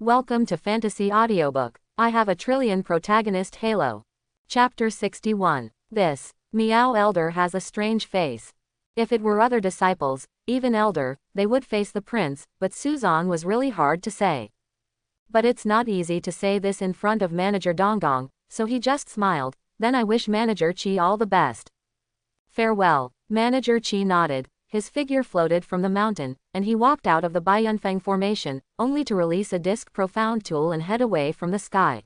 Welcome to Fantasy Audiobook. I have a trillion protagonist halo. Chapter 61. This Meow Elder has a strange face. If it were other disciples, even elder, they would face the prince, but Suzan was really hard to say. But it's not easy to say this in front of Manager Donggong, so he just smiled. Then I wish Manager Chi all the best. Farewell. Manager Chi nodded. His figure floated from the mountain, and he walked out of the Baiyunfeng formation, only to release a disc profound tool and head away from the sky.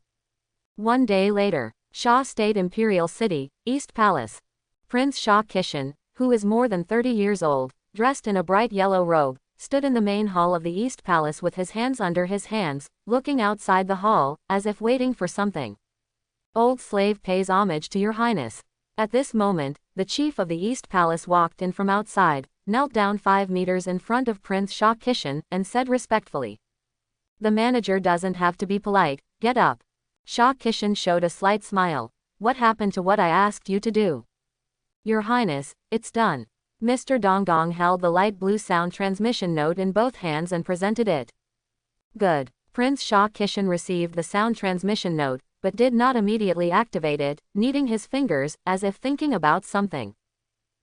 One day later, Sha State Imperial City, East Palace. Prince Sha Kishan, who is more than 30 years old, dressed in a bright yellow robe, stood in the main hall of the East Palace with his hands under his hands, looking outside the hall, as if waiting for something. Old slave pays homage to your highness. At this moment, the chief of the East Palace walked in from outside, knelt down 5 meters in front of Prince Sha Kishan, and said respectfully. The manager doesn't have to be polite, get up. Sha Kishan showed a slight smile. What happened to what I asked you to do? Your highness, it's done. Mr. Donggong held the light blue sound transmission note in both hands and presented it. Good. Prince Sha Kishan received the sound transmission note, but did not immediately activate it, kneading his fingers, as if thinking about something.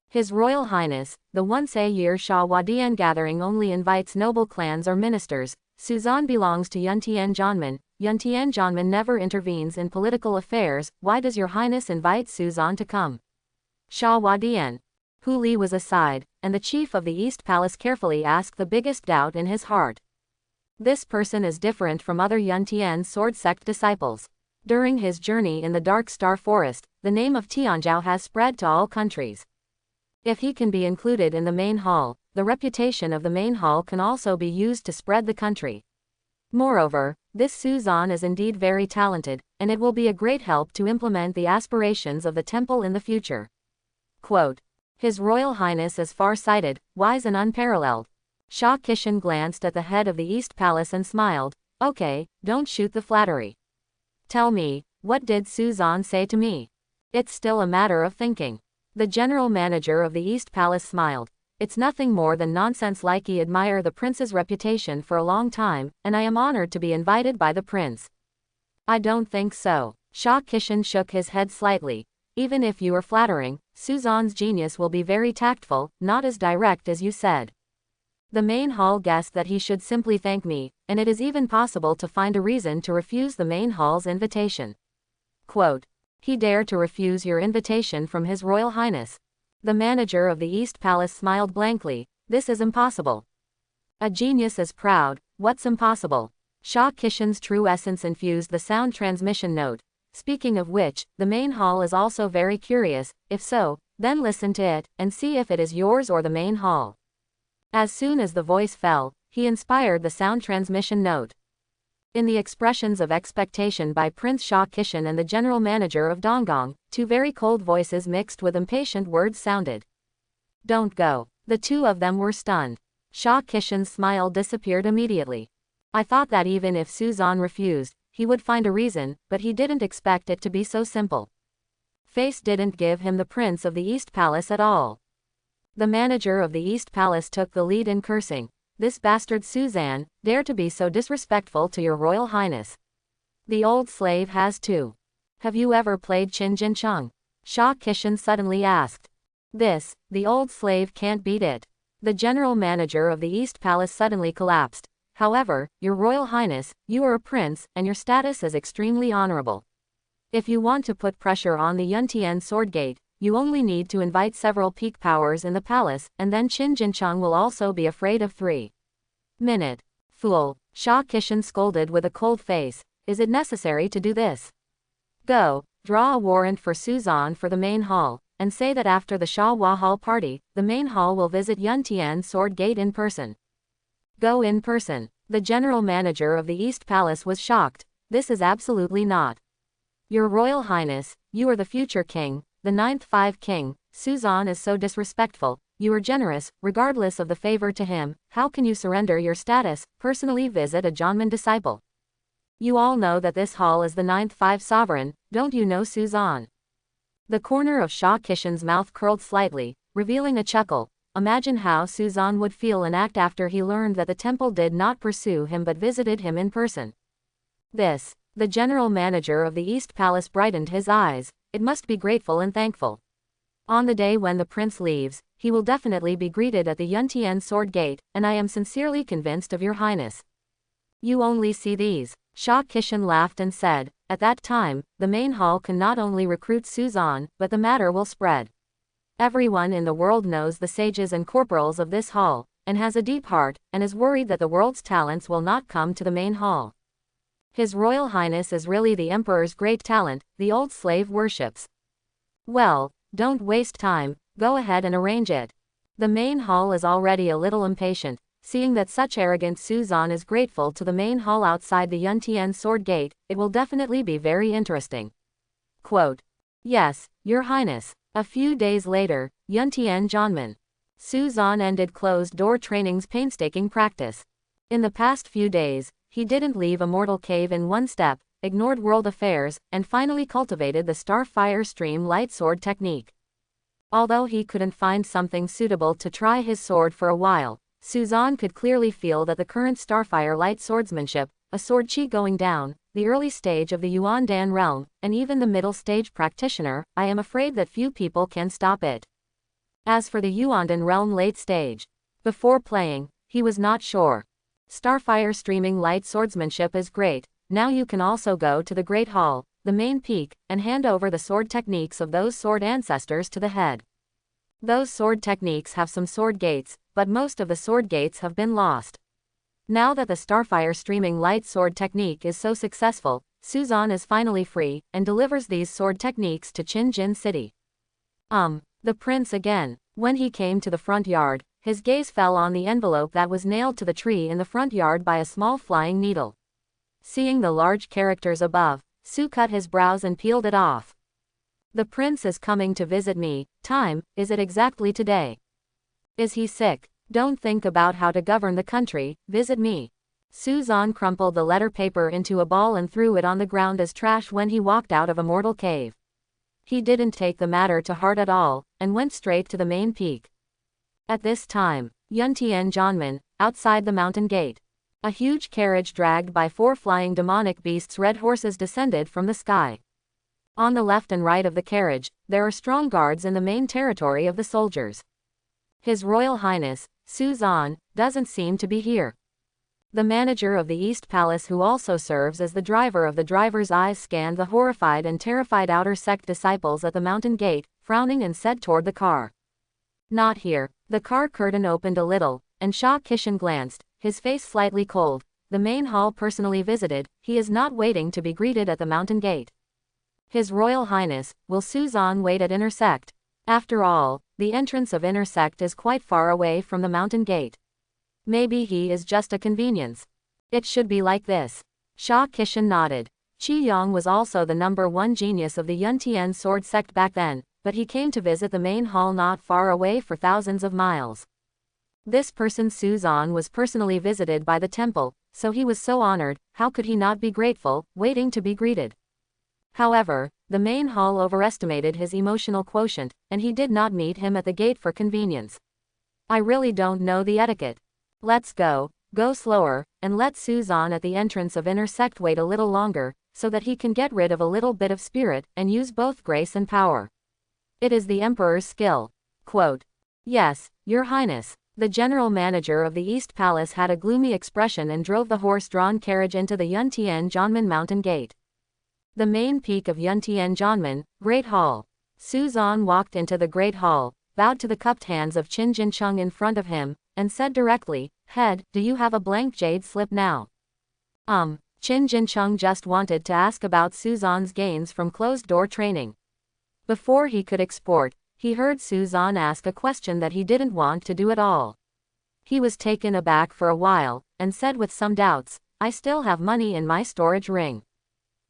His Royal Highness, the once-a-year Sha Wadian gathering only invites noble clans or ministers. Suzan belongs to Yuntian Janman. Yuntian Janman never intervenes in political affairs. Why does your highness invite Suzan to come? Sha Wadian. Hu Li was aside, and the chief of the East Palace carefully asked the biggest doubt in his heart. This person is different from other Yuntian sword sect disciples. During his journey in the Dark Star Forest, the name of Tianzhao has spread to all countries. If he can be included in the main hall, the reputation of the main hall can also be used to spread the country. Moreover, this Suzan is indeed very talented, and it will be a great help to implement the aspirations of the temple in the future. Quote, His Royal Highness is far-sighted, wise and unparalleled. Sha Kishan glanced at the head of the East Palace and smiled. Okay, don't shoot the flattery. Tell me, what did Suzan say to me? It's still a matter of thinking. The general manager of the East Palace smiled. It's nothing more than nonsense. Like I admire the prince's reputation for a long time, and I am honored to be invited by the prince. I don't think so. Sha Kishan shook his head slightly. Even if you are flattering, Suzan's genius will be very tactful, not as direct as you said. The main hall guessed that he should simply thank me, and it is even possible to find a reason to refuse the main hall's invitation. Quote, He dared to refuse your invitation from His Royal Highness. The manager of the East Palace smiled blankly. This is impossible. A genius is proud. What's impossible? Sha Kishan's true essence infused the sound transmission note. Speaking of which, the main hall is also very curious. If so, then listen to it, and see if it is yours or the main hall. As soon as the voice fell, he inspired the sound transmission note. In the expressions of expectation by Prince Sha Kishan and the general manager of Donggong, 2 very cold voices mixed with impatient words sounded. Don't go. The 2 of them were stunned. Sha Kishan's smile disappeared immediately. I thought that even if Suzan refused, he would find a reason, but he didn't expect it to be so simple. Face didn't give him the prince of the East Palace at all. The manager of the East Palace took the lead in cursing. This bastard Suzan, dare to be so disrespectful to your Royal Highness. The old slave has too. Have you ever played Qin Jin Chung? Sha Kishan suddenly asked. The old slave can't beat it. The general manager of the East Palace suddenly collapsed. However, your Royal Highness, you are a prince, and your status is extremely honorable. If you want to put pressure on the Yuntian Sword Gate, you only need to invite several peak powers in the palace, and then Qin Jincheng will also be afraid of 3. Minute. Fool. Sha Kishan scolded with a cold face. Is it necessary to do this? Go, draw a warrant for Suzan for the main hall, and say that after the Sha Hua Hall party, the main hall will visit Yuntian Sword Gate in person. Go in person. The general manager of the East Palace was shocked. This is absolutely not. Your Royal Highness, you are the future king. The 9th 5 king, Suzan is so disrespectful. You are generous, regardless of the favor to him. How can you surrender your status, personally visit a Janman disciple? You all know that this hall is the 9th 5 sovereign, don't you know Suzan? The corner of Sha Kishan's mouth curled slightly, revealing a chuckle. Imagine how Suzan would feel and act after he learned that the temple did not pursue him but visited him in person. The general manager of the East Palace brightened his eyes. It must be grateful and thankful. On the day when the prince leaves, he will definitely be greeted at the Yuntian Sword Gate, and I am sincerely convinced of your highness. You only see these. Shah Kishan laughed and said, at that time, the main hall can not only recruit Suzan, but the matter will spread. Everyone in the world knows the sages and corporals of this hall, and has a deep heart, and is worried that the world's talents will not come to the main hall. His Royal Highness is really the Emperor's great talent, the old slave worships. Well, don't waste time, go ahead and arrange it. The main hall is already a little impatient, seeing that such arrogant Suzan is grateful to the main hall outside the Yuntian Sword Gate. It will definitely be very interesting. Quote, yes, Your Highness. A few days later, Yuntian Janman. Suzan ended closed-door training's painstaking practice. In the past few days, he didn't leave a mortal cave in one step, ignored world affairs, and finally cultivated the Starfire Stream Light Sword technique. Although he couldn't find something suitable to try his sword for a while, Suzan could clearly feel that the current Starfire Light Swordsmanship, a sword chi going down, the early stage of the Yuandan realm, and even the middle stage practitioner, I am afraid that few people can stop it. As for the Yuandan realm late stage, before playing, he was not sure. Starfire Streaming Light Swordsmanship is great. Now you can also go to the Great Hall, the main peak, and hand over the sword techniques of those sword ancestors to the head. Those sword techniques have some sword gates, but most of the sword gates have been lost. Now that the Starfire Streaming Light Sword technique is so successful, Suzan is finally free, and delivers these sword techniques to Qinjin City. The prince again. When he came to the front yard, his gaze fell on the envelope that was nailed to the tree in the front yard by a small flying needle. Seeing the large characters above, Su cut his brows and peeled it off. The prince is coming to visit me. Time, is it exactly today? Is he sick? Don't think about how to govern the country, visit me. Suzan crumpled the letter paper into a ball and threw it on the ground as trash when he walked out of a mortal cave. He didn't take the matter to heart at all, and went straight to the main peak. At this time, Yuntian Janman, outside the mountain gate. A huge carriage dragged by 4 flying demonic beasts' red horses descended from the sky. On the left and right of the carriage, there are strong guards in the main territory of the soldiers. His Royal Highness, Suzan, doesn't seem to be here. The manager of the East Palace, who also serves as the driver of the driver's eyes, scanned the horrified and terrified outer sect disciples at the mountain gate, frowning and said toward the car. Not here. The car curtain opened a little, and Shah Kishan glanced, his face slightly cold. The main hall personally visited, he is not waiting to be greeted at the mountain gate. His Royal Highness, will Suzan wait at Intersect? After all, the entrance of Intersect is quite far away from the mountain gate. Maybe he is just a convenience. It should be like this. Shah Kishan nodded. Qi Yang was also the #1 genius of the Yuntian sword sect back then, but he came to visit the main hall not far away for thousands of miles. This person Suzan was personally visited by the temple, so he was so honored. How could he not be grateful, waiting to be greeted? However, the main hall overestimated his emotional quotient, and he did not meet him at the gate for convenience. I really don't know the etiquette. Let's go slower, and let Suzan at the entrance of Intersect wait a little longer, so that he can get rid of a little bit of spirit, and use both grace and power. It is the Emperor's skill. Quote, yes, Your Highness. The general manager of the East Palace had a gloomy expression and drove the horse-drawn carriage into the Yuntian Janman mountain gate. The main peak of Yuntian Janman, Great Hall. Suzan walked into the Great Hall, bowed to the cupped hands of Qin Jincheng in front of him, and said directly, Head, do you have a blank jade slip now? Qin Jincheng just wanted to ask about Suzan's gains from closed-door training. Before he could export, he heard Suzan ask a question that he didn't want to do at all. He was taken aback for a while, and said with some doubts, I still have money in my storage ring.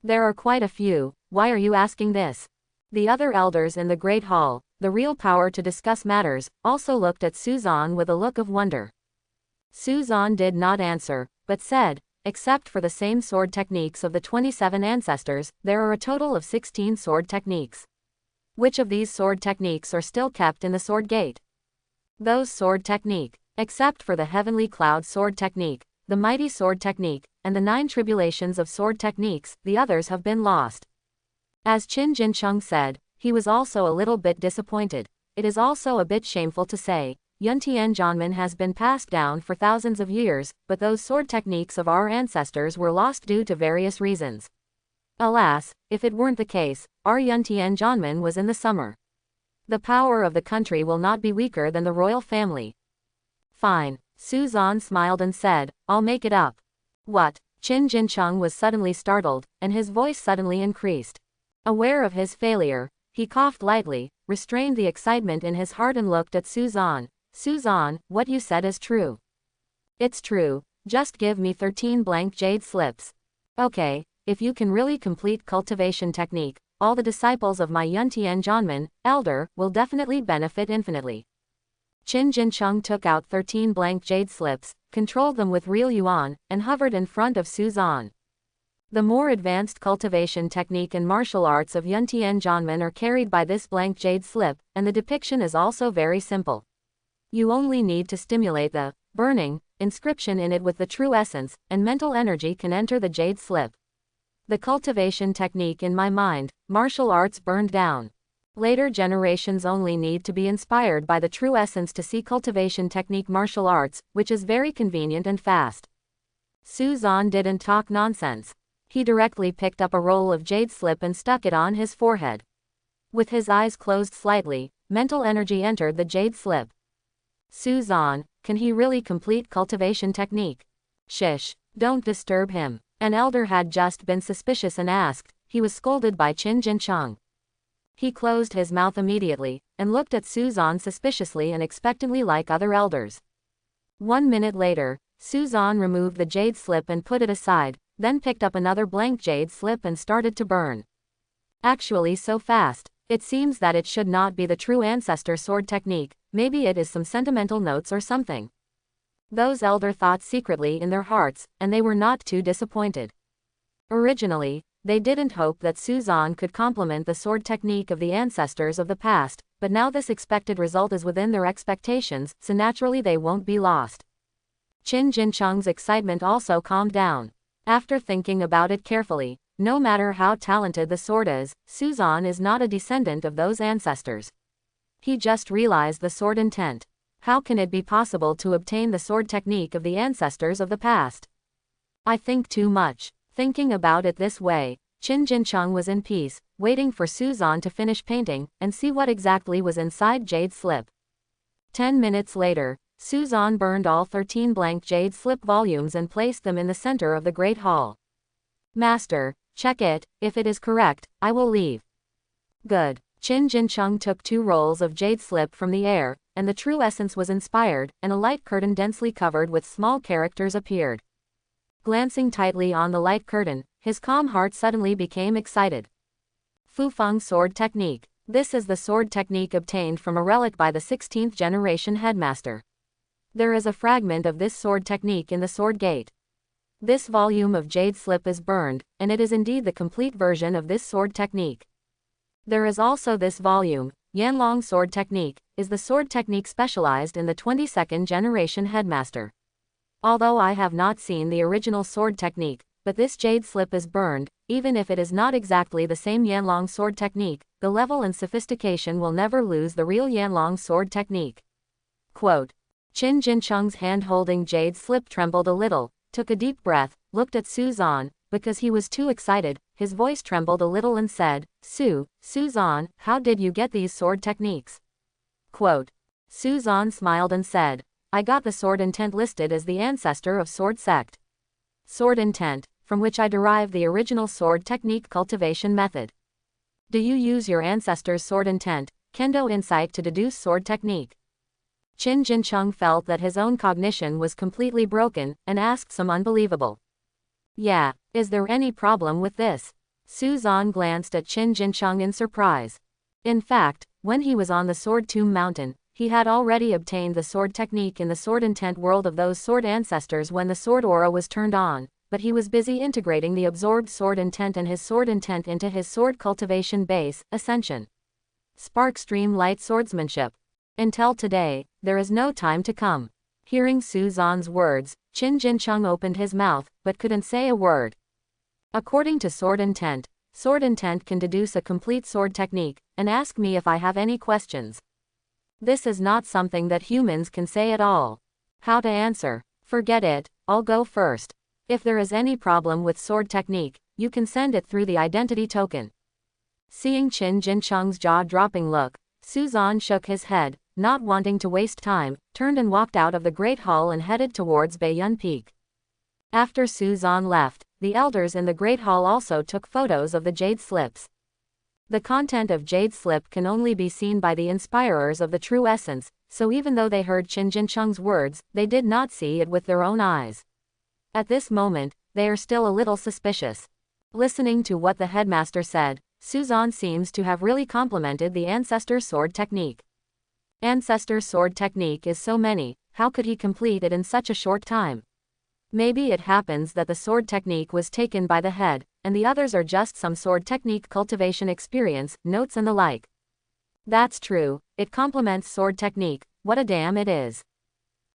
There are quite a few, why are you asking this? The other elders in the Great Hall, the real power to discuss matters, also looked at Suzan with a look of wonder. Suzan did not answer, but said, except for the same sword techniques of the 27 ancestors, there are a total of 16 sword techniques. Which of these sword techniques are still kept in the sword gate? Those sword technique. Except for the Heavenly Cloud sword technique, the mighty sword technique, and the 9 tribulations of sword techniques, the others have been lost. As Qin Jincheng said, he was also a little bit disappointed. It is also a bit shameful to say, Yuntian Janmen has been passed down for thousands of years, but those sword techniques of our ancestors were lost due to various reasons. Alas, if it weren't the case, our Yuntian Janmen was in the summer. The power of the country will not be weaker than the royal family. Fine. Su Zan smiled and said, I'll make it up. What? Qin Jincheng was suddenly startled, and his voice suddenly increased. Aware of his failure, he coughed lightly, restrained the excitement in his heart and looked at Su Zan. Su Zan, what you said is true. It's true, just give me 13 blank jade slips. Okay, if you can really complete cultivation technique, all the disciples of my Yuntian Janmen, elder, will definitely benefit infinitely. Qin Jincheng took out 13 blank jade slips, controlled them with real yuan, and hovered in front of Su Zan. The more advanced cultivation technique and martial arts of Yuntian Janmen are carried by this blank jade slip, and the depiction is also very simple. You only need to stimulate the burning inscription in it with the true essence, and mental energy can enter the jade slip. The cultivation technique in my mind, martial arts burned down. Later generations only need to be inspired by the true essence to see cultivation technique martial arts, which is very convenient and fast. Su Zan didn't talk nonsense. He directly picked up a roll of jade slip and stuck it on his forehead. With his eyes closed slightly, mental energy entered the jade slip. Su Zan, can he really complete cultivation technique? Shish, don't disturb him. An elder had just been suspicious and asked. He was scolded by Qin Jincheng. He closed his mouth immediately, and looked at Su Zan suspiciously and expectantly like other elders. 1 minute later, Su Zan removed the jade slip and put it aside, then picked up another blank jade slip and started to burn. Actually so fast, it seems that it should not be the true ancestor sword technique, maybe it is some sentimental notes or something. Those elder thought secretly in their hearts, and they were not too disappointed. Originally, they didn't hope that Su Zan could complement the sword technique of the ancestors of the past, but now this expected result is within their expectations, so naturally they won't be lost. Qin Jincheng's excitement also calmed down. After thinking about it carefully, no matter how talented the sword is, Su Zan is not a descendant of those ancestors. He just realized the sword intent. How can it be possible to obtain the sword technique of the ancestors of the past? I think too much. Thinking about it this way, Qin Jincheng was in peace, waiting for Su Zan to finish painting, and see what exactly was inside jade slip. 10 minutes later, Su Zan burned all 13 blank jade slip volumes and placed them in the center of the Great Hall. Master, check it, if it is correct, I will leave. Good. Qin Jincheng took 2 rolls of jade slip from the air, and the true essence was inspired, and a light curtain densely covered with small characters appeared. Glancing tightly on the light curtain, his calm heart suddenly became excited. Fufeng sword technique. This is the sword technique obtained from a relic by the 16th generation headmaster. There is a fragment of this sword technique in the sword gate. This volume of jade slip is burned, and it is indeed the complete version of this sword technique. There is also this volume, Yanlong sword technique, is the sword technique specialized in the 22nd generation headmaster. Although I have not seen the original sword technique, but this jade slip is burned, even if it is not exactly the same Yanlong sword technique, the level and sophistication will never lose the real Yanlong sword technique. Quote. Qin Jincheng's hand holding jade slip trembled a little, took a deep breath, looked at Su Zan, because he was too excited, his voice trembled a little and said, Su Zan, how did you get these sword techniques? Quote. Su Zan smiled and said, I got the sword intent listed as the ancestor of sword sect. Sword intent, from which I derive the original sword technique cultivation method. Do you use your ancestor's sword intent, kendo insight to deduce sword technique? Qin Jincheng felt that his own cognition was completely broken, and asked some unbelievable. Yeah, is there any problem with this? Su Zan glanced at Qin Jincheng in surprise. In fact, when he was on the Sword Tomb Mountain, he had already obtained the sword technique in the sword intent world of those sword ancestors when the sword aura was turned on, but he was busy integrating the absorbed sword intent and his sword intent into his sword cultivation base, Ascension. Spark Stream Light Swordsmanship. Until today, there is no time to come. Hearing Suzan's words, Qin Jincheng opened his mouth, but couldn't say a word. According to Sword Intent can deduce a complete sword technique, and ask me if I have any questions. This is not something that humans can say at all. How to answer? Forget it, I'll go first. If there is any problem with sword technique, you can send it through the identity token. Seeing Qin Jincheng's jaw-dropping look, Suzan shook his head, not wanting to waste time, turned and walked out of the Great Hall and headed towards Baiyun Peak. After Suzan left, the elders in the Great Hall also took photos of the jade slips. The content of jade slip can only be seen by the inspirers of the true essence, so even though they heard Qin Jincheng's words, they did not see it with their own eyes. At this moment, they are still a little suspicious. Listening to what the headmaster said, Suzan seems to have really complimented the ancestor sword technique. Ancestor sword technique is so many, how could he complete it in such a short time? Maybe it happens that the sword technique was taken by the head, and the others are just some sword technique cultivation experience, notes and the like. That's true, it complements sword technique, what a damn it is.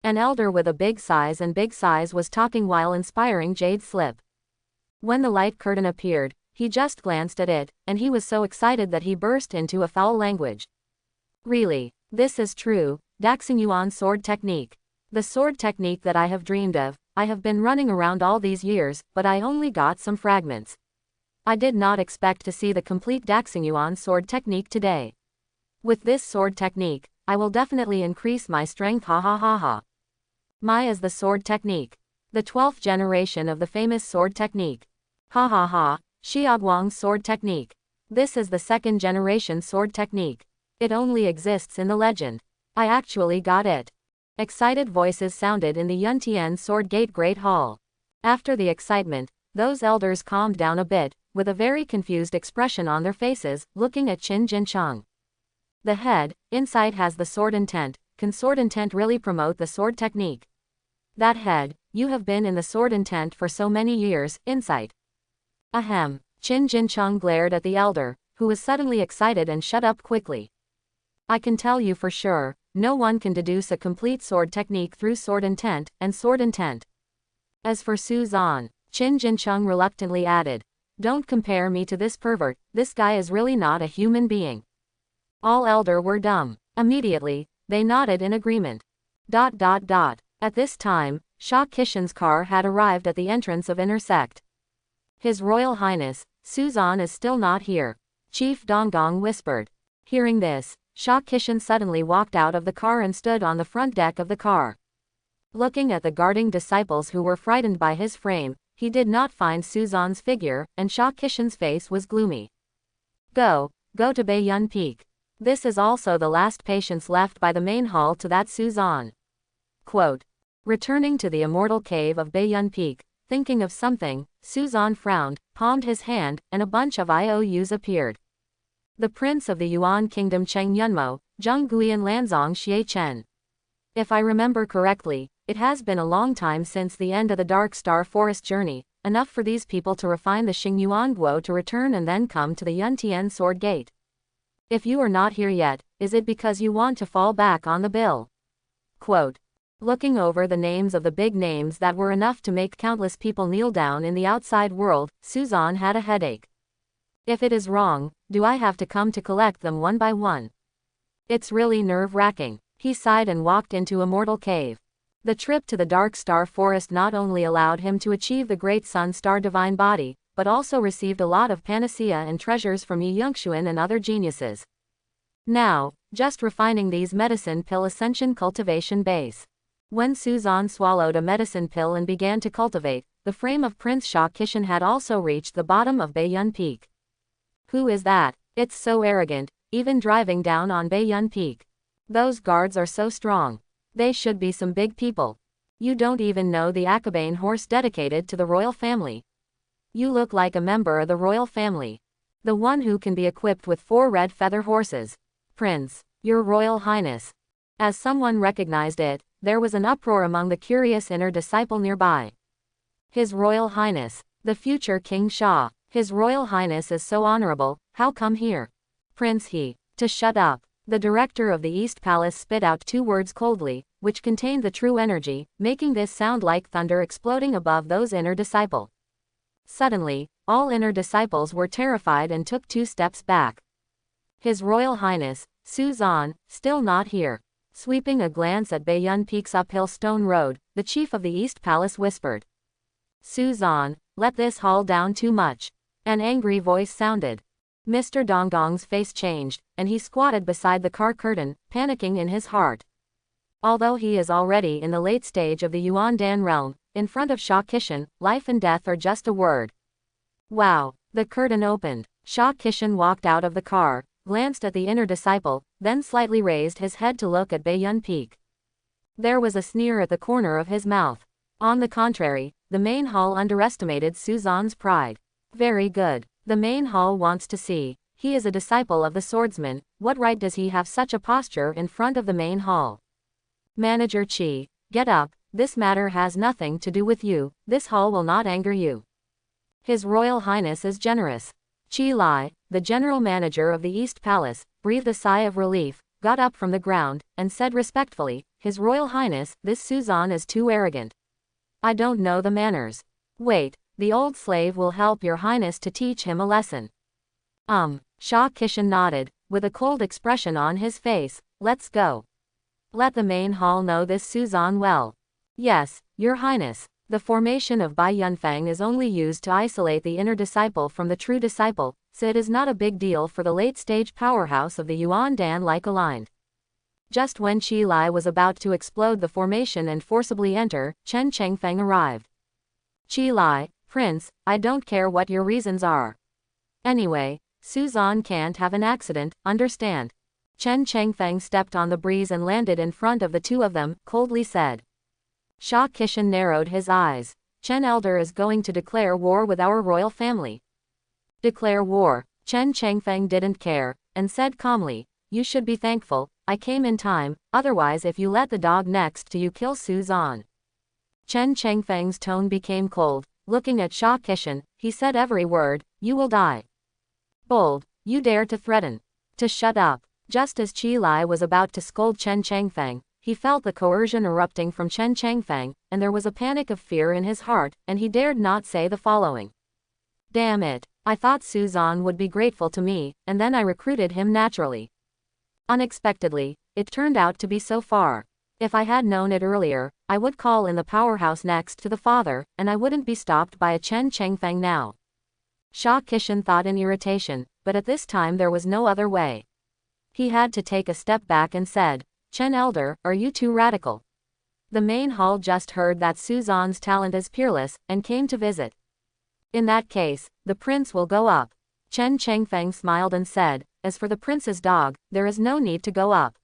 An elder with a big size was talking while inspiring jade slip. When the light curtain appeared, he just glanced at it, and he was so excited that he burst into a foul language. Really, this is true, Daxingyuan sword technique. The sword technique that I have dreamed of, I have been running around all these years, but I only got some fragments. I did not expect to see the complete Daxingyuan sword technique today. With this sword technique, I will definitely increase my strength, ha ha ha ha. My is the sword technique. The 12th generation of the famous sword technique. Ha ha ha, Xiaoguang's sword technique. This is the 2nd generation sword technique. It only exists in the legend. I actually got it. Excited voices sounded in the Yuntian Sword Gate Great Hall. After the excitement, those elders calmed down a bit, with a very confused expression on their faces, looking at Qin Jincheng. The head, Insight has the sword intent. Can sword intent really promote the sword technique? That head, you have been in the sword intent for so many years, Insight. Ahem. Qin Jincheng glared at the elder, who was suddenly excited and shut up quickly. I can tell you for sure, no one can deduce a complete sword technique through sword intent and sword intent. As for Suzan, Qin Jincheng reluctantly added, don't compare me to this pervert, this guy is really not a human being. All elder were dumb. Immediately, they nodded in agreement. At this time, Sha Kishan's car had arrived at the entrance of Intersect. His Royal Highness, Suzan is still not here, Chief Donggong whispered. Hearing this, Sha Kishan suddenly walked out of the car and stood on the front deck of the car. Looking at the guarding disciples who were frightened by his frame, he did not find Suzan's figure, and Sha Kishan's face was gloomy. Go to Baiyun Peak. This is also the last patients left by the main hall to that Suzan. Quote. Returning to the immortal cave of Baiyun Peak, thinking of something, Suzan frowned, palmed his hand, and a bunch of IOUs appeared. The prince of the Yuan kingdom Cheng Yunmo, Zheng Guiyan Lanzong Xie Chen. If I remember correctly, it has been a long time since the end of the Dark Star Forest journey, enough for these people to refine the Xingyuan Guo to return and then come to the Yuntian Sword Gate. If you are not here yet, is it because you want to fall back on the bill? Quote. Looking over the names of the big names that were enough to make countless people kneel down in the outside world, Suzan had a headache. If it is wrong, do I have to come to collect them one by one? It's really nerve-wracking. He sighed and walked into Immortal Cave. The trip to the Dark Star Forest not only allowed him to achieve the Great Sun Star Divine Body, but also received a lot of panacea and treasures from Yi Yongxuan and other geniuses. Now, just refining these medicine pill ascension cultivation base. When Suzan swallowed a medicine pill and began to cultivate, the frame of Prince Sha Kishan had also reached the bottom of Baiyun Peak. Who is that? It's so arrogant, even driving down on Baiyun Peak. Those guards are so strong. They should be some big people. You don't even know the Akabane horse dedicated to the royal family. You look like a member of the royal family. The one who can be equipped with 4 red feather horses. Prince, your royal highness. As someone recognized it, there was an uproar among the curious inner disciple nearby. His Royal Highness, the future King Sha. His Royal Highness is so honorable, how come here? Prince to shut up. The director of the East Palace spit out 2 words coldly, which contained the true energy, making this sound like thunder exploding above those inner disciples. Suddenly, all inner disciples were terrified and took 2 steps back. His Royal Highness, Suzan, still not here. Sweeping a glance at Baiyun Peak's uphill stone road, the chief of the East Palace whispered. Suzan, let this haul down too much. An angry voice sounded. Mr. Dongdong's face changed, and he squatted beside the car curtain, panicking in his heart. Although he is already in the late stage of the Yuandan realm, in front of Sha Kishan, life and death are just a word. Wow! The curtain opened. Sha Kishan walked out of the car, glanced at the inner disciple, then slightly raised his head to look at Baiyun Peak. There was a sneer at the corner of his mouth. On the contrary, the main hall underestimated Suzan's pride. Very good. The main hall wants to see. He is a disciple of the swordsman, what right does he have such a posture in front of the main hall? Manager Qi, get up, this matter has nothing to do with you, this hall will not anger you. His Royal Highness is generous. Qi Lai, the general manager of the East Palace, breathed a sigh of relief, got up from the ground, and said respectfully, His Royal Highness, this Suzan is too arrogant. I don't know the manners. Wait, the old slave will help your highness to teach him a lesson. Sha Kishan nodded, with a cold expression on his face, let's go. Let the main hall know this Suzan well. Yes, your highness. The formation of Bai Yunfang is only used to isolate the inner disciple from the true disciple, so it is not a big deal for the late-stage powerhouse of the Yuandan like aligned. Just when Qi Lai was about to explode the formation and forcibly enter, Chen Chengfeng arrived. Qi Lai, Prince, I don't care what your reasons are. Anyway, Suzan can't have an accident, understand? Chen Chengfeng stepped on the breeze and landed in front of the 2 of them, coldly said. Sha Kishan narrowed his eyes. Chen Elder is going to declare war with our royal family. Declare war. Chen Chengfeng didn't care, and said calmly, you should be thankful, I came in time, otherwise if you let the dog next to you kill Suzan. Chen Chengfeng's tone became cold, looking at Sha Kishan, he said every word, you will die. Bold, you dare to threaten. To shut up. Just as Qi Lai was about to scold Chen Chengfeng, he felt the coercion erupting from Chen Chengfeng, and there was a panic of fear in his heart, and he dared not say the following. Damn it, I thought Suzan would be grateful to me, and then I recruited him naturally. Unexpectedly, it turned out to be so far. If I had known it earlier, I would call in the powerhouse next to the father, and I wouldn't be stopped by a Chen Chengfeng now. Sha Kishan thought in irritation, but at this time there was no other way. He had to take a step back and said, Chen Elder, are you too radical? The main hall just heard that Suzan's talent is peerless, and came to visit. In that case, the prince will go up. Chen Chengfeng smiled and said, as for the prince's dog, there is no need to go up.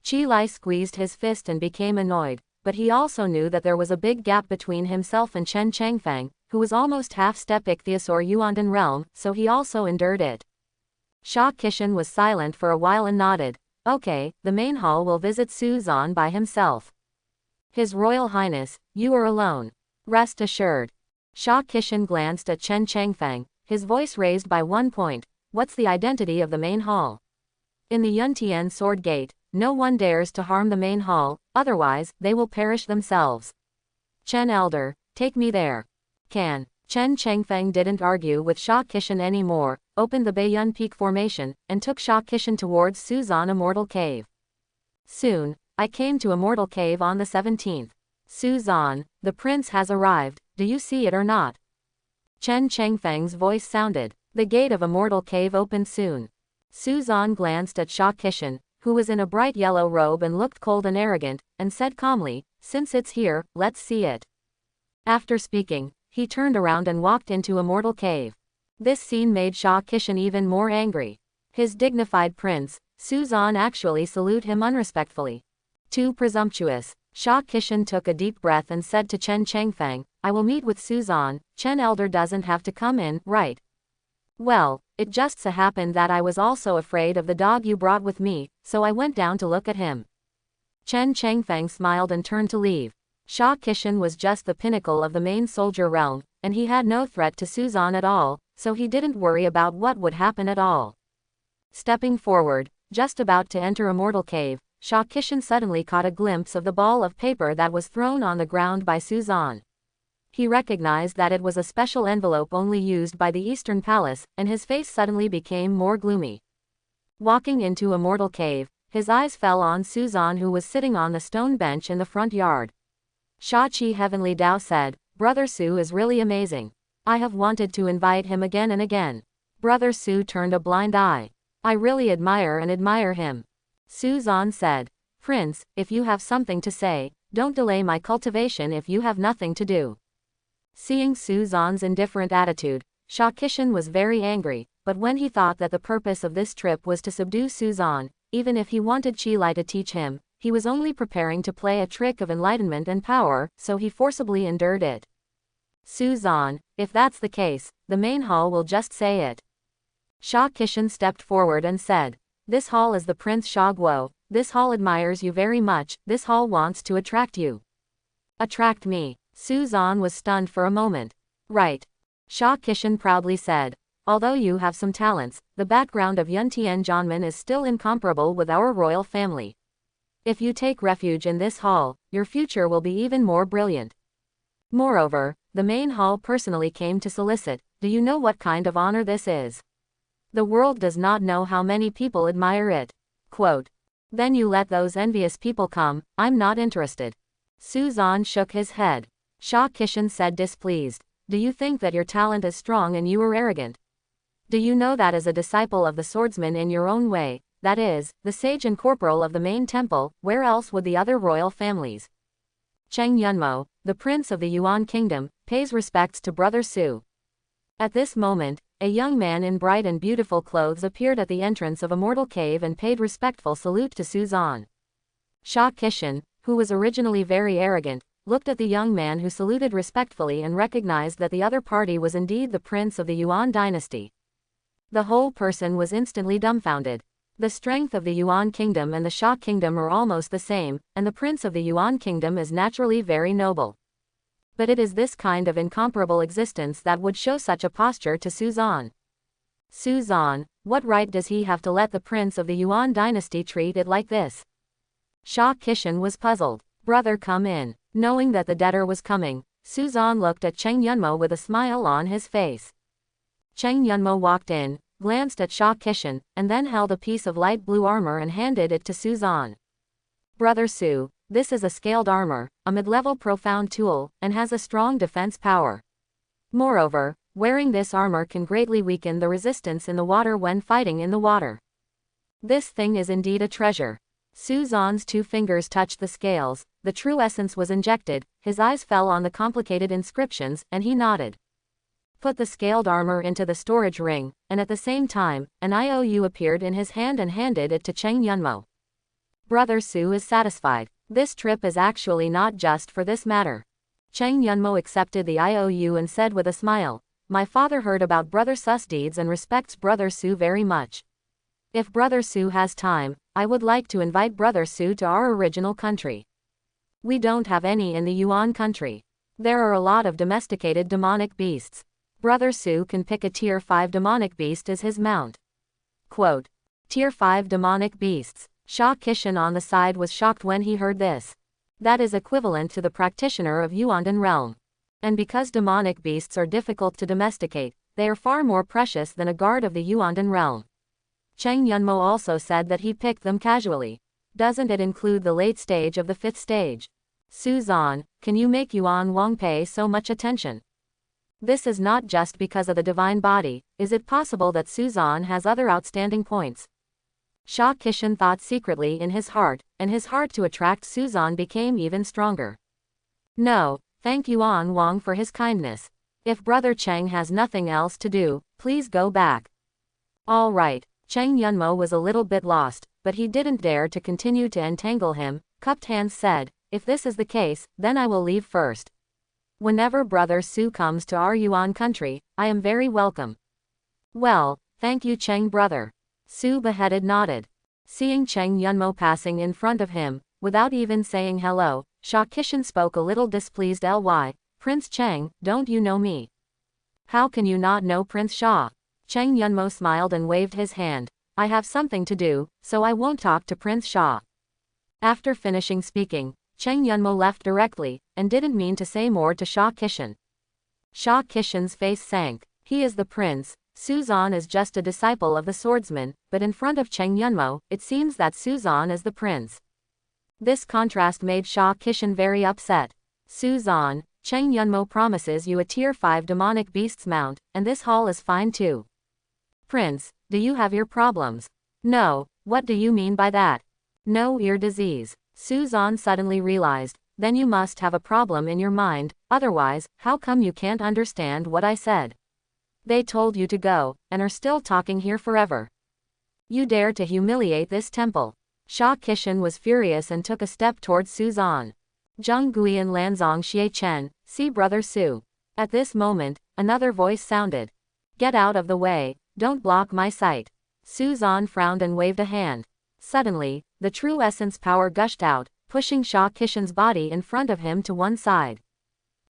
Qi Lai squeezed his fist and became annoyed, but he also knew that there was a big gap between himself and Chen Chengfeng, who was almost half-step Ichthyos or Yuandan realm, so he also endured it. Sha Kishan was silent for a while and nodded. Okay, the main hall will visit Suzan by himself. His Royal Highness, you are alone. Rest assured. Sha Kishan glanced at Chen Chengfeng, his voice raised by 1 point. What's the identity of the main hall? In the Yuntian Sword Gate, no one dares to harm the main hall, otherwise, they will perish themselves. Chen Elder, take me there. Can. Chen Chengfeng didn't argue with Sha Kishan anymore, opened the Baiyun Peak formation, and took Sha Kishan towards Suzan Immortal Cave. Soon, I came to Immortal Cave on the 17th. Suzan, the prince has arrived, do you see it or not? Chen Chengfeng's voice sounded. The gate of Immortal Cave opened soon. Suzan glanced at Sha Kishan, who was in a bright yellow robe and looked cold and arrogant, and said calmly, since it's here, let's see it. After speaking, he turned around and walked into Immortal Cave. This scene made Sha Kishan even more angry. His dignified prince, Suzan actually salute him unrespectfully. Too presumptuous. Sha Kishan took a deep breath and said to Chen Chengfeng, I will meet with Suzan, Chen Elder doesn't have to come in, right? Well, it just so happened that I was also afraid of the dog you brought with me, so I went down to look at him. Chen Chengfeng smiled and turned to leave. Sha Kishan was just the pinnacle of the main soldier realm, and he had no threat to Suzan at all, so he didn't worry about what would happen at all. Stepping forward, just about to enter Immortal Cave, Sha Kishan suddenly caught a glimpse of the ball of paper that was thrown on the ground by Suzanne. He recognized that it was a special envelope only used by the Eastern Palace, and his face suddenly became more gloomy. Walking into Immortal Cave, his eyes fell on Suzanne, who was sitting on the stone bench in the front yard. Sha Qi Heavenly Dao said, "Brother Su is really amazing. I have wanted to invite him again and again." Brother Su turned a blind eye. "I really admire him." Suzanne said, "Prince, if you have something to say, don't delay my cultivation if you have nothing to do." Seeing Suzanne's indifferent attitude, Sha Kishan was very angry, but when he thought that the purpose of this trip was to subdue Suzanne, even if he wanted Qilai to teach him, he was only preparing to play a trick of enlightenment and power, so he forcibly endured it. "Suzanne, if that's the case, the main hall will just say it." Sha Kishan stepped forward and said, "This hall is the Prince Sha Guo. This hall admires you very much. This hall wants to attract you." "Attract me?" Suzanne was stunned for a moment. "Right." Sha Kishan proudly said, "Although you have some talents, the background of Yuntian Janman is still incomparable with our royal family. If you take refuge in this hall, your future will be even more brilliant. Moreover, the main hall personally came to solicit. Do you know what kind of honor this is? The world does not know how many people admire it." Quote, "Then you let those envious people come, I'm not interested." Suzanne shook his head. Sha Kishan said displeased, "Do you think that your talent is strong and you are arrogant? Do you know that as a disciple of the swordsman in your own way, that is, the sage and corporal of the main temple, where else would the other royal families? Cheng Yunmo, the prince of the Yuan kingdom, pays respects to Brother Su." At this moment, a young man in bright and beautiful clothes appeared at the entrance of Immortal Cave and paid respectful salute to Suzanne. Sha Kishan, who was originally very arrogant, looked at the young man who saluted respectfully and recognized that the other party was indeed the prince of the Yuan dynasty. The whole person was instantly dumbfounded. The strength of the Yuan kingdom and the Sha kingdom are almost the same, and the prince of the Yuan kingdom is naturally very noble. But it is this kind of incomparable existence that would show such a posture to Suzanne. Suzanne, what right does he have to let the prince of the Yuan dynasty treat it like this? Sha Kishan was puzzled. "Brother, come in." Knowing that the debtor was coming, Suzanne looked at Cheng Yunmo with a smile on his face. Cheng Yunmo walked in, glanced at Sha Kishan, and then held a piece of light blue armor and handed it to Suzanne. "Brother Su, this is a scaled armor, a mid-level profound tool, and has a strong defense power. Moreover, wearing this armor can greatly weaken the resistance in the water when fighting in the water. This thing is indeed a treasure." Suzanne's two fingers touched the scales, the true essence was injected, his eyes fell on the complicated inscriptions, and he nodded. Put the scaled armor into the storage ring, and at the same time, an IOU appeared in his hand and handed it to Cheng Yunmo. Brother Su is satisfied. This trip is actually not just for this matter. Cheng Yunmo accepted the IOU and said with a smile, "My father heard about Brother Su's deeds and respects Brother Su very much. If Brother Su has time, I would like to invite Brother Su to our original country. We don't have any in the Yuan country. There are a lot of domesticated demonic beasts. Brother Su can pick a tier 5 demonic beast as his mount." Quote, "Tier 5 demonic beasts." Sha Kishan on the side was shocked when he heard this. That is equivalent to the practitioner of Yuandan realm. And because demonic beasts are difficult to domesticate, they are far more precious than a guard of the Yuandan realm. Cheng Yunmo also said that he picked them casually. Doesn't it include the late stage of the 5th stage? Suzanne, can you make Yuan Wang pay so much attention? This is not just because of the divine body. Is it possible that Suzanne has other outstanding points? Sha Kishan thought secretly in his heart, and his heart to attract Suzanne became even stronger. "No, thank Yuan Wang for his kindness. If Brother Cheng has nothing else to do, please go back." "All right." Cheng Yunmo was a little bit lost, but he didn't dare to continue to entangle him. Cupped hands said, "If this is the case, then I will leave first. Whenever Brother Su comes to our Yuan country, I am very welcome." "Well, thank you Cheng brother." Su beheaded nodded. Seeing Cheng Yunmo passing in front of him, without even saying hello, Sha Kishan spoke a little displeased. "Prince Cheng, don't you know me?" "How can you not know Prince Sha?" Cheng Yunmo smiled and waved his hand. I have something to do, so I won't talk to Prince Sha. After finishing speaking, Cheng Yunmo left directly, and didn't mean to say more to Sha Kishan. Sha Kishan's face sank. He is the prince, Suzan is just a disciple of the swordsman, but in front of Cheng Yunmo, it seems that Suzan is the prince. This contrast made Sha Kishan very upset. Suzan, Cheng Yunmo promises you a tier 5 demonic beast's mount, and this hall is fine too. Prince, do you have ear problems? No, what do you mean by that? No ear disease. Suzan suddenly realized, then you must have a problem in your mind, otherwise, how come you can't understand what I said? They told you to go, and are still talking here forever. You dare to humiliate this temple. Sha Kishan was furious and took a step towards Suzan. Zheng Guiyan Lanzong Xie Chen, see Brother Su. At this moment, another voice sounded. Get out of the way, don't block my sight. Suzan frowned and waved a hand. Suddenly, the true essence power gushed out, pushing Sha Kishan's body in front of him to one side.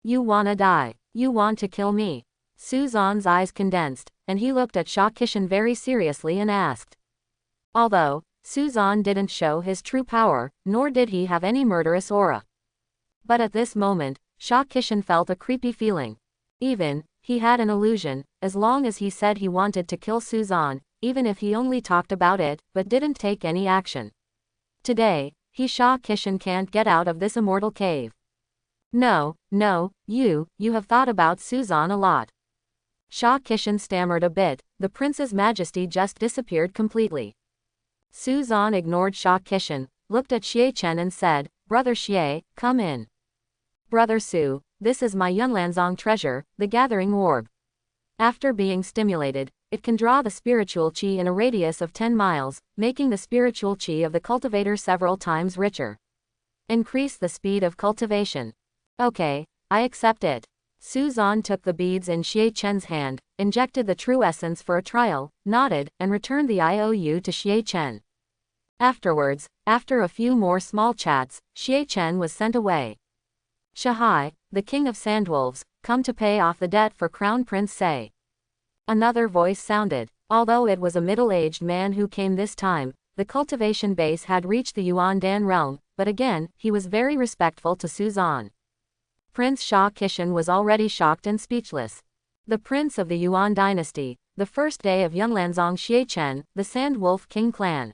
You wanna die? You want to kill me? Suzan's eyes condensed, and he looked at Sha Kishan very seriously and asked. Although Suzan didn't show his true power, nor did he have any murderous aura. But at this moment, Sha Kishan felt a creepy feeling. He had an illusion, as long as he said he wanted to kill Suzan, even if he only talked about it, but didn't take any action. Today, Sha Kishan can't get out of this immortal cave. No, you have thought about Suzan a lot. Sha Kishan stammered a bit, the prince's majesty just disappeared completely. Suzan ignored Sha Kishan, looked at Xie Chen and said, Brother Xie, come in. Brother Su, this is my Yunlanzong treasure, the gathering orb. After being stimulated, it can draw the spiritual qi in a radius of 10 miles, making the spiritual qi of the cultivator several times richer. Increase the speed of cultivation. Okay, I accept it. Suzan took the beads in Xie Chen's hand, injected the true essence for a trial, nodded, and returned the IOU to Xie Chen. Afterwards, after a few more small chats, Xie Chen was sent away. Shahai, the king of Sandwolves, come to pay off the debt for Crown Prince Sei. Another voice sounded. Although it was a middle-aged man who came this time, the cultivation base had reached the Yuan Dan realm, but again, he was very respectful to Suzan. Prince Sha Kishan was already shocked and speechless. The prince of the Yuan dynasty, the first day of Yunlanzong Xie Chen, the Sandwolf King clan.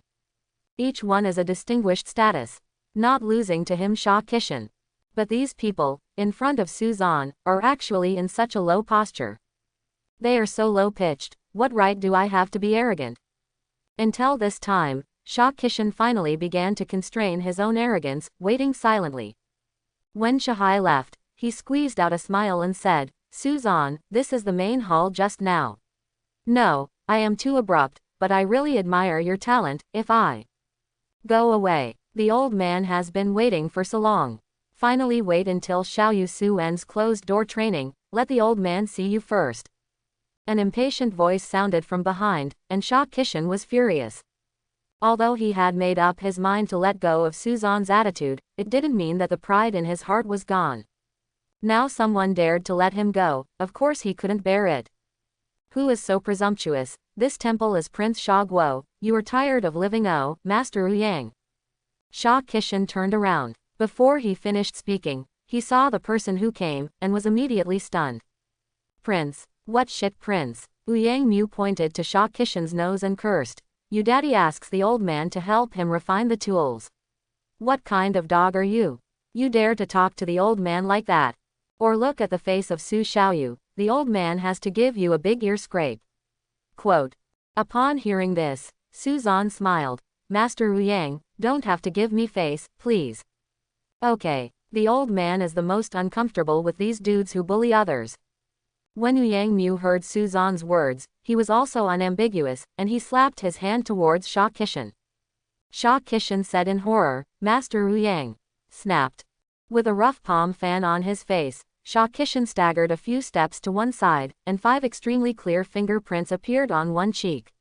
Each one is a distinguished status. Not losing to him Sha Kishan. But these people, in front of Suzan, are actually in such a low posture. They are so low-pitched, what right do I have to be arrogant? Until this time, Sha Kishan finally began to constrain his own arrogance, waiting silently. When Shahai left, he squeezed out a smile and said, Suzan, this is the main hall just now. No, I am too abrupt, but I really admire your talent, if I go away. The old man has been waiting for so long. Finally wait until Xiaoyu Su ends closed-door training, let the old man see you first. An impatient voice sounded from behind, and Sha Kishan was furious. Although he had made up his mind to let go of Suzan's attitude, it didn't mean that the pride in his heart was gone. Now someone dared to let him go, of course he couldn't bear it. Who is so presumptuous? This temple is Prince Sha Guo, you are tired of living Master Yang. Sha Kishan turned around. Before he finished speaking, he saw the person who came, and was immediately stunned. Prince. What shit prince? Yang Mu pointed to Sha Kishan's nose and cursed. You daddy asks the old man to help him refine the tools. What kind of dog are you? You dare to talk to the old man like that? Or look at the face of Su Xiaoyu, the old man has to give you a big ear scrape. Quote. Upon hearing this, Suzan smiled. Master Yang, don't have to give me face, please. Okay, the old man is the most uncomfortable with these dudes who bully others. When Yang Mu heard Suzan's words, he was also unambiguous, and he slapped his hand towards Sha Kishan. Sha Kishan said in horror, Master Yang. Snapped. With a rough palm fan on his face, Sha Kishan staggered a few steps to one side, and 5 extremely clear fingerprints appeared on one cheek.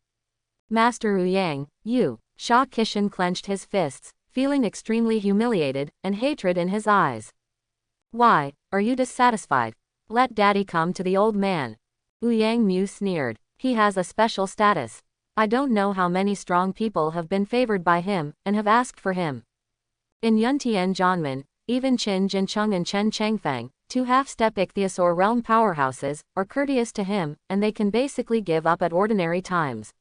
Master Yang, you. Sha Kishan clenched his fists, feeling extremely humiliated, and hatred in his eyes. Why, are you dissatisfied? Let daddy come to the old man. Yang Mu sneered. He has a special status. I don't know how many strong people have been favored by him, and have asked for him. In Yuntian Janman, even Qin Jincheng and Chen Changfang, two half-step ichthyosaur realm powerhouses, are courteous to him, and they can basically give up at ordinary times.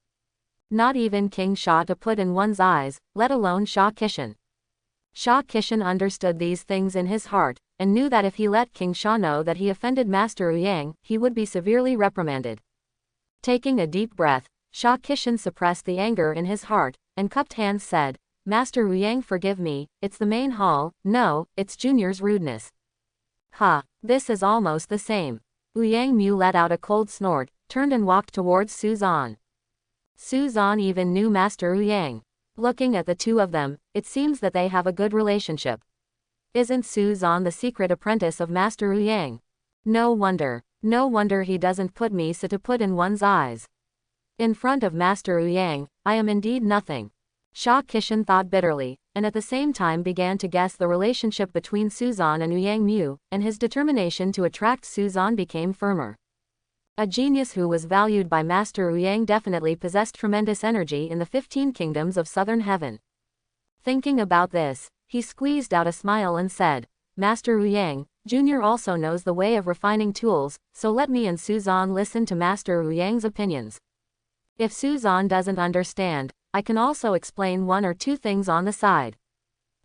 Not even King Sha to put in one's eyes, let alone Sha Kishan. Sha Kishan understood these things in his heart, and knew that if he let King Sha know that he offended Master Yang, he would be severely reprimanded. Taking a deep breath, Sha Kishan suppressed the anger in his heart, and cupped hands said, Master Yang, forgive me, it's the main hall, no, it's Junior's rudeness. Ha, this is almost the same. Yang Mu let out a cold snort, turned and walked towards Su Zan. Su Zan even knew Master Yang. Looking at the two of them, it seems that they have a good relationship. Isn't Su Zan the secret apprentice of Master Yang? No wonder he doesn't put me so to put in one's eyes. In front of Master Yang, I am indeed nothing. Sha Kishan thought bitterly, and at the same time began to guess the relationship between Su Zan and Yang Mu, and his determination to attract Su Zan became firmer. A genius who was valued by Master Yang definitely possessed tremendous energy in the 15 kingdoms of southern heaven. Thinking about this, he squeezed out a smile and said, Master Yang, Junior also knows the way of refining tools, so let me and Su Zan listen to Master Yang's opinions. If Su Zan doesn't understand, I can also explain one or two things on the side.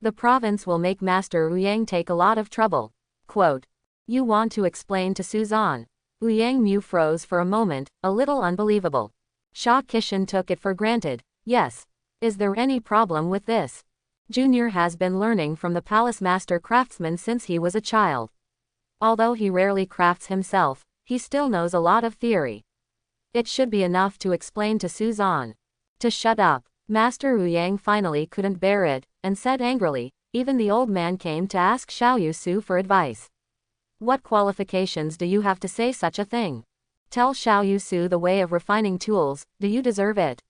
The province will make Master Yang take a lot of trouble. Quote, you want to explain to Su Zan? Yang Mu froze for a moment, a little unbelievable. Sha Kishan took it for granted. Yes. Is there any problem with this? Junior has been learning from the palace master craftsman since he was a child. Although he rarely crafts himself, he still knows a lot of theory. It should be enough to explain to Su Zan. To shut up. Master Yang finally couldn't bear it, and said angrily, even the old man came to ask Xiao Su for advice. What qualifications do you have to say such a thing? Tell Xiao Su the way of refining tools, do you deserve it?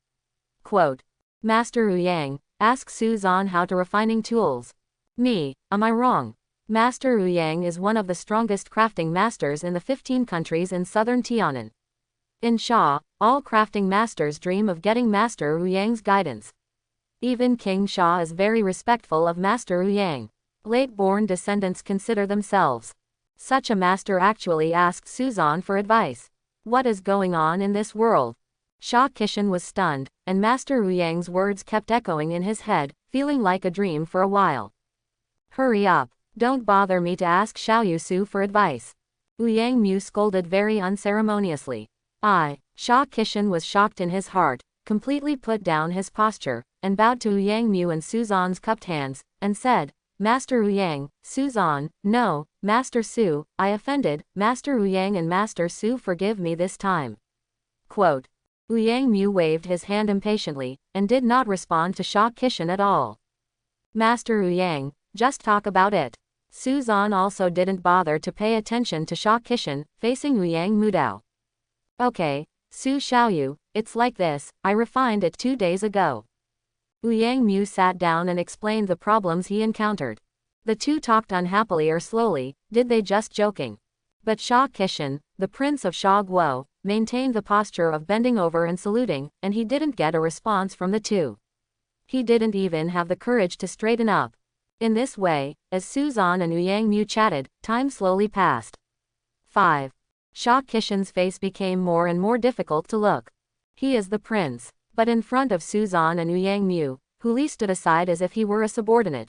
Quote, Master Yang, ask Su Zan how to refining tools. Me, am I wrong? Master Yang is one of the strongest crafting masters in the 15 countries in southern Tianan. In Sha, all crafting masters dream of getting Master Yang's guidance. Even King Sha is very respectful of Master Yang. Late-born descendants consider themselves. Such a master actually asked Su Zan for advice. What is going on in this world? Sha Kishan was stunned, and Master Yang's words kept echoing in his head, feeling like a dream for a while. Hurry up. Don't bother me to ask Xiao Su for advice. Yang Mu scolded very unceremoniously. Sha Kishan was shocked in his heart, completely put down his posture, and bowed to Yang Mu and Su Zan's cupped hands, and said, Master Yang, Su Zan, no, Master Su, I offended, Master Yang and Master Su forgive me this time. Quote. Yang Mu waved his hand impatiently, and did not respond to Sha Kishan at all. Master Yang, just talk about it. Su Zan also didn't bother to pay attention to Sha Kishan, facing Yang Mudao. Okay, Su Xiaoyu, it's like this, I refined it 2 days ago. Yang Mu sat down and explained the problems he encountered. The two talked unhappily or slowly, did they just joking. But Sha Kishan, the prince of Sha Guo, maintained the posture of bending over and saluting, and he didn't get a response from the two. He didn't even have the courage to straighten up. In this way, as Su Zan and Yang Mu chatted, time slowly passed. 5. Sha Kishan's face became more and more difficult to look. He is the prince. But in front of Su Zan and Yang Mu, Hu Li stood aside as if he were a subordinate.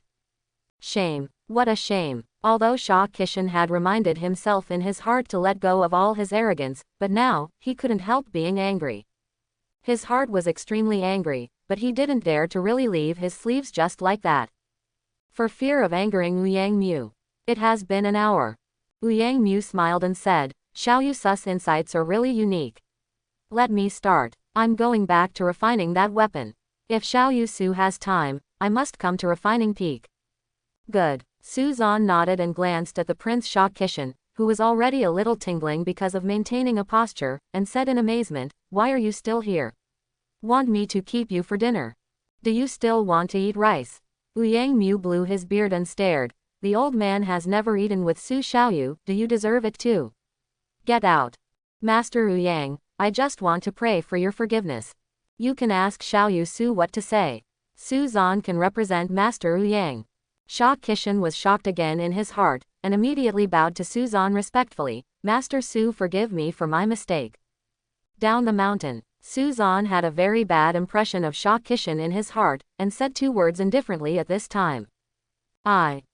Shame. What a shame. Although Sha Kishan had reminded himself in his heart to let go of all his arrogance, but now, he couldn't help being angry. His heart was extremely angry, but he didn't dare to really leave his sleeves just like that. For fear of angering Yang Mu. It has been an hour. Yang Mu smiled and said, Xiao Su's insights are really unique. Let me start. I'm going back to refining that weapon. If Xiao Su has time, I must come to refining peak. Good. Su Zan nodded and glanced at the Prince Sha Kishan, who was already a little tingling because of maintaining a posture, and said in amazement, why are you still here? Want me to keep you for dinner? Do you still want to eat rice? Yang Mu blew his beard and stared. The old man has never eaten with Su Xiaoyu, do you deserve it too? Get out. Master Yang, I just want to pray for your forgiveness. You can ask Xiaoyu Su what to say. Su Zan can represent Master Wu Yang. Sha Kishan was shocked again in his heart, and immediately bowed to Su Zan respectfully. Master Su, forgive me for my mistake. Down the mountain, Su Zan had a very bad impression of Sha Kishan in his heart, and said two words indifferently at this time.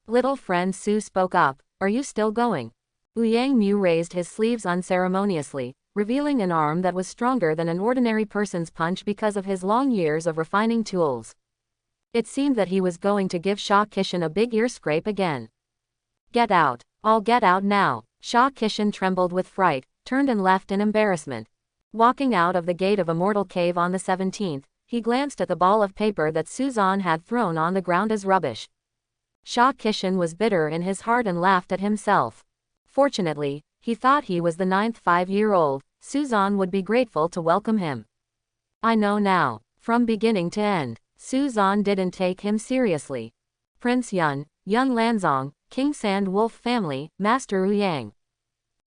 Little friend Su spoke up, are you still going? Wu Yang Mu raised his sleeves unceremoniously, revealing an arm that was stronger than an ordinary person's punch because of his long years of refining tools. It seemed that he was going to give Sha Kishan a big ear scrape again. Get out. I'll get out now. Sha Kishan trembled with fright, turned and left in embarrassment. Walking out of the gate of Immortal Cave on the 17th, he glanced at the ball of paper that Su Zan had thrown on the ground as rubbish. Sha Kishan was bitter in his heart and laughed at himself. Fortunately, he thought he was the 9th 5-year-old, Su Zan would be grateful to welcome him. I know now. From beginning to end, Su Zan didn't take him seriously. Prince Yun, Yun Lanzong, King Sand Wolf family, Master Wu Yang.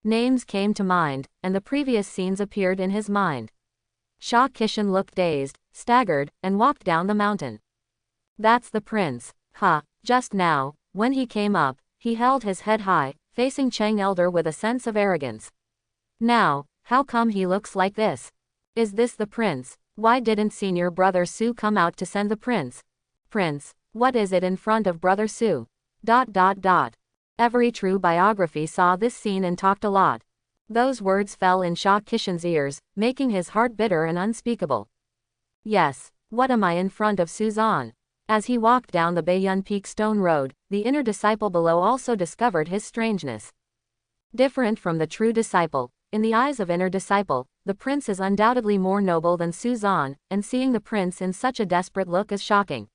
Names came to mind, and the previous scenes appeared in his mind. Sha Kishan looked dazed, staggered, and walked down the mountain. That's the prince. Just now, when he came up, he held his head high, facing Cheng Elder with a sense of arrogance. Now, how come he looks like this? Is this the prince? Why didn't senior brother Su come out to send the prince? Prince, what is it in front of brother Su? Every true biography saw this scene and talked a lot. Those words fell in Sha Kishan's ears, making his heart bitter and unspeakable. Yes, what am I in front of Su Zan? As he walked down the Baiyun Peak stone road, the inner disciple below also discovered his strangeness. Different from the true disciple, in the eyes of inner disciple, the prince is undoubtedly more noble than Su Zan, and seeing the prince in such a desperate look is shocking.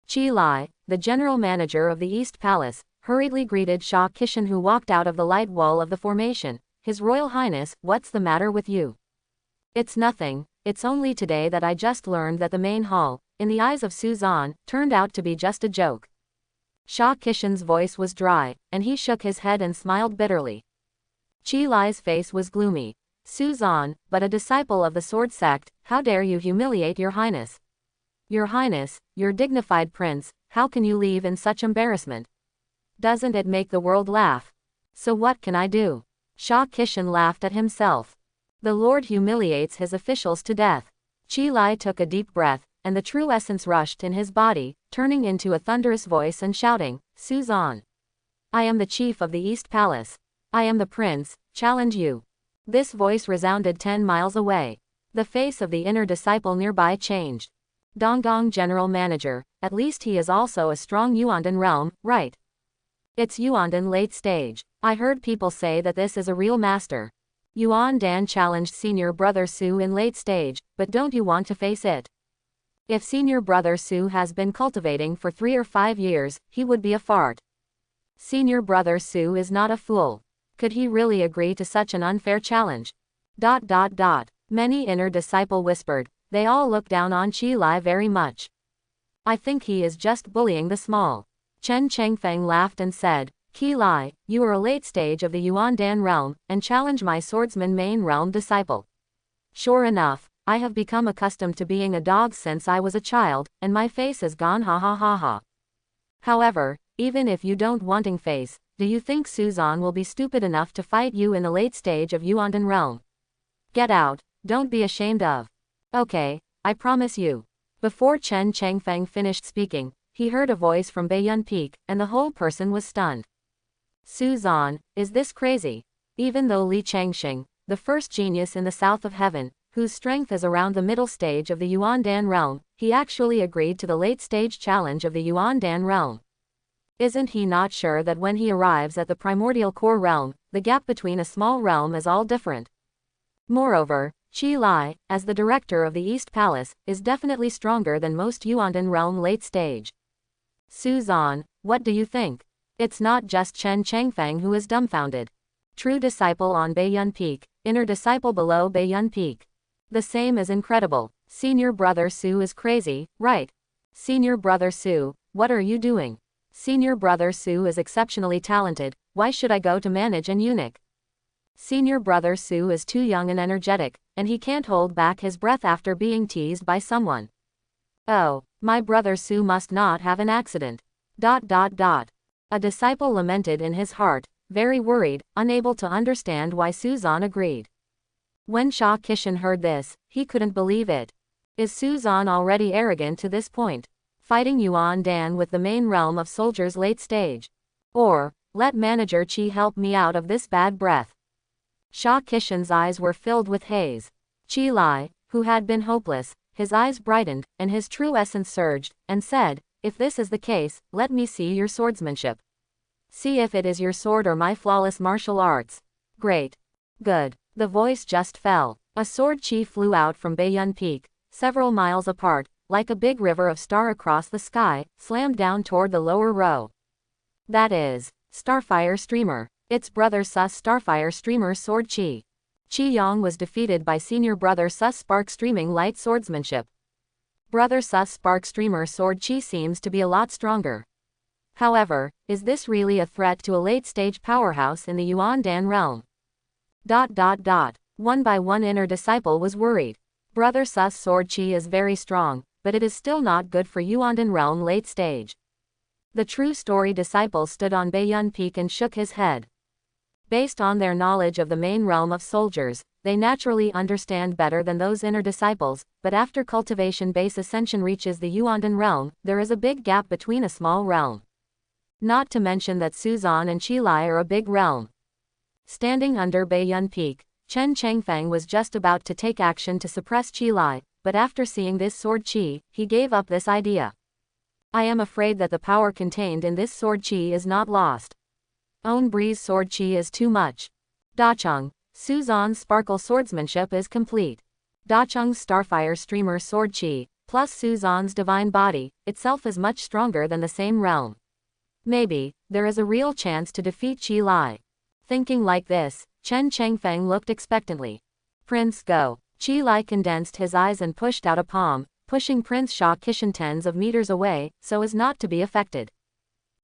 Qi Lai, the general manager of the East Palace, hurriedly greeted Sha Kishan, who walked out of the light wall of the formation. His Royal Highness, what's the matter with you? It's nothing, it's only today that I just learned that the main hall, in the eyes of Su Zan, turned out to be just a joke. Sha Kishan's voice was dry, and he shook his head and smiled bitterly. Qi Lai's face was gloomy. Su Zan, but a disciple of the sword sect, how dare you humiliate your highness? Your highness, your dignified prince, how can you leave in such embarrassment? Doesn't it make the world laugh? So what can I do? Sha Kishan laughed at himself. The Lord humiliates his officials to death. Qi Lai took a deep breath, and the true essence rushed in his body, turning into a thunderous voice and shouting, Su Zan. I am the chief of the East Palace. I am the prince, challenge you. This voice resounded 10 miles away. The face of the inner disciple nearby changed. Donggong general manager, at least he is also a strong Yuandan realm, right? It's Yuandan late stage. I heard people say that this is a real master. Yuandan challenged senior brother Su in late stage, but don't you want to face it? If senior brother Su has been cultivating for 3 or 5 years, he would be a fart. Senior brother Su is not a fool. Could he really agree to such an unfair challenge? Many inner disciple whispered. They all look down on Qi Lai very much. I think he is just bullying the small. Chen Chengfeng laughed and said, Qi Lai, you are a late stage of the Yuandan realm, and challenge my swordsman main realm disciple. Sure enough, I have become accustomed to being a dog since I was a child, and my face has gone ha ha ha ha. However, even if you don't wanting face, do you think Su Zan will be stupid enough to fight you in the late stage of Yuandan realm? Get out, don't be ashamed of. Okay, I promise you. Before Chen Chengfeng finished speaking, he heard a voice from Baiyun Peak, and the whole person was stunned. Su Zan, is this crazy? Even though Li Changxing, the first genius in the south of heaven, whose strength is around the middle stage of the Yuandan realm, he actually agreed to the late stage challenge of the Yuandan realm. Isn't he not sure that when he arrives at the primordial core realm, the gap between a small realm is all different? Moreover, Qi Lai, as the director of the East Palace, is definitely stronger than most Yuandan realm late stage. Su Zan, what do you think? It's not just Chen Chengfeng who is dumbfounded. True disciple on Baiyun Peak, inner disciple below Baiyun Peak. The same is incredible. Senior brother Su is crazy, right? Senior brother Su, what are you doing? Senior brother Su is exceptionally talented, why should I go to manage an eunuch? Senior brother Su is too young and energetic, and he can't hold back his breath after being teased by someone. Oh, my brother Su must not have an accident. ... A disciple lamented in his heart, very worried, unable to understand why Suzan agreed. When Sha Kishan heard this, he couldn't believe it. Is Suzan already arrogant to this point? Fighting Yuan Dan with the main realm of soldiers late stage? Or, let manager Chi help me out of this bad breath. Sha Kishan's eyes were filled with haze. Chi Lai, who had been hopeless, his eyes brightened, and his true essence surged, and said, if this is the case, let me see your swordsmanship. See if it is your sword or my flawless martial arts. Great. Good. The voice just fell. A sword chi flew out from Baiyun Peak, several miles apart, like a big river of star across the sky, slammed down toward the lower row. That is Starfire Streamer. Its brother Sus Starfire Streamer Sword Chi. Chi Yang was defeated by senior brother Sus Spark Streaming Light Swordsmanship. Brother Sus Spark Streamer Sword Chi seems to be a lot stronger. However, is this really a threat to a late-stage powerhouse in the Yuan Dan realm? ... One by one inner disciple was worried. Brother Sus Sword Chi is very strong, but it is still not good for Yuan Dan realm late stage. The true story disciple stood on Baiyun Peak and shook his head. Based on their knowledge of the main realm of soldiers, they naturally understand better than those inner disciples, but after cultivation base ascension reaches the Yuan Dan realm, there is a big gap between a small realm. Not to mention that Suzan and Chi Lai are a big realm. Standing under Baiyun Peak, Chen Chengfeng was just about to take action to suppress Chi Lai, but after seeing this sword chi, he gave up this idea. I am afraid that the power contained in this sword chi is not lost. Own Breeze sword chi is too much. Dacheng, Suzan's sparkle swordsmanship is complete. Dacheng's Starfire Streamer sword chi, plus Suzan's divine body, itself is much stronger than the same realm. Maybe, there is a real chance to defeat Chi Lai. Thinking like this, Chen Chengfeng looked expectantly. Prince go. Chi Lai condensed his eyes and pushed out a palm, pushing Prince Sha Kishan tens of meters away, so as not to be affected.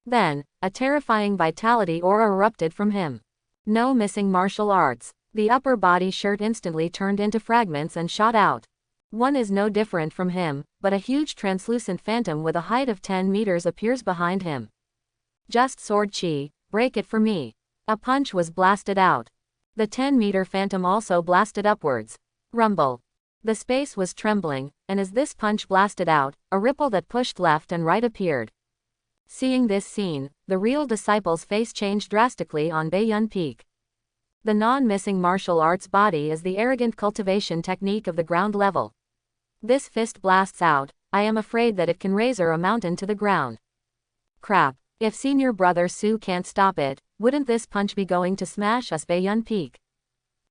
Then, a terrifying vitality aura erupted from him. No missing martial arts. The upper body shirt instantly turned into fragments and shot out. One is no different from him, but a huge translucent phantom with a height of 10 meters appears behind him. Just sword chi, break it for me. A punch was blasted out. The 10-meter phantom also blasted upwards. Rumble. The space was trembling, and as this punch blasted out, a ripple that pushed left and right appeared. Seeing this scene, the real disciple's face changed drastically on Baiyun Peak. The non-missing martial arts body is the arrogant cultivation technique of the ground level. This fist blasts out, I am afraid that it can razor a mountain to the ground. Crap, if senior brother Su can't stop it, wouldn't this punch be going to smash us Baiyun Peak?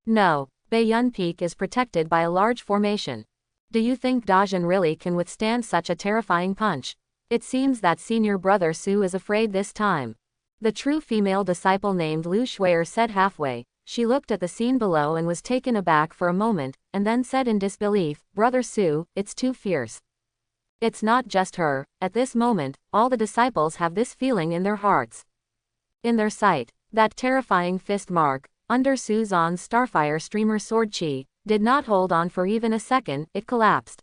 No, Baiyun Peak is protected by a large formation. Do you think Dajin really can withstand such a terrifying punch? It seems that senior brother Su is afraid this time. The true female disciple named Lu Shuier said halfway. She looked at the scene below and was taken aback for a moment, and then said in disbelief, Brother Su, it's too fierce. It's not just her, at this moment, all the disciples have this feeling in their hearts. In their sight, that terrifying fist mark, under Suzan's Starfire Streamer sword chi, did not hold on for even a second, it collapsed.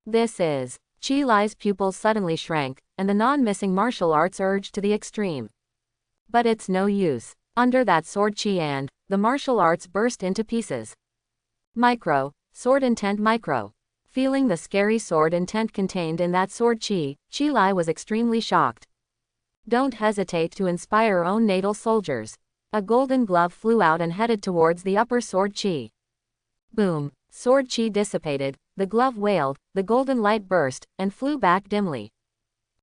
This is. Chi Lai's pupils suddenly shrank, and the non-missing martial arts urged to the extreme. But it's no use. Under that sword chi and, the martial arts burst into pieces. Micro, sword intent micro. Feeling the scary sword intent contained in that sword chi, Chi Lai was extremely shocked. Don't hesitate to inspire own natal soldiers. A golden glove flew out and headed towards the upper sword chi. Boom, sword chi dissipated, the glove wailed, the golden light burst, and flew back dimly.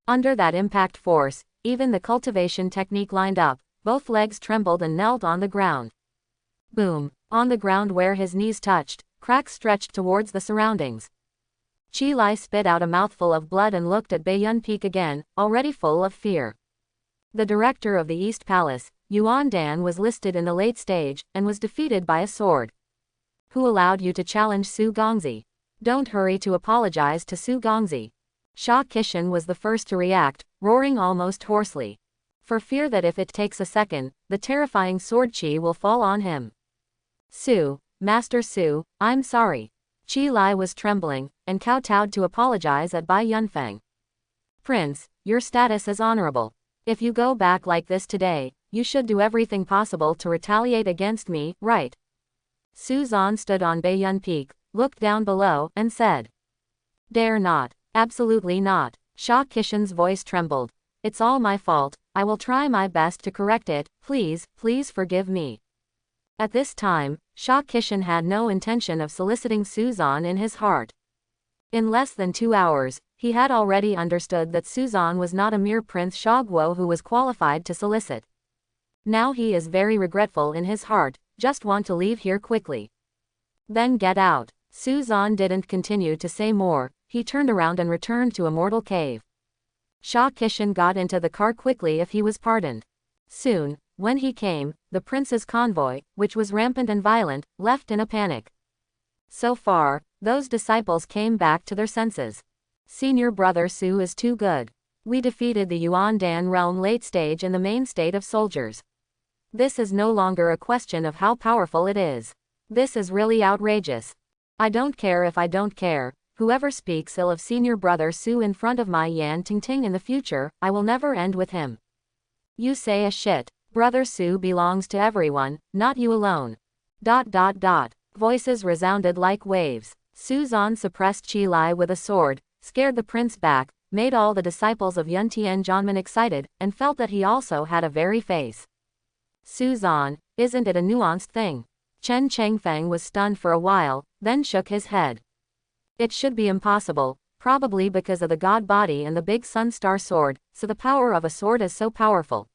Under that impact force, even the cultivation technique lined up, both legs trembled and knelt on the ground. Boom, on the ground where his knees touched, cracks stretched towards the surroundings. Chi Lai spit out a mouthful of blood and looked at Baiyun Peak again, already full of fear. The director of the East Palace, Yuan Dan, was listed in the late stage, and was defeated by a sword. Who allowed you to challenge Su Gongzi? Don't hurry to apologize to Su Gongzi. Sha Kishan was the first to react, roaring almost hoarsely. For fear that if it takes a second, the terrifying sword chi will fall on him. Su, Master Su, I'm sorry. Qi Lai was trembling, and kowtowed to apologize at Bai Yunfeng. Prince, your status is honorable. If you go back like this today, you should do everything possible to retaliate against me, right? Su Zan stood on Baiyun Peak, looked down below, and said. Dare not. Absolutely not. Sha Kishan's voice trembled. It's all my fault, I will try my best to correct it, please, please forgive me. At this time, Sha Kishan had no intention of soliciting Su Zan in his heart. In less than 2 hours, he had already understood that Su Zan was not a mere Prince Sha Guo who was qualified to solicit. Now he is very regretful in his heart, just want to leave here quickly. Then get out. Su Zan didn't continue to say more, he turned around and returned to Immortal Cave. Sha Kishan got into the car quickly if he was pardoned. Soon, when he came, the prince's convoy, which was rampant and violent, left in a panic. So far, those disciples came back to their senses. Senior brother Su is too good. We defeated the Yuan Dan realm late stage in the main state of soldiers. This is no longer a question of how powerful it is. This is really outrageous. I don't care if I don't care. Whoever speaks ill of senior brother Su in front of my Yan Tingting in the future, I will never end with him. You say a shit. Brother Su belongs to everyone, not you alone. ... Voices resounded like waves. Su Zan suppressed Qi Lai with a sword, scared the prince back, made all the disciples of Yuntian Janman excited, and felt that he also had a very face. Su Zan, isn't it a nuanced thing? Chen Chengfeng was stunned for a while, then shook his head. It should be impossible, probably because of the god body and the big sun star sword, so the power of a sword is so powerful.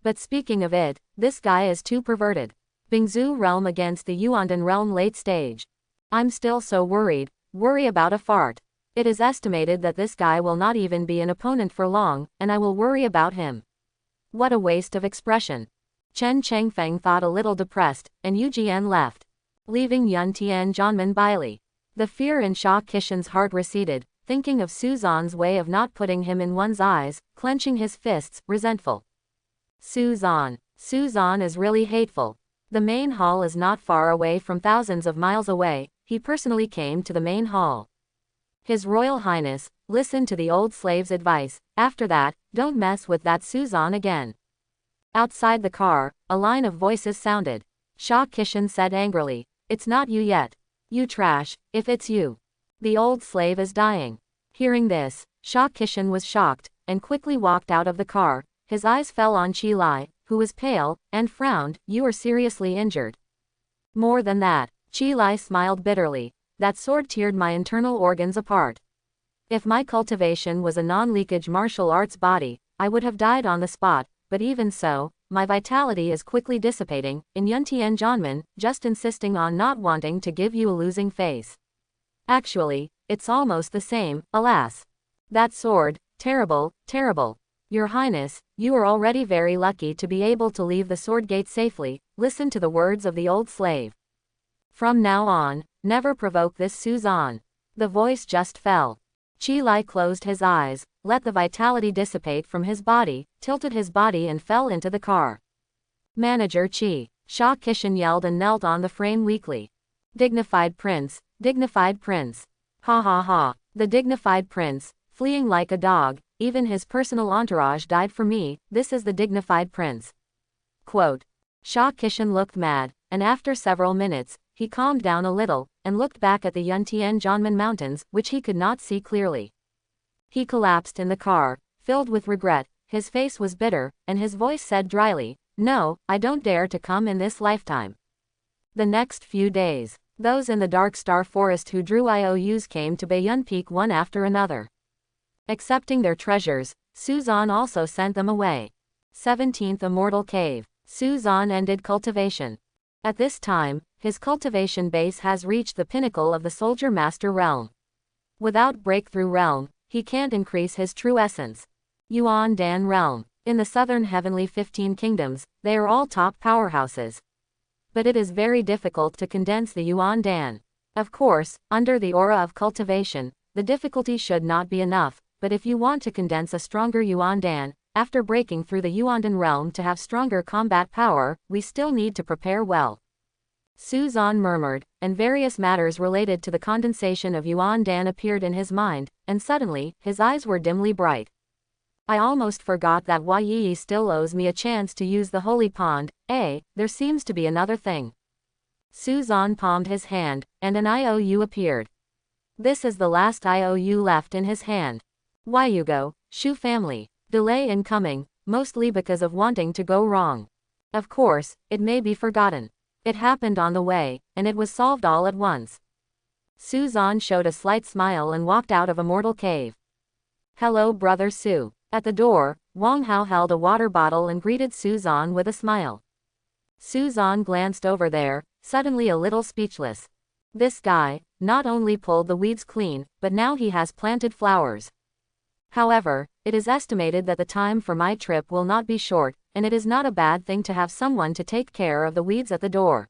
But speaking of it, this guy is too perverted. Bingzu realm against the Yuandan realm late stage. I'm still so worried, worry about a fart. It is estimated that this guy will not even be an opponent for long, and I will worry about him. What a waste of expression. Chen Chengfeng thought a little depressed, and Yu Jian left, leaving Yun Tian Janman Bailey. The fear in Sha Kishan's heart receded, thinking of Su Zan's way of not putting him in one's eyes, clenching his fists, resentful. Su Zan is really hateful. The main hall is not far away from thousands of miles away, he personally came to the main hall. His Royal Highness, listen to the old slave's advice, after that, don't mess with that Su Zan again. Outside the car, a line of voices sounded. Sha Kishan said angrily, it's not you yet. You trash, if it's you. The old slave is dying. Hearing this, Sha Kishan was shocked, and quickly walked out of the car. His eyes fell on Qi Lai, who was pale, and frowned, you are seriously injured. More than that, Qi Lai smiled bitterly, that sword teared my internal organs apart. If my cultivation was a non-leakage martial arts body, I would have died on the spot, but even so, my vitality is quickly dissipating, in Yuntian Janman, just insisting on not wanting to give you a losing face. Actually, it's almost the same, alas. That sword, terrible, terrible. Your Highness, you are already very lucky to be able to leave the sword gate safely, listen to the words of the old slave. From now on, never provoke this Su Zan. The voice just fell. Qi Lai closed his eyes, let the vitality dissipate from his body, tilted his body and fell into the car. Manager Qi, Sha Kishan yelled and knelt on the frame weakly. Dignified prince, dignified prince. Ha ha ha, the dignified prince, fleeing like a dog, even his personal entourage died for me, this is the dignified prince. Quote. Sha Kishan looked mad, and after several minutes, he calmed down a little, and looked back at the Yuntian Janman Mountains, which he could not see clearly. He collapsed in the car, filled with regret, his face was bitter, and his voice said dryly, no, I don't dare to come in this lifetime. The next few days, those in the Dark Star Forest who drew IOUs came to Baiyun Peak one after another. Accepting their treasures, Su Zan also sent them away. 17th Immortal Cave. Su Zan ended cultivation. At this time, his cultivation base has reached the pinnacle of the Soldier Master realm. Without Breakthrough realm, he can't increase his true essence. Yuan Dan realm. In the southern heavenly 15 kingdoms, they are all top powerhouses. But it is very difficult to condense the Yuan Dan. Of course, under the aura of cultivation, the difficulty should not be enough, but if you want to condense a stronger Yuan Dan, after breaking through the Yuandan realm to have stronger combat power, we still need to prepare well. Su Zan murmured, and various matters related to the condensation of Yuan Dan appeared in his mind, and suddenly, his eyes were dimly bright. I almost forgot that Yi still owes me a chance to use the holy pond. There seems to be another thing. Su Zan palmed his hand, and an IOU appeared. This is the last IOU left in his hand. Yugo, Shu family. Delay in coming, mostly because of wanting to go wrong. Of course, it may be forgotten. It happened on the way, and it was solved all at once. Su Zan showed a slight smile and walked out of a mortal cave. Hello brother Su. At the door, Wang Hao held a water bottle and greeted Su Zan with a smile. Su Zan glanced over there, suddenly a little speechless. This guy, not only pulled the weeds clean, but now he has planted flowers. However, it is estimated that the time for my trip will not be short, and it is not a bad thing to have someone to take care of the weeds at the door.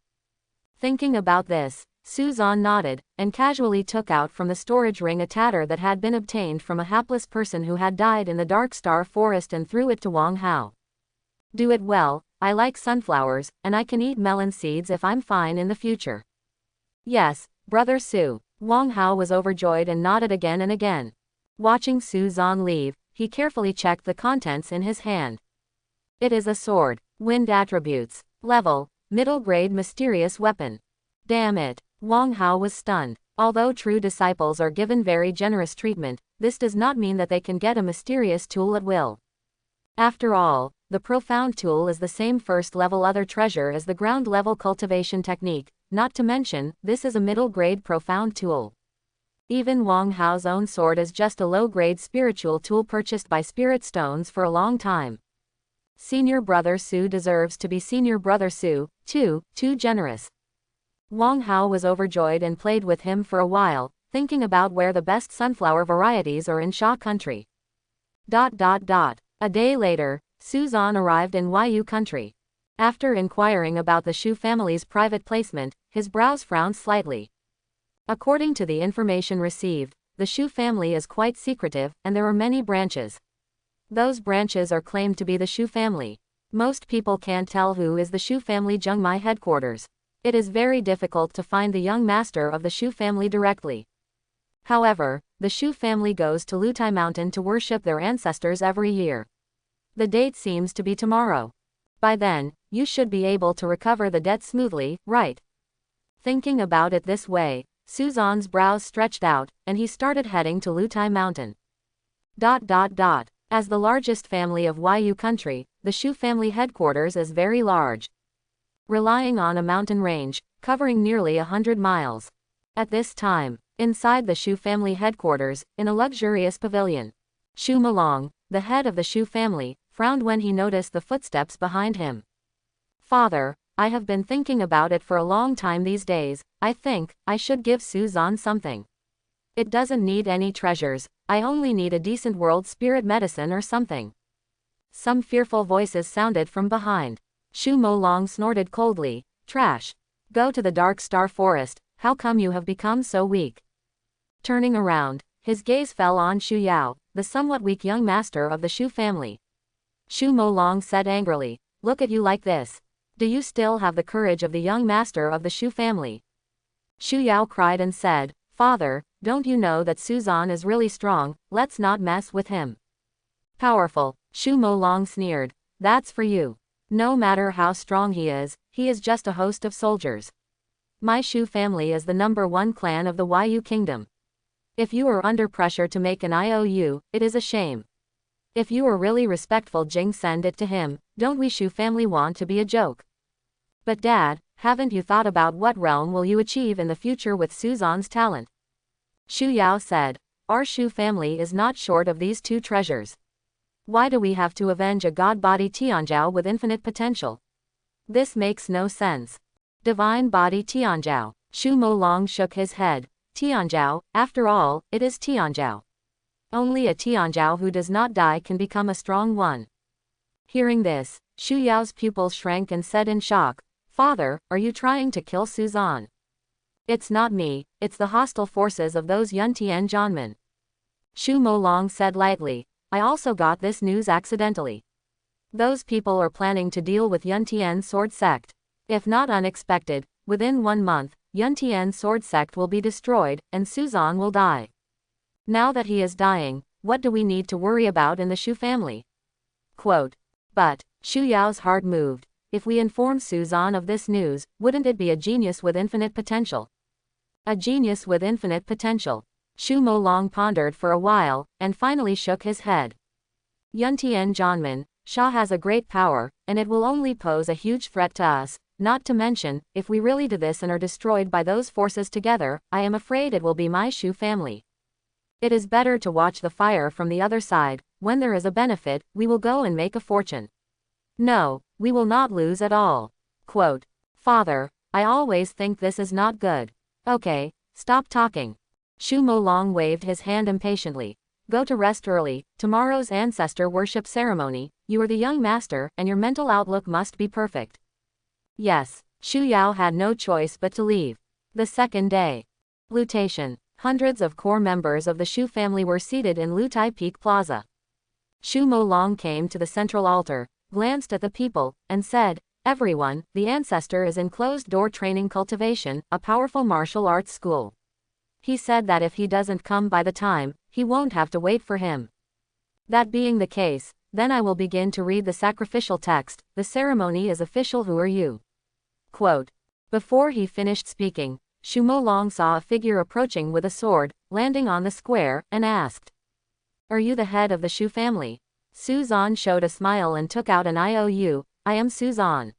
Thinking about this, Su Zan nodded, and casually took out from the storage ring a tatter that had been obtained from a hapless person who had died in the Dark Star Forest and threw it to Wang Hao. Do it well, I like sunflowers, and I can eat melon seeds if I'm fine in the future. Yes, brother Su. Wang Hao was overjoyed and nodded again and again. Watching Su Zan leave, he carefully checked the contents in his hand. It is a sword. Wind attributes. Level, middle grade mysterious weapon. Damn it. Wang Hao was stunned. Although true disciples are given very generous treatment, this does not mean that they can get a mysterious tool at will. After all, the profound tool is the same first-level other treasure as the ground-level cultivation technique, not to mention, this is a middle-grade profound tool. Even Wang Hao's own sword is just a low-grade spiritual tool purchased by spirit stones for a long time. Senior brother Su deserves to be senior brother Su, too generous. Wang Hao was overjoyed and played with him for a while, thinking about where the best sunflower varieties are in Sha country. A day later, Su Zan arrived in Yu country. After inquiring about the Shu family's private placement, his brows frowned slightly. According to the information received, the Shu family is quite secretive, and there are many branches. Those branches are claimed to be the Shu family. Most people can't tell who is the Shu family Zhengmai headquarters. It is very difficult to find the young master of the Shu family directly. However, the Shu family goes to Lutai Mountain to worship their ancestors every year. The date seems to be tomorrow. By then, you should be able to recover the debt smoothly, right? Thinking about it this way, Su Zan's brows stretched out, and he started heading to Lutai Mountain. As the largest family of Yu country, the Shu family headquarters is very large. Relying on a mountain range, covering nearly 100 miles. At this time, inside the Shu family headquarters, in a luxurious pavilion, Shu Melong, the head of the Shu family, frowned when he noticed the footsteps behind him. Father, I have been thinking about it for a long time these days. I think I should give Su Zan something. It doesn't need any treasures, I only need a decent world spirit medicine or something. Some fearful voices sounded from behind. Shu Molong snorted coldly. Trash. Go to the Dark Star Forest, how come you have become so weak? Turning around, his gaze fell on Shu Yao, the somewhat weak young master of the Shu family. Shu Molong said angrily, look at you like this. Do you still have the courage of the young master of the Shu family? Shu Yao cried and said, Father, don't you know that Su Zan is really strong, let's not mess with him. Powerful, Shu Molong sneered, that's for you. No matter how strong he is just a host of soldiers. My Shu family is the #1 clan of the Yu kingdom. If you are under pressure to make an IOU, it is a shame. If you are really respectful, Jing, send it to him. Don't we Shu family want to be a joke? But Dad, haven't you thought about what realm will you achieve in the future with Su Zan's talent? Shu Yao said, our Shu family is not short of these two treasures. Why do we have to avenge a god body Tianjiao with infinite potential? This makes no sense. Divine body Tianjiao. Shu Molong shook his head. Tianjiao, after all, it is Tianjiao. Only a Tianjiao who does not die can become a strong one. Hearing this, Shu Yao's pupils shrank and said in shock, Father, are you trying to kill Su Zan? It's not me, it's the hostile forces of those Yuntian Janmen. Shu Molong said lightly, I also got this news accidentally. Those people are planning to deal with Yuntian sword sect. If not unexpected, within 1 month, Yuntian's sword sect will be destroyed, and Suzan will die. Now that he is dying, what do we need to worry about in the Shu family? Quote. But, Shu Yao's heart moved. If we inform Suzan of this news, wouldn't it be a genius with infinite potential? A genius with infinite potential. Shu Molong pondered for a while, and finally shook his head. Yuntian Janman, Sha has a great power, and it will only pose a huge threat to us, not to mention, if we really do this and are destroyed by those forces together, I am afraid it will be my Shu family. It is better to watch the fire from the other side. When there is a benefit, we will go and make a fortune. No, we will not lose at all. Quote. Father, I always think this is not good. Okay, stop talking. Shu Molong waved his hand impatiently. Go to rest early. Tomorrow's ancestor worship ceremony. You are the young master, and your mental outlook must be perfect. Yes, Shu Yao had no choice but to leave. The second day. Lutation. Hundreds of core members of the Shu family were seated in Lutai Peak Plaza. Shu Molong came to the central altar, glanced at the people, and said, Everyone, the ancestor is in closed-door training cultivation, a powerful martial arts school. He said that if he doesn't come by the time, he won't have to wait for him. That being the case, then I will begin to read the sacrificial text. The ceremony is official. Who are you? Quote. Before he finished speaking, Shu Molong saw a figure approaching with a sword, landing on the square, and asked, Are you the head of the Shu family? Suzan showed a smile and took out an IOU. I am Suzan.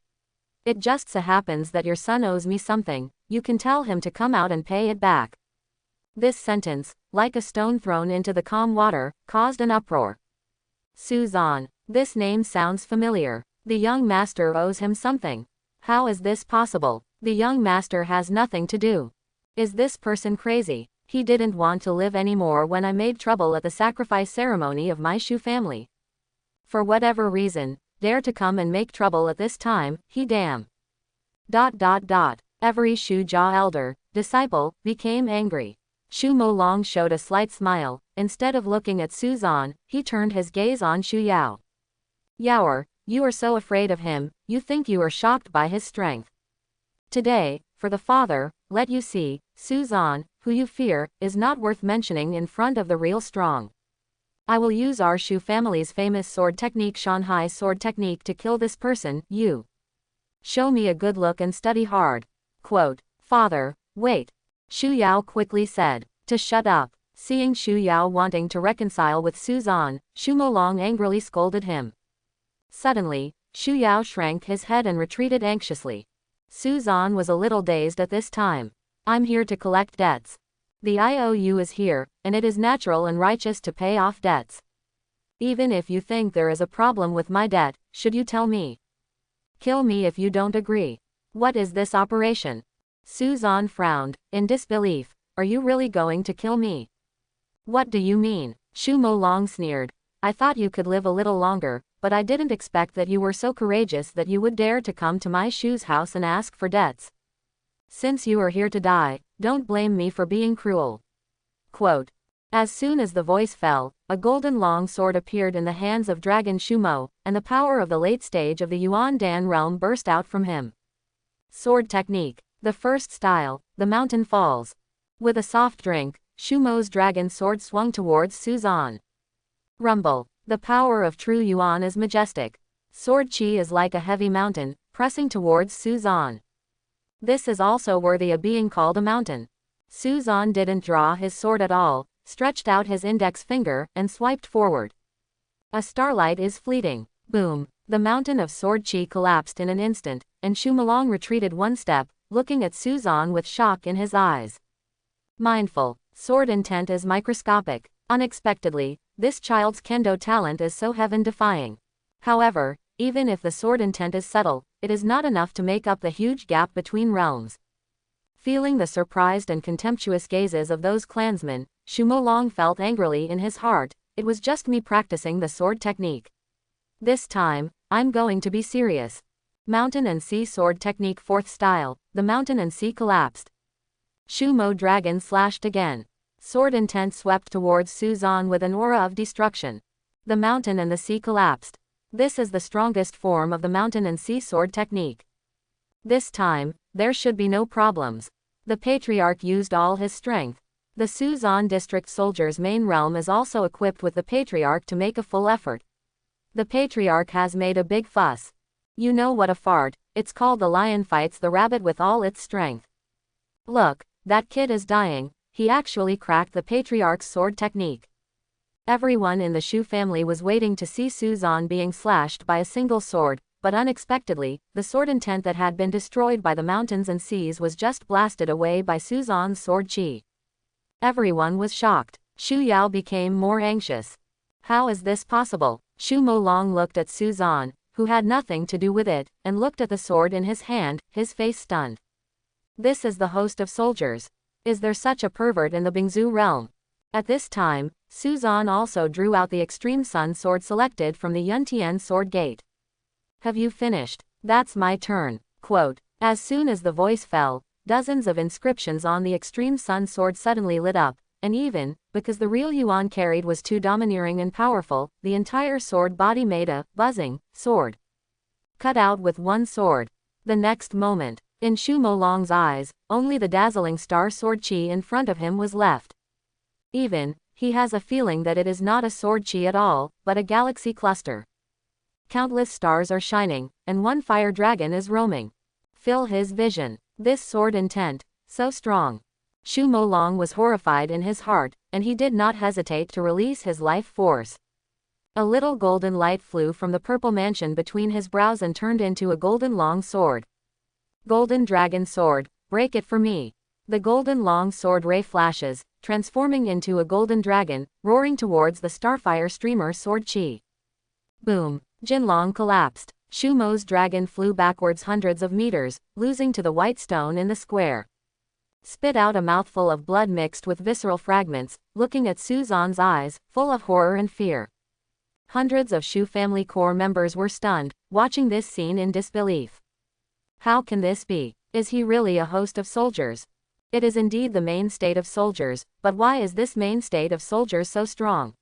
It just so happens that your son owes me something. You can tell him to come out and pay it back. This sentence, like a stone thrown into the calm water, caused an uproar. Suzan. This name sounds familiar. The young master owes him something. How is this possible? The young master has nothing to do. Is this person crazy? He didn't want to live anymore when I made trouble at the sacrifice ceremony of my Shu family. For whatever reason, dare to come and make trouble at this time, he damn. ... Every Shu Jia elder, disciple, became angry. Shu Molong showed a slight smile. Instead of looking at Suzan, he turned his gaze on Shu Yao. Yaoer, you are so afraid of him, you think you are shocked by his strength. Today, for the father, let you see, Suzan, who you fear, is not worth mentioning in front of the real strong. I will use our Shu family's famous sword technique, Shanghai sword technique, to kill this person. You show me a good look and study hard. Quote. Father, wait. Shu Yao quickly said, to shut up. Seeing Shu Yao wanting to reconcile with Suzan, Shu Molong angrily scolded him. Suddenly, Shu Yao shrank his head and retreated anxiously. Suzan was a little dazed at this time. I'm here to collect debts. The IOU is here, and it is natural and righteous to pay off debts. Even if you think there is a problem with my debt, should you tell me? Kill me if you don't agree. What is this operation? Suzan frowned, in disbelief. Are you really going to kill me? What do you mean? Shu Molong sneered. I thought you could live a little longer, but I didn't expect that you were so courageous that you would dare to come to my Shu's house and ask for debts. Since you are here to die, don't blame me for being cruel. Quote. As soon as the voice fell, a golden long sword appeared in the hands of Dragon Shumo, and the power of the late stage of the Yuan Dan realm burst out from him. Sword technique. The first style, the mountain falls. With a soft drink, Shumo's dragon sword swung towards Suzan. Rumble. The power of true Yuan is majestic. Sword chi is like a heavy mountain, pressing towards Suzan. This is also worthy of being called a mountain. Suzan didn't draw his sword at all, stretched out his index finger, and swiped forward. A starlight is fleeting. Boom. The mountain of sword chi collapsed in an instant, and Shu Molong retreated one step, looking at Suzan with shock in his eyes. Mindful. Sword intent is microscopic. Unexpectedly, this child's kendo talent is so heaven-defying. However, even if the sword intent is subtle, it is not enough to make up the huge gap between realms. Feeling the surprised and contemptuous gazes of those clansmen, Shu Molong felt angrily in his heart. It was just me practicing the sword technique. This time, I'm going to be serious. Mountain and Sea sword technique, fourth style. The mountain and sea collapsed. Shumo dragon slashed again. Sword intent swept towards Suzan with an aura of destruction. The mountain and the sea collapsed. This is the strongest form of the mountain and sea sword technique. This time, there should be no problems. The patriarch used all his strength. The Suzan district soldiers' main realm is also equipped with the patriarch to make a full effort. The patriarch has made a big fuss. You know what a fart, it's called the lion fights the rabbit with all its strength. Look, that kid is dying, he actually cracked the patriarch's sword technique. Everyone in the Shu family was waiting to see Suzan being slashed by a single sword, but unexpectedly, the sword intent that had been destroyed by the mountains and seas was just blasted away by Suzan's sword chi. Everyone was shocked. Shu Yao became more anxious. How is this possible? Shu Molong looked at Suzan, who had nothing to do with it, and looked at the sword in his hand, his face stunned. This is the host of soldiers. Is there such a pervert in the Bingzu realm? At this time, Suzan also drew out the Extreme Sun sword selected from the Yuntian sword gate. Have you finished? That's my turn. Quote. As soon as the voice fell, dozens of inscriptions on the Extreme Sun sword suddenly lit up, and even, because the real Yuan carried was too domineering and powerful, the entire sword body made a buzzing sword. Cut out with one sword. The next moment, in Shu Molong's eyes, only the dazzling star sword chi in front of him was left. Even, he has a feeling that it is not a sword chi at all, but a galaxy cluster. Countless stars are shining, and one fire dragon is roaming. Fill his vision. This sword intent, so strong. Shu Molong was horrified in his heart, and he did not hesitate to release his life force. A little golden light flew from the purple mansion between his brows and turned into a golden long sword. Golden dragon sword, break it for me. The golden long sword ray flashes, transforming into a golden dragon, roaring towards the starfire streamer sword chi. Boom! Jinlong collapsed. Shu Mo's dragon flew backwards hundreds of meters, losing to the white stone in the square. Spit out a mouthful of blood mixed with visceral fragments, looking at Suzan's eyes, full of horror and fear. Hundreds of Shu family core members were stunned, watching this scene in disbelief. How can this be? Is he really a host of soldiers? It is indeed the main state of soldiers, but why is this main state of soldiers so strong?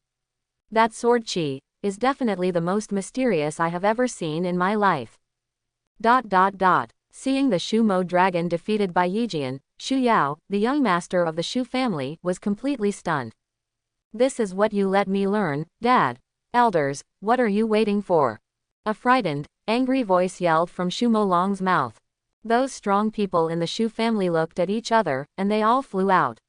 That sword chi is definitely the most mysterious I have ever seen in my life. Seeing the Shu Mo dragon defeated by Yijian, Shu Yao, the young master of the Shu family, was completely stunned. This is what you let me learn, Dad. Elders, what are you waiting for? A frightened, angry voice yelled from Shu Molong's mouth. Those strong people in the Shu family looked at each other, and they all flew out.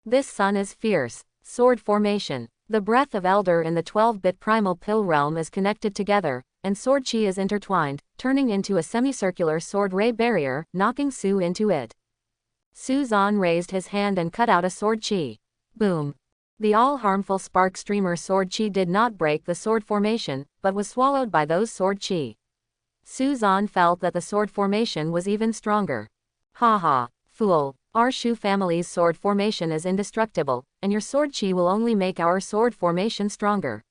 This sun is fierce. Sword formation. The breath of Elder in the 12-bit primal pill realm is connected together, and sword chi is intertwined, turning into a semicircular sword ray barrier, knocking Su into it. Suzan raised his hand and cut out a sword chi. Boom. The all-harmful spark streamer sword chi did not break the sword formation, but was swallowed by those sword chi. Suzan felt that the sword formation was even stronger. Haha, fool. Our Shu family's sword formation is indestructible, and your sword chi will only make our sword formation stronger.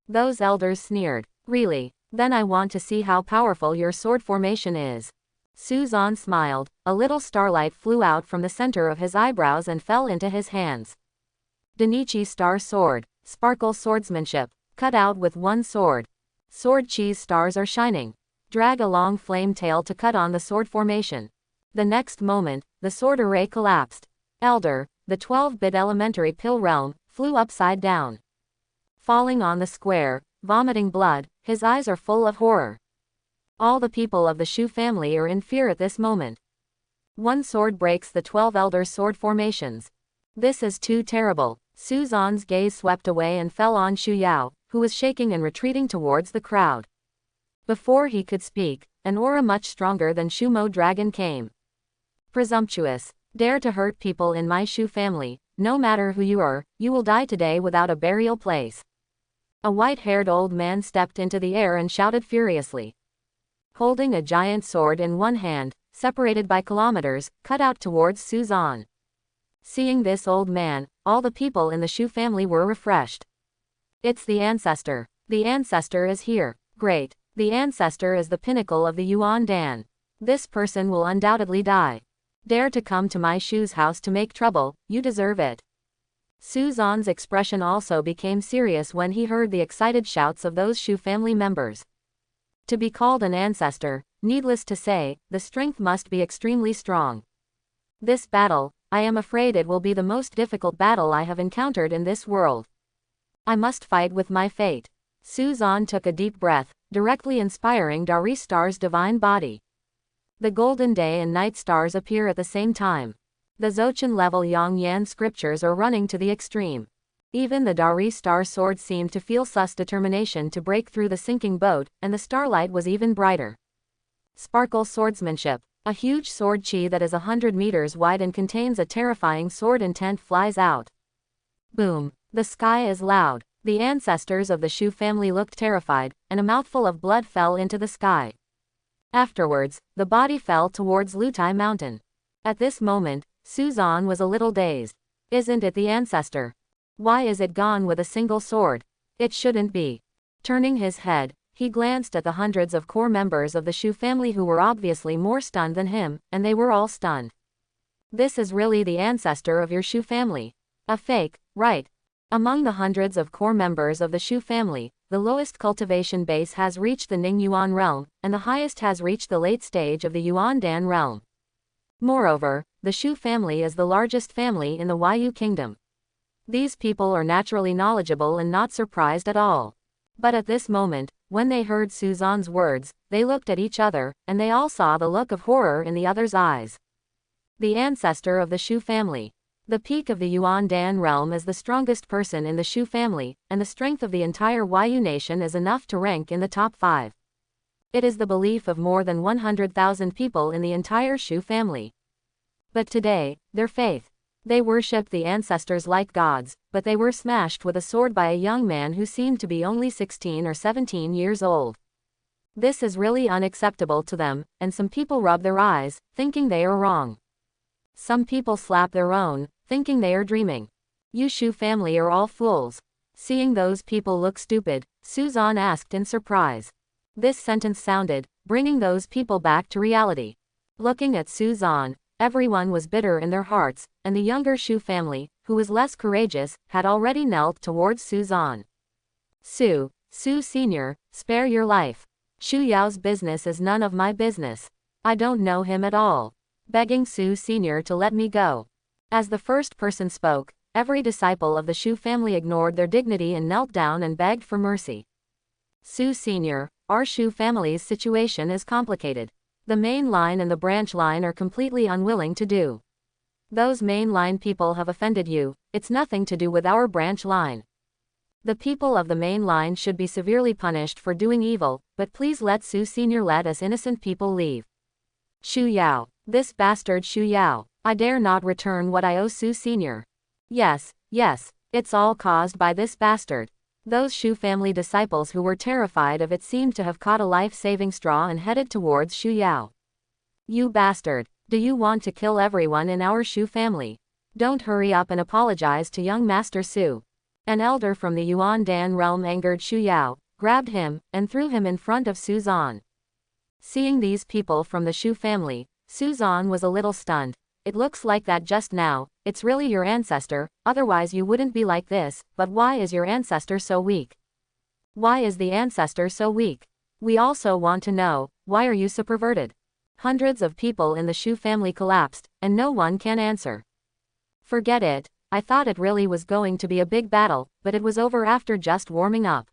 Those elders sneered. Really? Then I want to see how powerful your sword formation is. Suzan smiled. A little starlight flew out from the center of his eyebrows and fell into his hands. Danichi Star Sword. Sparkle swordsmanship. Cut out with one sword. Sword chi's stars are shining. Drag a long flame tail to cut on the sword formation. The next moment, the sword array collapsed. Elder, the 12-bit elementary pill realm, flew upside down. Falling on the square, vomiting blood, his eyes are full of horror. All the people of the Shu family are in fear at this moment. One sword breaks the 12 elder sword formations. This is too terrible. Suzan's gaze swept away and fell on Shu Yao, who was shaking and retreating towards the crowd. Before he could speak, an aura much stronger than Shu Mo dragon came. Presumptuous. Dare to hurt people in my Shu family, no matter who you are, you will die today without a burial place. A white-haired old man stepped into the air and shouted furiously. Holding a giant sword in one hand, separated by kilometers, cut out towards Suzan. Seeing this old man, all the people in the Shu family were refreshed. It's the ancestor. The ancestor is here. Great. The ancestor is the pinnacle of the Yuan Dan. This person will undoubtedly die. Dare to come to my Shu's house to make trouble, you deserve it. Suzan's expression also became serious when he heard the excited shouts of those Shu family members. To be called an ancestor, needless to say, the strength must be extremely strong. This battle, I am afraid it will be the most difficult battle I have encountered in this world. I must fight with my fate. Suzan took a deep breath, directly inspiring Dari Star's divine body. The golden day and night stars appear at the same time. The Dzogchen level Yang Yan scriptures are running to the extreme. Even the Dari Star sword seemed to feel sus determination to break through the sinking boat, and the starlight was even brighter. Sparkle swordsmanship. A huge sword chi that is 100 meters wide and contains a terrifying sword intent flies out. Boom. The sky is loud. The ancestors of the Shu family looked terrified, and a mouthful of blood fell into the sky. Afterwards, the body fell towards Lutai Mountain. At this moment, Suzan was a little dazed. Isn't it the ancestor? Why is it gone with a single sword? It shouldn't be. Turning his head, he glanced at the hundreds of core members of the Shu family who were obviously more stunned than him, and they were all stunned. This is really the ancestor of your Shu family. A fake, right? Among the hundreds of core members of the Shu family, the lowest cultivation base has reached the Ning Yuan realm, and the highest has reached the late stage of the Yuan Dan realm. Moreover, the Shu family is the largest family in the Yu kingdom. These people are naturally knowledgeable and not surprised at all. But at this moment, when they heard Suzan's words, they looked at each other, and they all saw the look of horror in the other's eyes. The ancestor of the Shu family. The peak of the Yuan Dan realm is the strongest person in the Shu family, and the strength of the entire Yu nation is enough to rank in the top 5. It is the belief of more than 100,000 people in the entire Shu family. But today, their faith. They worshipped the ancestors like gods, but they were smashed with a sword by a young man who seemed to be only 16 or 17 years old. This is really unacceptable to them, and some people rub their eyes, thinking they are wrong. Some people slap their own, thinking they are dreaming. You Shu family are all fools. Seeing those people look stupid, Suzan asked in surprise. This sentence sounded, bringing those people back to reality. Looking at Suzan, everyone was bitter in their hearts, and the younger Shu family, who was less courageous, had already knelt towards Suzan. Su Senior, spare your life. Shu Yao's business is none of my business. I don't know him at all. Begging Su Senior to let me go. As the first person spoke, every disciple of the Shu family ignored their dignity and knelt down and begged for mercy. Su Senior, our Shu family's situation is complicated. The main line and the branch line are completely unwilling to do. Those main line people have offended you, it's nothing to do with our branch line. The people of the main line should be severely punished for doing evil, but please let Su Senior let us innocent people leave. Shu Yao. This bastard Shu Yao. I dare not return what I owe Su Senior. Yes, it's all caused by this bastard. Those Shu family disciples who were terrified of it seemed to have caught a life-saving straw and headed towards Shu Yao. You bastard, do you want to kill everyone in our Shu family? Don't hurry up and apologize to young Master Su. An elder from the Yuan Dan realm angered Shu Yao, grabbed him, and threw him in front of Suzan. Seeing these people from the Shu family, Suzan was a little stunned. It looks like that just now, it's really your ancestor, otherwise you wouldn't be like this, but why is your ancestor so weak? Why is the ancestor so weak? We also want to know, why are you so perverted? Hundreds of people in the Shu family collapsed, and no one can answer. Forget it, I thought it really was going to be a big battle, but it was over after just warming up.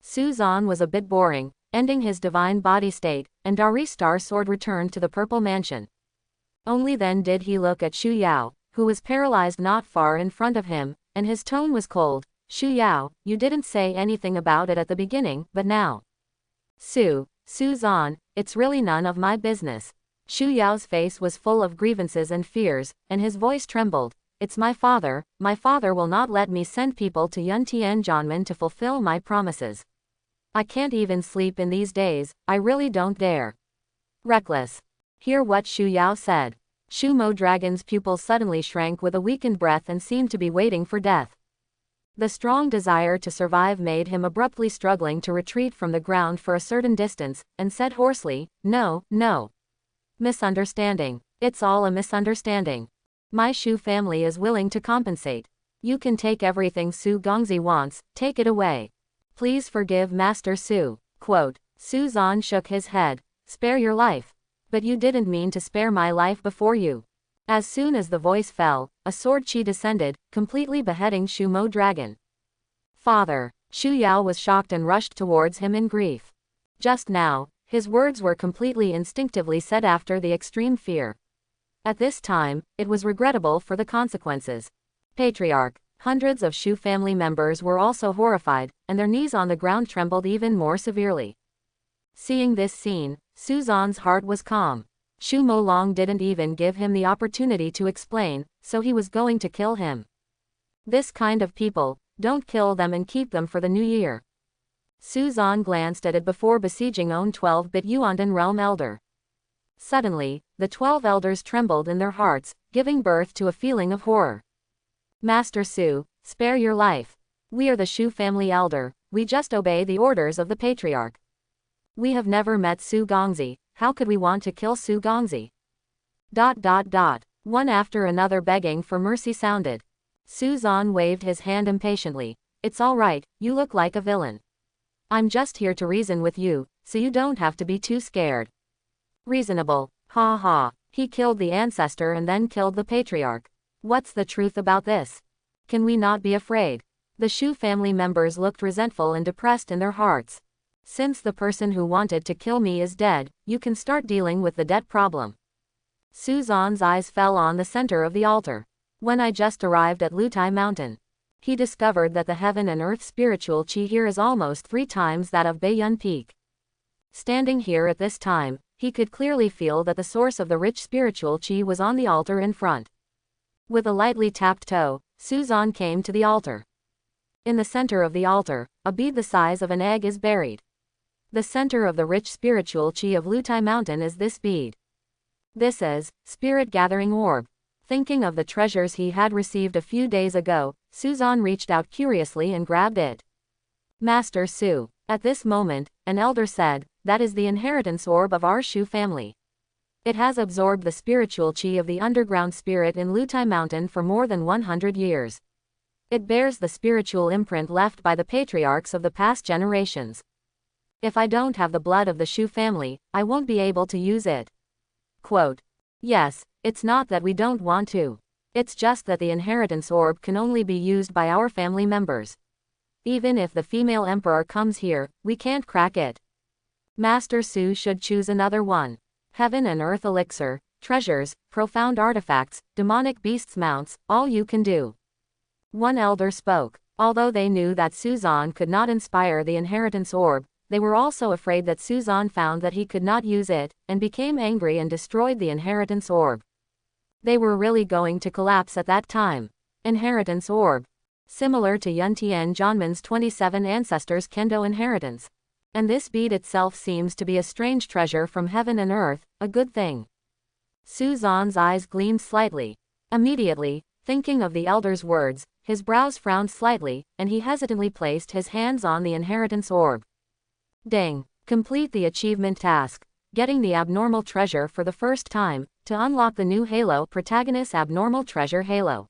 Suzan was a bit boring, ending his divine body state, and Dari's star sword returned to the purple mansion. Only then did he look at Shu Yao, who was paralyzed not far in front of him, and his tone was cold. Shu Yao, you didn't say anything about it at the beginning, but now. Suzan, it's really none of my business. Shu Yao's face was full of grievances and fears, and his voice trembled. It's my father will not let me send people to Yuntian Janmen to fulfill my promises. I can't even sleep in these days, I really don't dare. Reckless. Hear what Shu Yao said. Shu Mo Dragon's pupils suddenly shrank with a weakened breath and seemed to be waiting for death. The strong desire to survive made him abruptly struggling to retreat from the ground for a certain distance, and said hoarsely, No. Misunderstanding. It's all a misunderstanding. My Shu family is willing to compensate. You can take everything Su Gongzi wants, take it away. Please forgive Master Su. Quote. Suzan shook his head. spare your life. But you didn't mean to spare my life before you. As soon as the voice fell, a sword chi descended, completely beheading Shu Mo Dragon. Father. Shu Yao was shocked and rushed towards him in grief. Just now, his words were completely instinctively said after the extreme fear. At this time, it was regrettable for the consequences. Patriarch. Hundreds of Shu family members were also horrified, and their knees on the ground trembled even more severely. Seeing this scene, Suzan's heart was calm. Shu Mo Long didn't even give him the opportunity to explain, so he was going to kill him. This kind of people, don't kill them and keep them for the new year. Suzan glanced at it before besieging own 12-bit Yuandan realm elder. Suddenly, the 12 elders trembled in their hearts, giving birth to a feeling of horror. Master Su, spare your life. We are the Shu family elder, we just obey the orders of the patriarch. We have never met Su Gongzi, how could we want to kill Su Gongzi? One after another begging for mercy sounded. Suzan waved his hand impatiently. It's all right, you look like a villain. I'm just here to reason with you, so you don't have to be too scared. Reasonable, ha ha, he killed the ancestor and then killed the patriarch. What's the truth about this? Can we not be afraid? The Shu family members looked resentful and depressed in their hearts. Since the person who wanted to kill me is dead, you can start dealing with the debt problem. Suzan's eyes fell on the center of the altar. When I just arrived at Lutai Mountain, he discovered that the heaven and earth spiritual chi here is almost 3 times that of Baiyun Peak. Standing here at this time, he could clearly feel that the source of the rich spiritual chi was on the altar in front. With a lightly tapped toe, Suzan came to the altar. In the center of the altar, a bead the size of an egg is buried. The center of the rich spiritual chi of Lutai Mountain is this bead. This is Spirit Gathering Orb. Thinking of the treasures he had received a few days ago, Suzan reached out curiously and grabbed it. Master Su. At this moment, an elder said, that is the inheritance orb of our Shu family. It has absorbed the spiritual chi of the underground spirit in Lutai Mountain for more than 100 years. It bears the spiritual imprint left by the patriarchs of the past generations. If I don't have the blood of the Shu family, I won't be able to use it. Quote. Yes, it's not that we don't want to. It's just that the inheritance orb can only be used by our family members. Even if the female emperor comes here, we can't crack it. Master Su should choose another one. Heaven and earth elixir, treasures, profound artifacts, demonic beasts mounts, all you can do. One elder spoke. Although they knew that Suzan could not inspire the inheritance orb, they were also afraid that Suzan found that he could not use it, and became angry and destroyed the inheritance orb. They were really going to collapse at that time. Inheritance orb. Similar to Yuntian Janman's 27 ancestors' Kendo inheritance. And this bead itself seems to be a strange treasure from heaven and earth, a good thing. Suzan's eyes gleamed slightly. Immediately, thinking of the elder's words, his brows frowned slightly, and he hesitantly placed his hands on the inheritance orb. Ding. Complete the achievement task. Getting the abnormal treasure for the first time, to unlock the new halo Protagonist Abnormal Treasure Halo.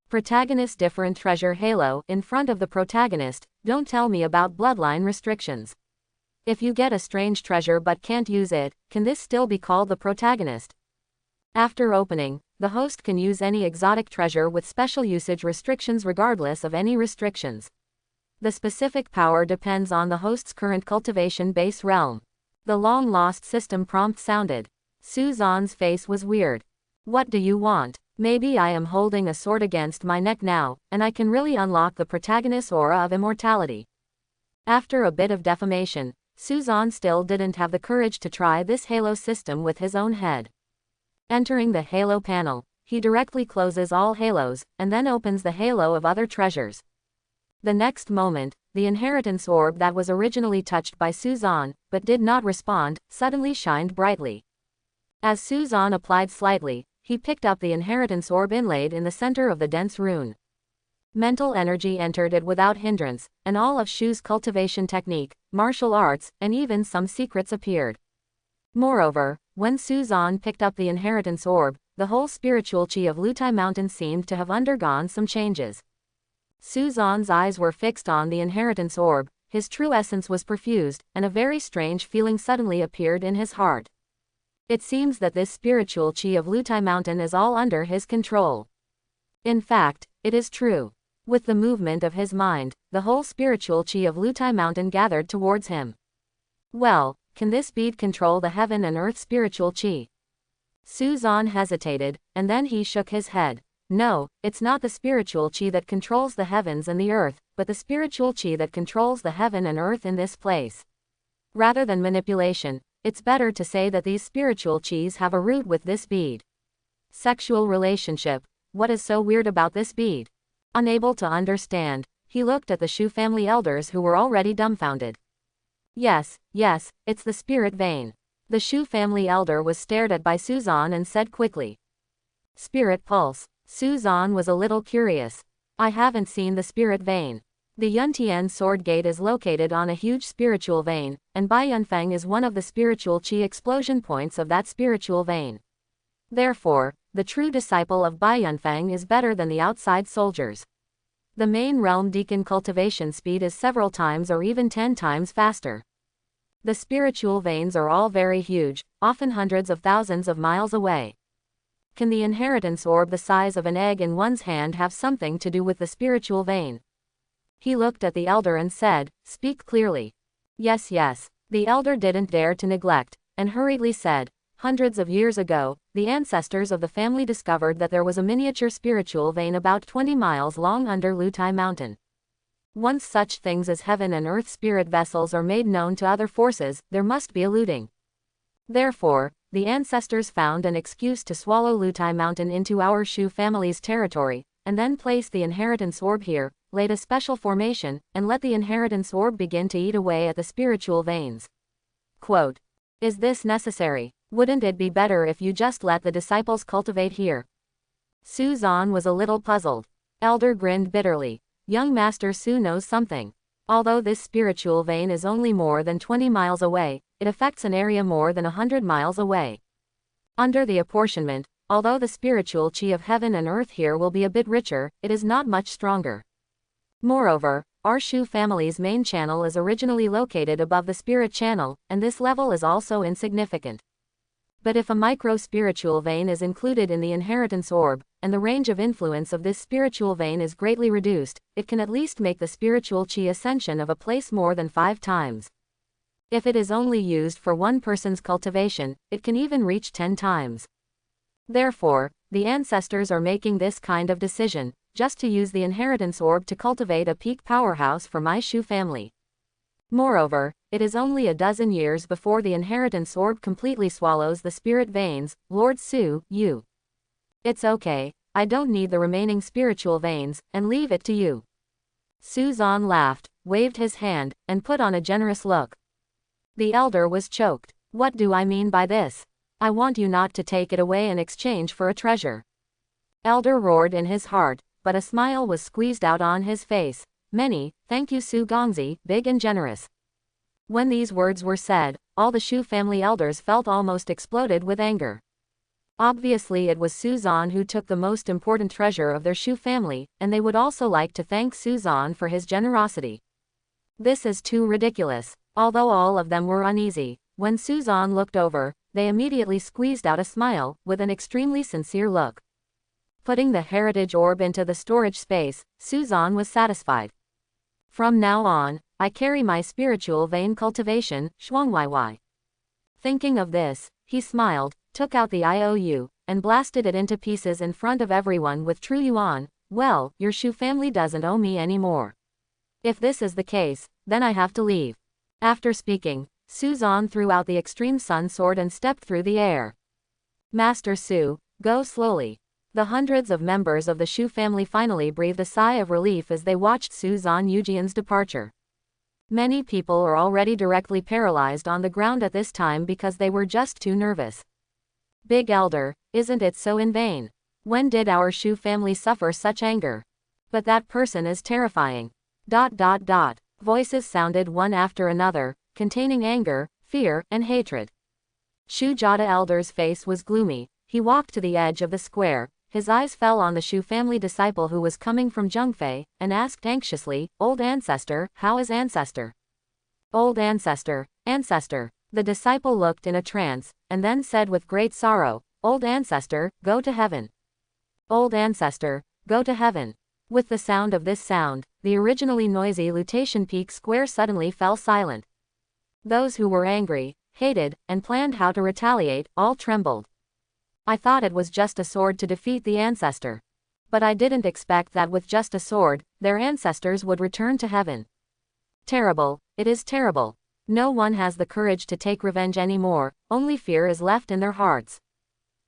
Protagonist Different Treasure Halo in front of the protagonist, don't tell me about bloodline restrictions. If you get a strange treasure but can't use it, can this still be called the protagonist? After opening, the host can use any exotic treasure with special usage restrictions regardless of any restrictions. The specific power depends on the host's current cultivation base realm. The long-lost system prompt sounded. Suzan's face was weird. What do you want? Maybe I am holding a sword against my neck now, and I can really unlock the protagonist's aura of immortality. After a bit of defamation, Suzan still didn't have the courage to try this halo system with his own head. Entering the halo panel, he directly closes all halos, and then opens the halo of other treasures. The next moment, the inheritance orb that was originally touched by Suzan, but did not respond, suddenly shined brightly. As Suzan applied slightly, he picked up the inheritance orb inlaid in the center of the dense rune. Mental energy entered it without hindrance, and all of Shu's cultivation technique, martial arts, and even some secrets appeared. Moreover, when Suzan picked up the inheritance orb, the whole spiritual chi of Lutai Mountain seemed to have undergone some changes. Suzan's eyes were fixed on the inheritance orb, his true essence was perfused, and a very strange feeling suddenly appeared in his heart. It seems that this spiritual chi of Lutai Mountain is all under his control. In fact, it is true. With the movement of his mind, the whole spiritual chi of Lutai Mountain gathered towards him. Well, can this bead control the heaven and earth spiritual chi? Suzan hesitated, and then he shook his head. No, it's not the spiritual chi that controls the heavens and the earth, but the spiritual chi that controls the heaven and earth in this place. Rather than manipulation, it's better to say that these spiritual chis have a root with this bead. Sexual relationship. What is so weird about this bead? Unable to understand, he looked at the Shu family elders who were already dumbfounded. Yes, it's the spirit vein. The Shu family elder was stared at by Suzan and said quickly. Spirit pulse. Suzan was a little curious. I haven't seen the spirit vein. The Yuntian sword gate is located on a huge spiritual vein, and Bai Yunfeng is one of the spiritual chi explosion points of that spiritual vein. Therefore, the true disciple of Bai Yunfeng is better than the outside soldiers. The main realm deacon cultivation speed is several times or even 10 times faster. The spiritual veins are all very huge, often hundreds of thousands of miles away. Can the inheritance orb the size of an egg in one's hand have something to do with the spiritual vein? He looked at the elder and said, speak clearly. Yes. The elder didn't dare to neglect, and hurriedly said, hundreds of years ago, the ancestors of the family discovered that there was a miniature spiritual vein about 20 miles long under Lutai Mountain. Once such things as heaven and earth spirit vessels are made known to other forces, there must be a looting. Therefore, the ancestors found an excuse to swallow Lutai Mountain into our Shu family's territory, and then place the inheritance orb here, laid a special formation, and let the inheritance orb begin to eat away at the spiritual veins. Quote, is this necessary? Wouldn't it be better if you just let the disciples cultivate here? Suzan was a little puzzled. Elder grinned bitterly. Young Master Su knows something. Although this spiritual vein is only more than 20 miles away, it affects an area more than 100 miles away. Under the apportionment, although the spiritual chi of heaven and earth here will be a bit richer, it is not much stronger. Moreover, our Shu family's main channel is originally located above the spirit channel, and this level is also insignificant. But if a micro-spiritual vein is included in the inheritance orb, and the range of influence of this spiritual vein is greatly reduced, it can at least make the spiritual chi ascension of a place more than 5 times. If it is only used for one person's cultivation, it can even reach 10 times. Therefore, the ancestors are making this kind of decision, just to use the inheritance orb to cultivate a peak powerhouse for my Shu family. Moreover, it is only a dozen years before the inheritance orb completely swallows the spirit veins. Lord Su, you. It's okay, I don't need the remaining spiritual veins, and leave it to you. Suzan laughed, waved his hand, and put on a generous look. The elder was choked. What do I mean by this? I want you not to take it away in exchange for a treasure. Elder roared in his heart, but a smile was squeezed out on his face. Many, thank you Su Gongzi, big and generous. When these words were said, all the Shu family elders felt almost exploded with anger. Obviously it was Suzan who took the most important treasure of their Shu family, and they would also like to thank Suzan for his generosity. This is too ridiculous. Although all of them were uneasy, when Suzan looked over, they immediately squeezed out a smile, with an extremely sincere look. Putting the heritage orb into the storage space, Suzan was satisfied. From now on, I carry my spiritual vein cultivation, Shuangwaiwai. Thinking of this, he smiled, took out the IOU, and blasted it into pieces in front of everyone with true yuan. Well, your Shu family doesn't owe me anymore. If this is the case, then I have to leave. After speaking, Suzan threw out the extreme sun sword and stepped through the air. Master Su, go slowly. The hundreds of members of the Shu family finally breathed a sigh of relief as they watched Suzan Yujian's departure. Many people are already directly paralyzed on the ground at this time because they were just too nervous. Big Elder, isn't it so in vain? When did our Shu family suffer such anger? But that person is terrifying. ... Voices sounded one after another, containing anger, fear, and hatred. Shu Jada Elder's face was gloomy. He walked to the edge of the square. His eyes fell on the Shu family disciple who was coming from Zhengfei, and asked anxiously, Old Ancestor, how is Ancestor? Old ancestor, ancestor. The disciple looked in a trance, and then said with great sorrow, Old ancestor, go to heaven. Old ancestor, go to heaven. With the sound of this sound, the originally noisy Lutation Peak Square suddenly fell silent. Those who were angry, hated, and planned how to retaliate, all trembled. I thought it was just a sword to defeat the ancestor. But I didn't expect that with just a sword, their ancestors would return to heaven. Terrible, it is terrible. No one has the courage to take revenge anymore, only fear is left in their hearts.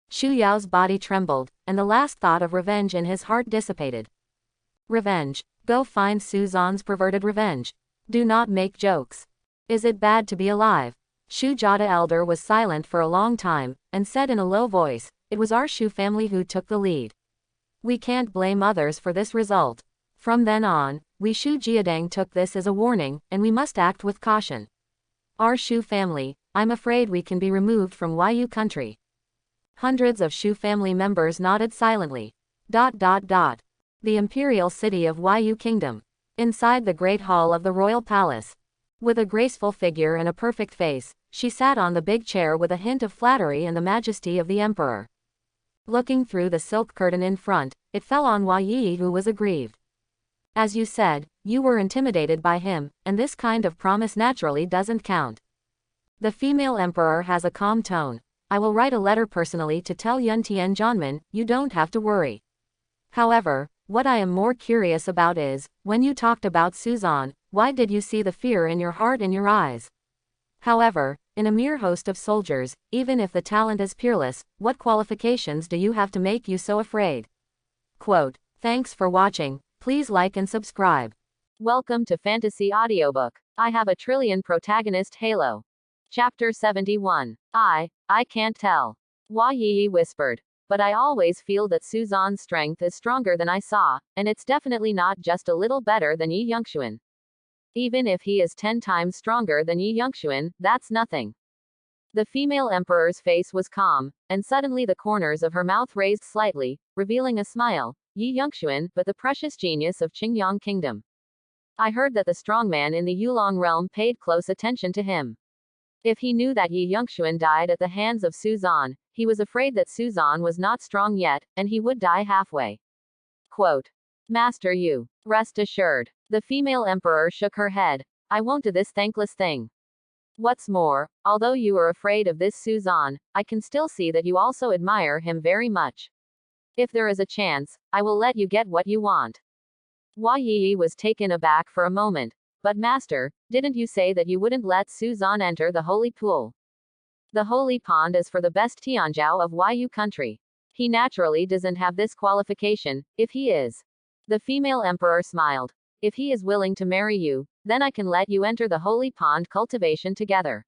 Shu Yao's body trembled, and the last thought of revenge in his heart dissipated. Revenge. Go find Su Zan's perverted revenge. Do not make jokes. Is it bad to be alive? Shu Jia elder was silent for a long time, and said in a low voice, it was our Shu family who took the lead. We can't blame others for this result. From then on, we Shu Jiadang took this as a warning, and we must act with caution. Our Shu family, I'm afraid we can be removed from Yu country. Hundreds of Shu family members nodded silently. The imperial city of Yu Kingdom. Inside the great hall of the royal palace. With a graceful figure and a perfect face, she sat on the big chair with a hint of flattery and the majesty of the emperor. Looking through the silk curtain in front, it fell on Yi, who was aggrieved. As you said, you were intimidated by him, and this kind of promise naturally doesn't count. The female emperor has a calm tone. I will write a letter personally to tell Yuntian Zhanmen, you don't have to worry. However, what I am more curious about is, when you talked about Su Zan, why did you see the fear in your heart and your eyes? However, in a mere host of soldiers, even if the talent is peerless, what qualifications do you have to make you so afraid? Quote, thanks for watching, please like and subscribe. Welcome to Fantasy Audiobook. I have a trillion protagonist Halo. Chapter 71. I can't tell. Hua Yi whispered. But I always feel that Su Zan's strength is stronger than I saw, and it's definitely not just a little better than Yi Yongxuan. Even if he is 10 times stronger than Yi Yongxuan, that's nothing. The female emperor's face was calm, and suddenly the corners of her mouth raised slightly, revealing a smile. Yi Yongxuan, but the precious genius of Qingyang Kingdom. I heard that the strongman in the Yulong realm paid close attention to him. If he knew that Yi Yongxuan died at the hands of Su Zan, he was afraid that Su Zan was not strong yet, and he would die halfway. Quote. Master Yu. Rest assured. The female emperor shook her head. I won't do this thankless thing. What's more, although you are afraid of this Su Zan, I can still see that you also admire him very much. If there is a chance, I will let you get what you want. Hua Yi was taken aback for a moment. But master, didn't you say that you wouldn't let Su Zan enter the holy pool? The holy pond is for the best Tianzhao of Yu country. He naturally doesn't have this qualification, if he is. The female emperor smiled. If he is willing to marry you, then I can let you enter the holy pond cultivation together.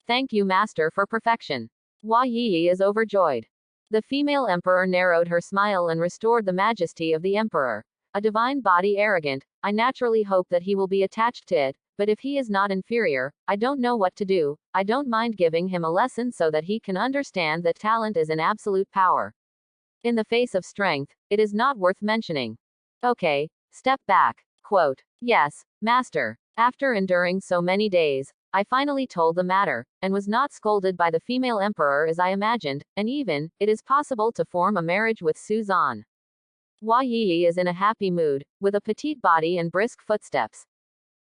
Thank you master for perfection. Hua Yi is overjoyed. The female emperor narrowed her smile and restored the majesty of the emperor. A divine body arrogant, I naturally hope that he will be attached to it, but if he is not inferior, I don't know what to do. I don't mind giving him a lesson so that he can understand that talent is an absolute power. In the face of strength, it is not worth mentioning. Okay, step back. Quote. Yes, master. After enduring so many days, I finally told the matter, and was not scolded by the female emperor as I imagined, and even, it is possible to form a marriage with Su Zan. Hua Yi is in a happy mood, with a petite body and brisk footsteps.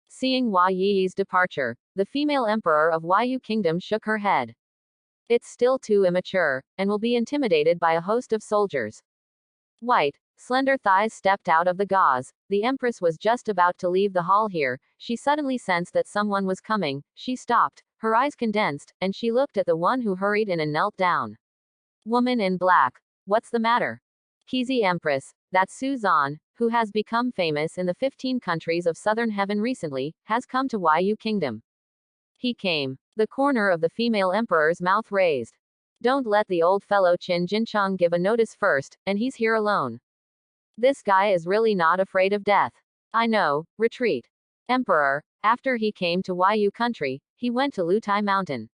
Seeing Hua Yi's departure, the female emperor of Yu Kingdom shook her head. It's still too immature, and will be intimidated by a host of soldiers. White, slender thighs stepped out of the gauze. The empress was just about to leave the hall here. She suddenly sensed that someone was coming. She stopped, her eyes condensed, and she looked at the one who hurried in and knelt down. Woman in black. What's the matter? Kizi Empress, that Su Zan, who has become famous in the 15 countries of southern heaven recently, has come to Yu Kingdom. He came. The corner of the female emperor's mouth raised. Don't let the old fellow Qin Jincheng give a notice first, and he's here alone. This guy is really not afraid of death. I know, retreat. Emperor, after he came to Yu country, he went to Lutai Mountain.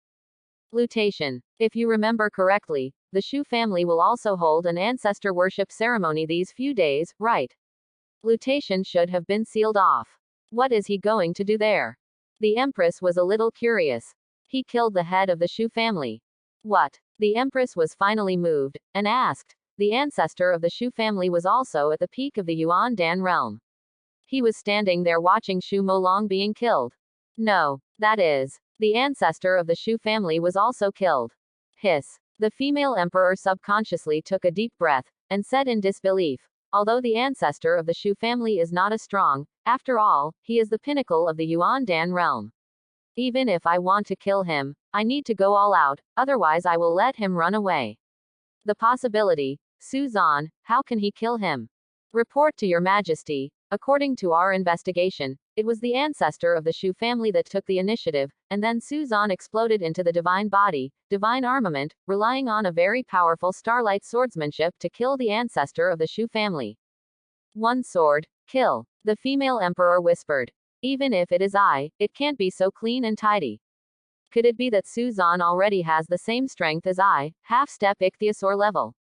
Lutation. If you remember correctly, the Shu family will also hold an ancestor worship ceremony these few days, right? Lutation should have been sealed off. What is he going to do there? The Empress was a little curious. He killed the head of the Shu family. What? The Empress was finally moved, and asked. The ancestor of the Shu family was also at the peak of the Yuan Dan realm. He was standing there watching Shu Molong being killed. No, that is, the ancestor of the Shu family was also killed. Hiss. The female emperor subconsciously took a deep breath, and said in disbelief, although the ancestor of the Shu family is not as strong, after all, he is the pinnacle of the Yuan Dan realm. Even if I want to kill him, I need to go all out, otherwise I will let him run away. The possibility, Suzan, how can he kill him? Report to your majesty. According to our investigation, it was the ancestor of the Shu family that took the initiative, and then Suzan exploded into the divine body, divine armament, relying on a very powerful starlight swordsmanship to kill the ancestor of the Shu family. One sword, kill, the female emperor whispered. Even if it is I, it can't be so clean and tidy. Could it be that Suzan already has the same strength as I, half-step ichthyosaur level?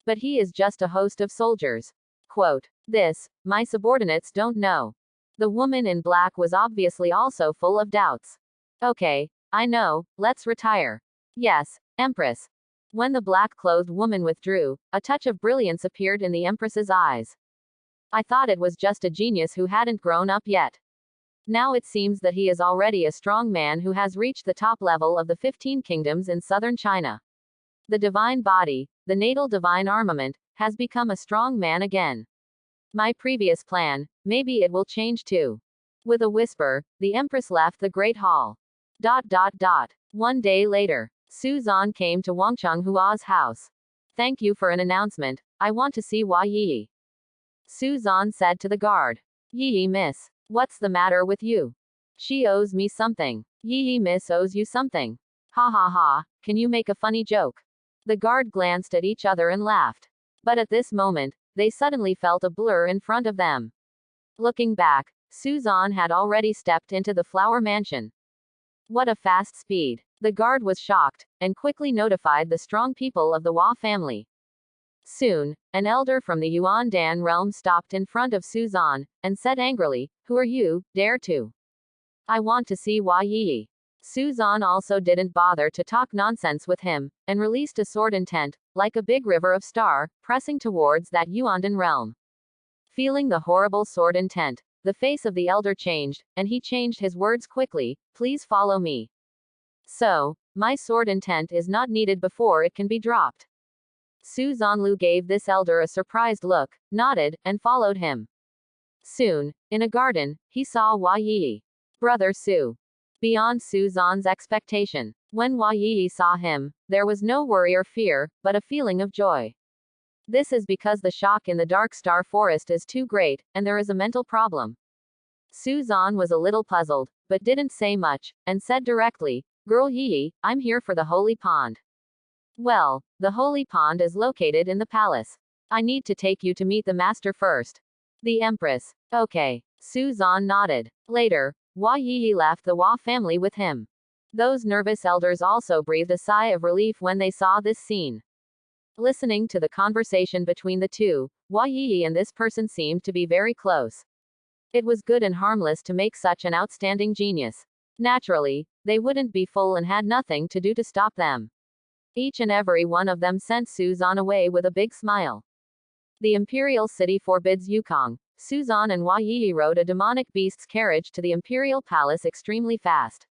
But he is just a host of soldiers. Quote. This, my subordinates don't know. The woman in black was obviously also full of doubts. Okay, I know, let's retire. Yes, Empress. When the black-clothed woman withdrew, a touch of brilliance appeared in the Empress's eyes. I thought it was just a genius who hadn't grown up yet. Now it seems that he is already a strong man who has reached the top level of the 15 kingdoms in southern China. The divine body, the natal divine armament, has become a strong man again. My previous plan, maybe it will change too. With a whisper, the Empress left the great hall. 1 day later, Suzan came to Wang Chenghua's house. Thank you for an announcement, I want to see Hua Yi. Suzan said to the guard. Yi miss, what's the matter with you? She owes me something. Yi miss owes you something. Ha ha ha, can you make a funny joke? The guard glanced at each other and laughed. But at this moment, they suddenly felt a blur in front of them. Looking back, Suzan had already stepped into the flower mansion. What a fast speed. The guard was shocked, and quickly notified the strong people of the Hua family. Soon, an elder from the Yuan Dan realm stopped in front of Suzan, and said angrily, Who are you, dare to? I want to see Hua Yi. Suzan also didn't bother to talk nonsense with him, and released a sword intent, like a big river of star, pressing towards that Yuandan realm. Feeling the horrible sword intent, the face of the elder changed, and he changed his words quickly, please follow me. So, my sword intent is not needed before it can be dropped. Su Zanlu gave this elder a surprised look, nodded, and followed him. Soon, in a garden, he saw Hua Yi. Brother Su. Beyond Su Zan's expectation. When Hua Yi saw him, there was no worry or fear, but a feeling of joy. This is because the shock in the Dark Star Forest is too great, and there is a mental problem. Su Zan was a little puzzled, but didn't say much, and said directly, Girl Yi, I'm here for the Holy Pond. Well, the Holy Pond is located in the palace. I need to take you to meet the master first. The Empress. Okay. Su Zan nodded. Later, Hua Yi left the Hua family with him. Those nervous elders also breathed a sigh of relief when they saw this scene. Listening to the conversation between the two, Hua Yi and this person seemed to be very close. It was good and harmless to make such an outstanding genius. Naturally, they wouldn't be full and had nothing to do to stop them. Each and every one of them sent Su Zan away with a big smile. The imperial city forbids Yukong. Su Zan and Hua Yi rode a demonic beast's carriage to the imperial palace extremely fast.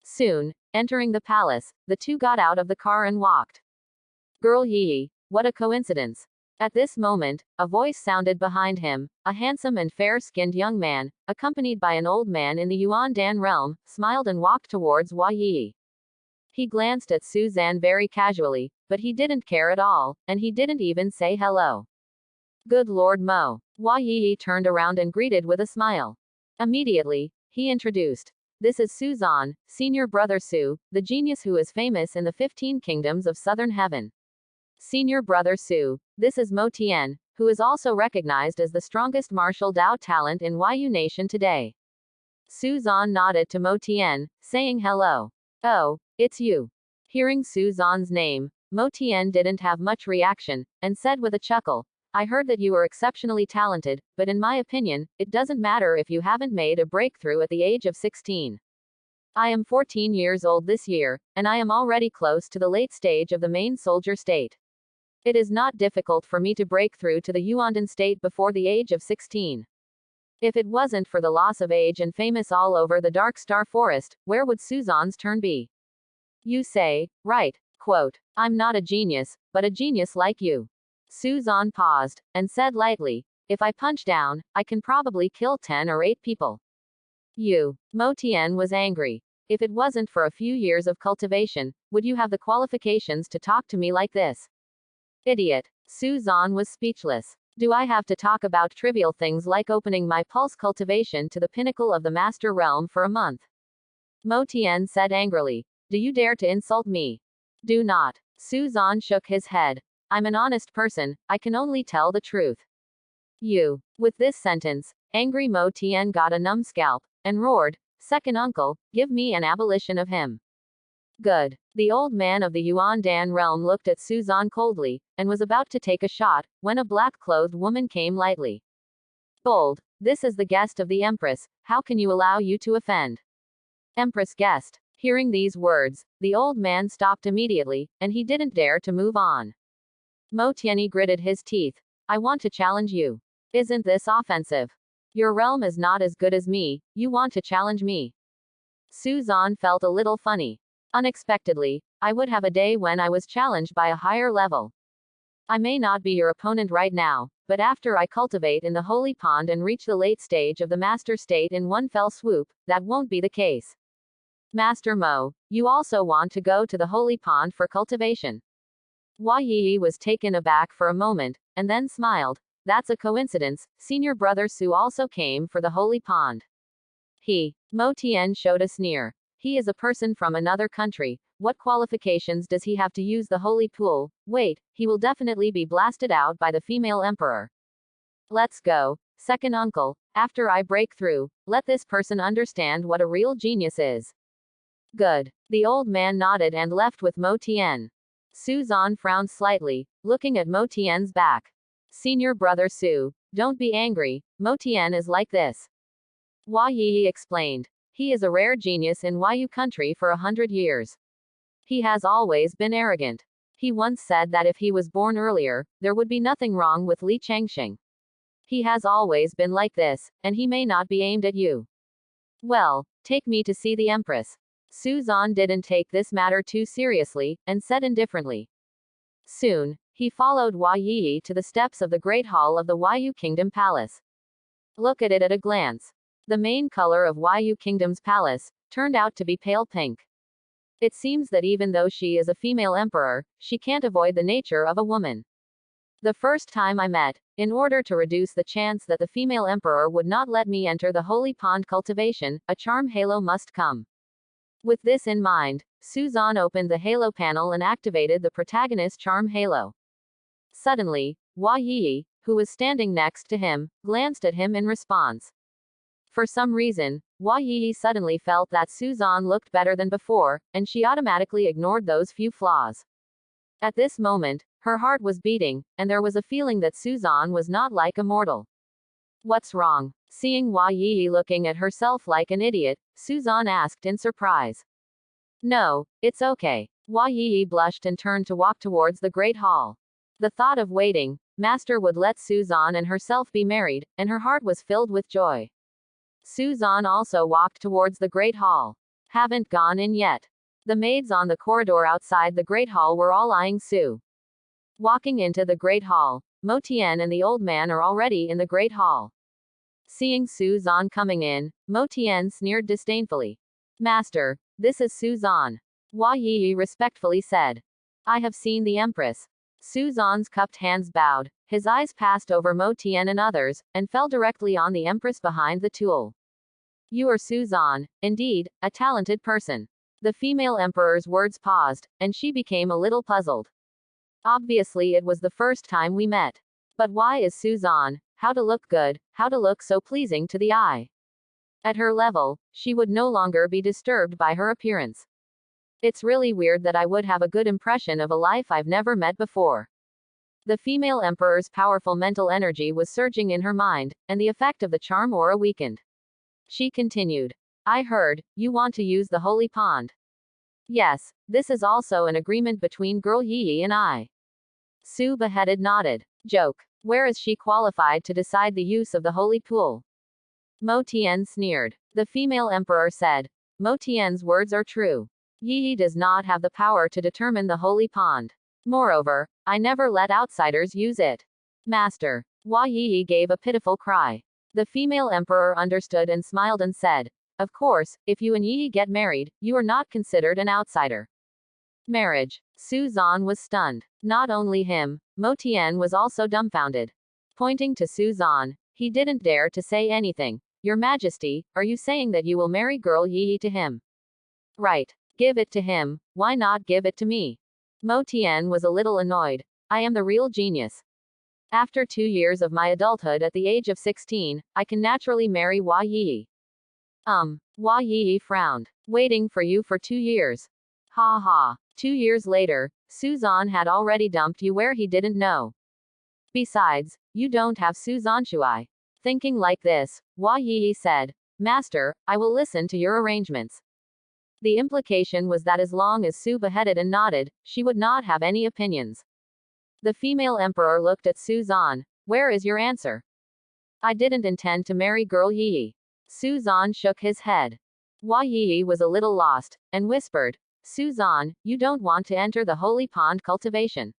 Soon, entering the palace, the two got out of the car and walked. Girl Yi, what a coincidence. At this moment, a voice sounded behind him. A handsome and fair-skinned young man, accompanied by an old man in the Yuan Dan realm, smiled and walked towards Hua Yi. He glanced at Su Zan very casually, but he didn't care at all, and he didn't even say hello. Good Lord Mo. Hua Yi turned around and greeted with a smile. Immediately, he introduced. This is Su Zan, senior brother Su, the genius who is famous in the 15 kingdoms of southern heaven. Senior brother Su, this is Mo Tian, who is also recognized as the strongest martial Dao talent in Yu Nation today. Su Zan nodded to Mo Tian, saying hello. Oh, it's you. Hearing Su Zan's name, Mo Tian didn't have much reaction, and said with a chuckle, I heard that you are exceptionally talented, but in my opinion, it doesn't matter if you haven't made a breakthrough at the age of 16. I am 14 years old this year, and I am already close to the late stage of the main soldier state. It is not difficult for me to break through to the Yuandan state before the age of 16. If it wasn't for the loss of age and famous all over the Dark Star Forest, where would Suzanne's turn be? You say, right, quote, I'm not a genius, but a genius like you. Suzanne paused, and said lightly, if I punch down, I can probably kill 10 or 8 people. Mo Tian was angry. If it wasn't for a few years of cultivation, would you have the qualifications to talk to me like this? Idiot. Suzanne was speechless. Do I have to talk about trivial things like opening my pulse cultivation to the pinnacle of the master realm for a month? Mo Tian said angrily. Do you dare to insult me? Do not. Suzanne shook his head. I'm an honest person, I can only tell the truth. With this sentence, angry Mo Tian got a numbscalp, and roared, second uncle, give me an abolition of him. Good. The old man of the Yuandan realm looked at Suzanne coldly, and was about to take a shot, when a black-clothed woman came lightly. Bold. This is the guest of the Empress, how can you allow you to offend? Empress guest. Hearing these words, the old man stopped immediately, and he didn't dare to move on. Mo Tianyi gritted his teeth. I want to challenge you. Isn't this offensive? Your realm is not as good as me, you want to challenge me. Suzanne felt a little funny. Unexpectedly, I would have a day when I was challenged by a higher level. I may not be your opponent right now, but after I cultivate in the holy pond and reach the late stage of the master state in one fell swoop, that won't be the case. Master Mo, you also want to go to the holy pond for cultivation. Hua Yi was taken aback for a moment, and then smiled. That's a coincidence, senior brother Su also came for the holy pond. Mo Tian showed a sneer. He is a person from another country, what qualifications does he have to use the holy pool? Wait, he will definitely be blasted out by the female emperor. Let's go, second uncle, after I break through, let this person understand what a real genius is. Good. The old man nodded and left with Mo Tian. Suzanne frowned slightly, looking at Mo Tian's back. Senior brother Su, don't be angry, Mo Tian is like this. Hua Yi explained. He is a rare genius in Yu country for 100 years. He has always been arrogant. He once said that if he was born earlier, there would be nothing wrong with Li Changxing. He has always been like this, and he may not be aimed at you. Well, take me to see the Empress. Suzanne didn't take this matter too seriously, and said indifferently. Soon, he followed Hua Yi to the steps of the Great Hall of the Yu Kingdom Palace. Look at it at a glance. The main color of Yu Kingdom's palace turned out to be pale pink. It seems that even though she is a female emperor, she can't avoid the nature of a woman. The first time I met, in order to reduce the chance that the female emperor would not let me enter the holy pond cultivation, a charm halo must come. With this in mind, Suzanne opened the halo panel and activated the protagonist charm halo. Suddenly, Hua Yi, who was standing next to him, glanced at him in response. For some reason, Hua Yi suddenly felt that Suzanne looked better than before, and she automatically ignored those few flaws. At this moment, her heart was beating, and there was a feeling that Suzanne was not like a mortal. What's wrong? Seeing Hua Yi looking at herself like an idiot, Suzanne asked in surprise. No, it's okay. Hua Yi blushed and turned to walk towards the Great Hall. The thought of waiting, Master would let Suzanne and herself be married, and her heart was filled with joy. Suzanne also walked towards the Great Hall. Haven't gone in yet. The maids on the corridor outside the Great Hall were all eyeing Su. Walking into the Great Hall, Mo Tian and the old man are already in the Great Hall. Seeing Suzanne coming in, Mo Tian sneered disdainfully. Master, this is Suzanne. Hua Yi respectfully said. I have seen the Empress. Suzanne's cupped hands bowed, his eyes passed over Mo Tian and others, and fell directly on the Empress behind the tool. You are Suzanne, indeed, a talented person. The female emperor's words paused, and she became a little puzzled. Obviously it was the first time we met. But why is Suzanne, how to look good, how to look so pleasing to the eye? At her level, she would no longer be disturbed by her appearance. It's really weird that I would have a good impression of a life I've never met before. The female emperor's powerful mental energy was surging in her mind, and the effect of the charm aura weakened. She continued. I heard, you want to use the holy pond. Yes, this is also an agreement between Girl Yi and I. Su Beheaded nodded. Joke. Where is she qualified to decide the use of the holy pool? Mo Tian sneered. The female emperor said. Mo Tian's words are true. Yi does not have the power to determine the holy pond. Moreover, I never let outsiders use it. Master. Hua Yi gave a pitiful cry. The female emperor understood and smiled and said, of course, if you and Yi get married, you are not considered an outsider. Marriage. Su Zan was stunned. Not only him, Mo Tian was also dumbfounded. Pointing to Su Zan, he didn't dare to say anything. Your Majesty, are you saying that you will marry Girl Yi to him? Right. Give it to him, why not give it to me? Mo Tian was a little annoyed. I am the real genius. After 2 years of my adulthood at the age of 16, I can naturally marry Hua Yi. Hua Yi frowned. Waiting for you for 2 years. Ha ha. 2 years later, Su Zan had already dumped you where he didn't know. Besides, you don't have Su Zan Shui. Thinking like this, Hua Yi said, Master, I will listen to your arrangements. The implication was that as long as Su beheaded and nodded, she would not have any opinions. The female emperor looked at Su Zan. Where is your answer? I didn't intend to marry Girl Yi. Su Zan shook his head. Hua Yi was a little lost, and whispered, Su Zan, you don't want to enter the holy pond cultivation.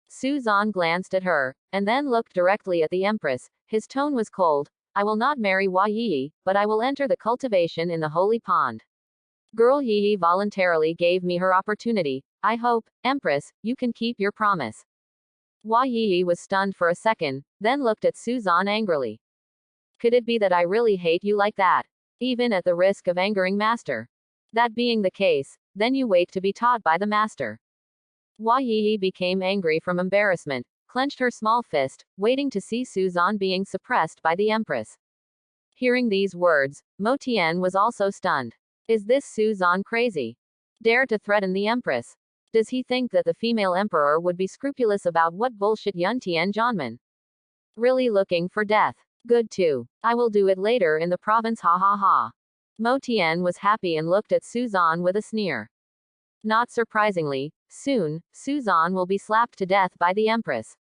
Su Zan glanced at her, and then looked directly at the empress. His tone was cold. I will not marry Hua Yi, but I will enter the cultivation in the holy pond. Girl Yi voluntarily gave me her opportunity. I hope, Empress, you can keep your promise. Hua Yi was stunned for a second, then looked at Su Zan angrily. Could it be that I really hate you like that? Even at the risk of angering Master? That being the case, then you wait to be taught by the Master. Hua Yi became angry from embarrassment, clenched her small fist, waiting to see Su Zan being suppressed by the Empress. Hearing these words, Mo Tian was also stunned. Is this Su Zan crazy? Dare to threaten the Empress? Does he think that the female emperor would be scrupulous about what bullshit Yun Tian Janman? Really looking for death? Good too. I will do it later in the province ha ha ha. Mo Tian was happy and looked at Su Zan with a sneer. Not surprisingly, soon, Su Zan will be slapped to death by the Empress.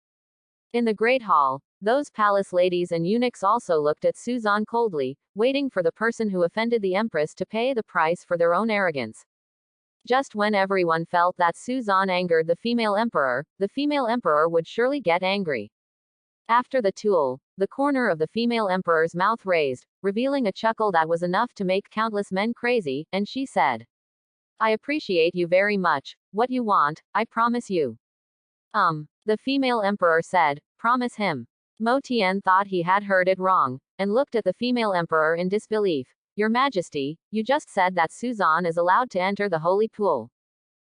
In the Great Hall, those palace ladies and eunuchs also looked at Su Zan coldly, waiting for the person who offended the Empress to pay the price for their own arrogance. Just when everyone felt that Su Zan angered the female emperor would surely get angry. After the duel, the corner of the female emperor's mouth raised, revealing a chuckle that was enough to make countless men crazy, and she said, I appreciate you very much. What you want, I promise you. The female emperor said, promise him. Mo Tian thought he had heard it wrong, and looked at the female emperor in disbelief. Your Majesty, you just said that Su Zan is allowed to enter the holy pool.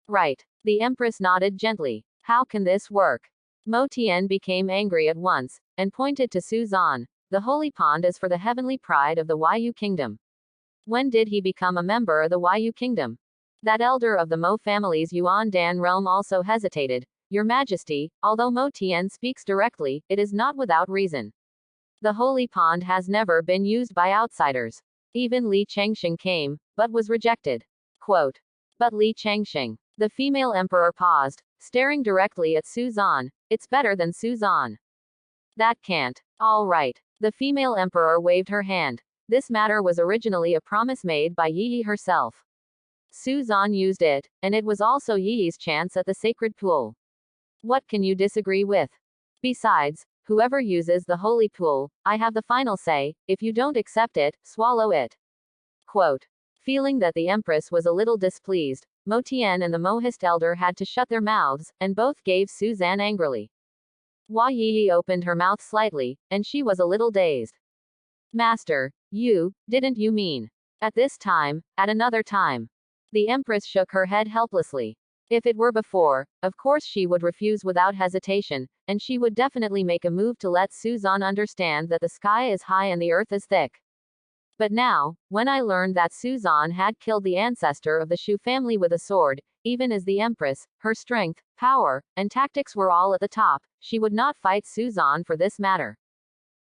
Right. The Empress nodded gently. How can this work? Mo Tian became angry at once, and pointed to Su Zan. The holy pond is for the heavenly pride of the Yu kingdom. When did he become a member of the Yu kingdom? That elder of the Mo family's Yuan Dan realm also hesitated. Your Majesty, although Mo Tian speaks directly, it is not without reason. The holy pond has never been used by outsiders. Even Li Chengsheng came, but was rejected. Quote. But Li Chengsheng. The female emperor paused, staring directly at Su Zan. It's better than Su Zan. That can't. All right. The female emperor waved her hand. This matter was originally a promise made by Yi herself. Su Zan used it, and it was also Yi's chance at the sacred pool. What can you disagree with? Besides, whoever uses the holy pool, I have the final say. If you don't accept it, swallow it. Quote. Feeling that the Empress was a little displeased, Mo Tian and the Mohist elder had to shut their mouths, and both gave Su Zan angrily. Hua Yi opened her mouth slightly, and she was a little dazed. Master, didn't you mean? At this time, at another time. The Empress shook her head helplessly. If it were before, of course she would refuse without hesitation, and she would definitely make a move to let Su Zan understand that the sky is high and the earth is thick. But now, when I learned that Su Zan had killed the ancestor of the Shu family with a sword, even as the Empress, her strength, power, and tactics were all at the top, she would not fight Suzan for this matter.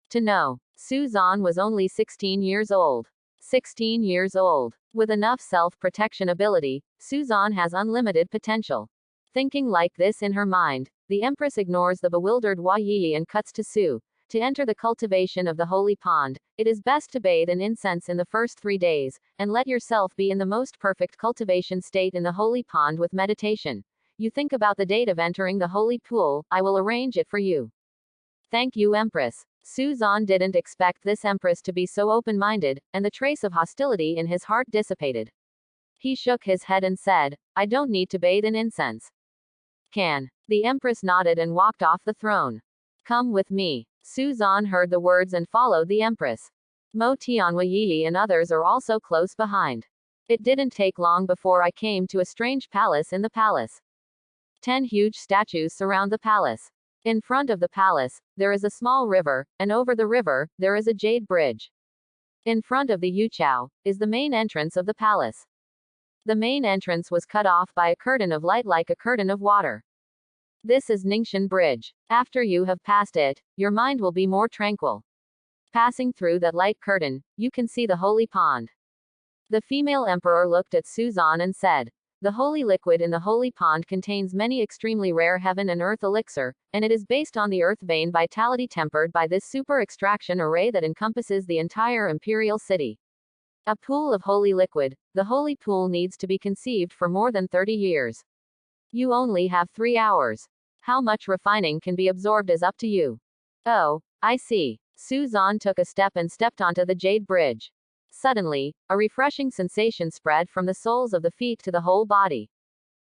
To know, Suzan was only 16 years old. 16 years old. With enough self-protection ability, Suzan has unlimited potential. Thinking like this in her mind, the Empress ignores the bewildered Hua Yi and cuts to Su. To enter the cultivation of the holy pond, it is best to bathe in incense in the first 3 days, and let yourself be in the most perfect cultivation state in the holy pond with meditation. You think about the date of entering the holy pool, I will arrange it for you. Thank you, Empress. Suzan didn't expect this Empress to be so open-minded, and the trace of hostility in his heart dissipated. He shook his head and said, I don't need to bathe in incense. Can. The Empress nodded and walked off the throne. Come with me. Suzan heard the words and followed the Empress. Mo Tianhui and others are also close behind. It didn't take long before I came to a strange palace in the palace. 10 huge statues surround the palace. In front of the palace, there is a small river, and over the river, there is a jade bridge. In front of the Yuchao, is the main entrance of the palace. The main entrance was cut off by a curtain of light like a curtain of water. This is Ningxian Bridge. After you have passed it, your mind will be more tranquil. Passing through that light curtain, you can see the holy pond. The female emperor looked at Suzan and said, the holy liquid in the holy pond contains many extremely rare heaven and earth elixir, and it is based on the earth vein vitality tempered by this super extraction array that encompasses the entire imperial city. A pool of holy liquid, the holy pool needs to be conceived for more than 30 years. You only have 3 hours. How much refining can be absorbed is up to you. Oh, I see. Suzan took a step and stepped onto the jade bridge. Suddenly, a refreshing sensation spread from the soles of the feet to the whole body.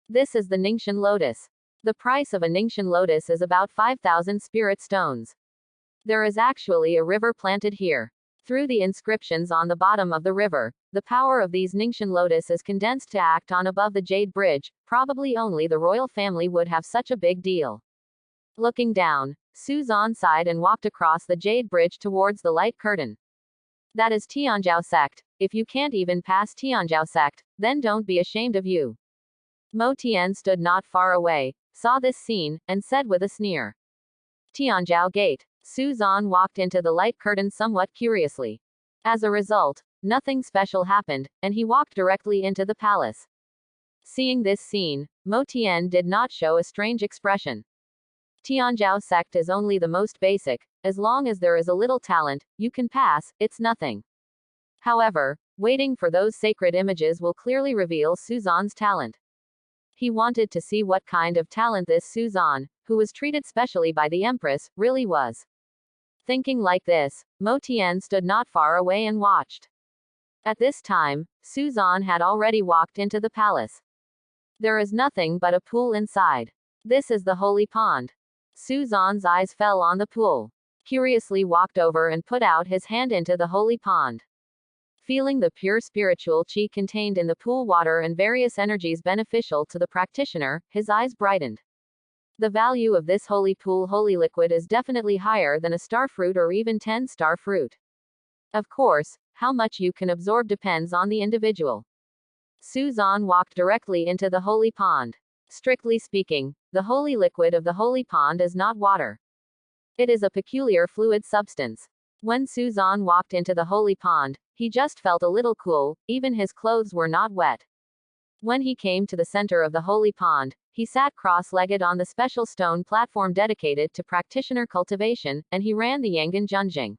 This is the Ningxian lotus. The price of a Ningxian lotus is about 5,000 spirit stones. There is actually a river planted here. Through the inscriptions on the bottom of the river, the power of these Ningxian lotus is condensed to act on above the jade bridge. Probably only the royal family would have such a big deal. Looking down, Suzan sighed and walked across the jade bridge towards the light curtain. That is Tianzhao sect. If you can't even pass Tianzhao sect, then don't be ashamed of you. Mo Tian stood not far away, saw this scene, and said with a sneer. Tianzhao Gate. Suzan walked into the light curtain somewhat curiously. As a result, nothing special happened, and he walked directly into the palace. Seeing this scene, Mo Tian did not show a strange expression. Tianzhao sect is only the most basic. As long as there is a little talent, you can pass, it's nothing. However, waiting for those sacred images will clearly reveal Suzan's talent. He wanted to see what kind of talent this Suzan, who was treated specially by the Empress, really was. Thinking like this, Mo Tian stood not far away and watched. At this time, Suzan had already walked into the palace. There is nothing but a pool inside. This is the holy pond. Suzan's eyes fell on the pool. Curiously walked over and put out his hand into the holy pond. Feeling the pure spiritual qi contained in the pool water and various energies beneficial to the practitioner, his eyes brightened. The value of this holy pool holy liquid is definitely higher than a star fruit or even 10-star fruit. Of course, how much you can absorb depends on the individual. Suzan walked directly into the holy pond. Strictly speaking, the holy liquid of the holy pond is not water. It is a peculiar fluid substance. When Suzan walked into the holy pond, he just felt a little cool, even his clothes were not wet. When he came to the center of the holy pond, he sat cross-legged on the special stone platform dedicated to practitioner cultivation, and he ran the Yangan Junjing.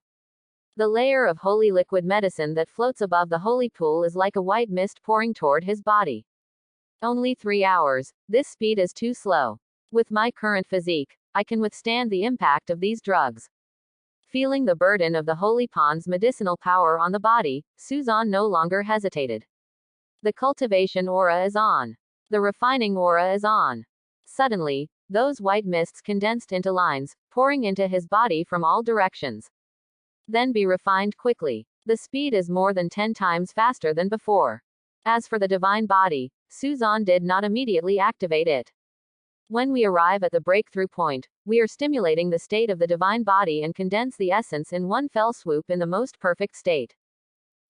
The layer of holy liquid medicine that floats above the holy pool is like a white mist pouring toward his body. Only 3 hours, this speed is too slow. With my current physique, I can withstand the impact of these drugs. Feeling the burden of the holy pond's medicinal power on the body, Suzan no longer hesitated. The cultivation aura is on. The refining aura is on. Suddenly, those white mists condensed into lines, pouring into his body from all directions. Then be refined quickly. The speed is more than 10 times faster than before. As for the divine body, Suzan did not immediately activate it. When we arrive at the breakthrough point, we are stimulating the state of the divine body and condense the essence in one fell swoop in the most perfect state.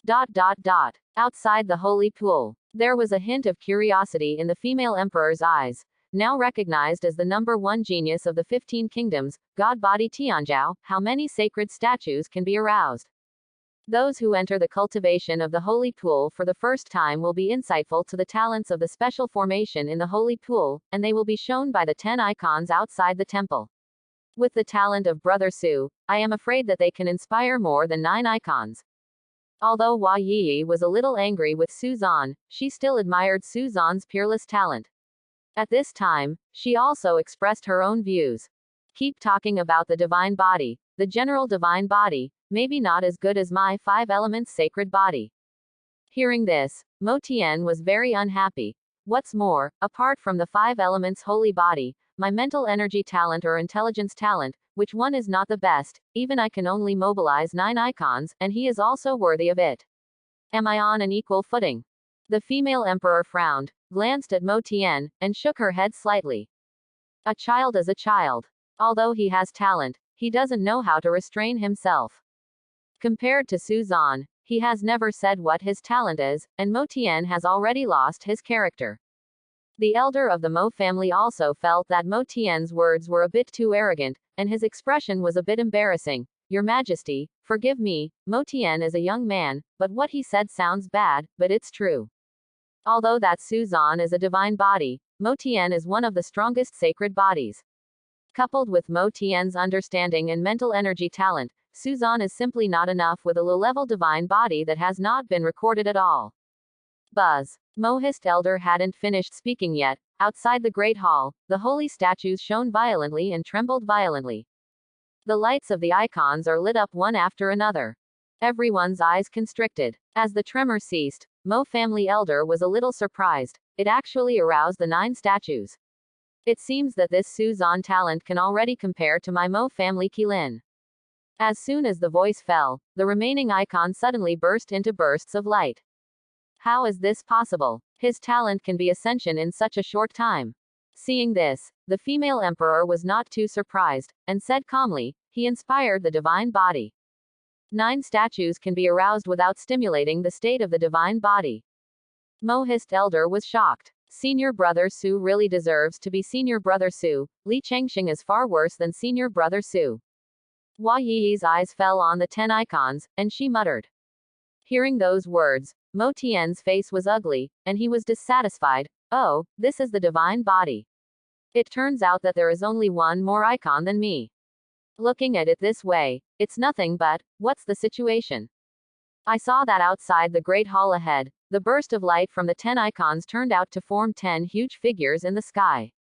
Outside the holy pool. There was a hint of curiosity in the female emperor's eyes. Now recognized as the number one genius of the 15 kingdoms, God Body Tianzhao, how many sacred statues can be aroused? Those who enter the cultivation of the holy pool for the first time will be insightful to the talents of the special formation in the holy pool, and they will be shown by the 10 icons outside the temple. With the talent of Brother Su, I am afraid that they can inspire more than 9 icons. Although Hua Yi was a little angry with Su Zan, she still admired Su Zan's peerless talent. At this time, she also expressed her own views. Keep talking about the divine body, the general divine body, maybe not as good as my 5 elements sacred body. Hearing this, Mo Tian was very unhappy. What's more, apart from the 5 elements holy body, my mental energy talent or intelligence talent, which one is not the best, even I can only mobilize 9 icons, and he is also worthy of it. Am I on an equal footing? The female emperor frowned, glanced at Mo Tian, and shook her head slightly. A child is a child. Although he has talent, he doesn't know how to restrain himself. Compared to Su Zan, he has never said what his talent is, and Mo Tian has already lost his character. The elder of the Mo family also felt that Mo Tian's words were a bit too arrogant, and his expression was a bit embarrassing. Your Majesty, forgive me, Mo Tian is a young man, but what he said sounds bad, but it's true. Although that Su Zan is a divine body, Mo Tian is one of the strongest sacred bodies. Coupled with Mo Tian's understanding and mental energy talent, Su Zan is simply not enough with a low-level divine body that has not been recorded at all. Buzz. Mohist elder hadn't finished speaking yet. Outside the great hall, the holy statues shone violently and trembled violently. The lights of the icons are lit up one after another. Everyone's eyes constricted. As the tremor ceased, Mo family elder was a little surprised. It actually aroused the 9 statues. It seems that this Su Zan talent can already compare to my Mo family Qilin. As soon as the voice fell, the remaining icons suddenly burst into bursts of light. How is this possible? His talent can be ascension in such a short time. Seeing this, the female emperor was not too surprised, and said calmly, he inspired the divine body. 9 statues can be aroused without stimulating the state of the divine body. Mohist elder was shocked. Senior brother Su really deserves to be senior brother Su. Li Chengxing is far worse than senior brother Su. Hua Yi's eyes fell on the 10 icons, and she muttered. Hearing those words, Mo Tian's face was ugly, and he was dissatisfied. Oh, this is the divine body. It turns out that there is only one more icon than me. Looking at it this way, it's nothing but, what's the situation? I saw that outside the great hall ahead, the burst of light from the 10 icons turned out to form 10 huge figures in the sky.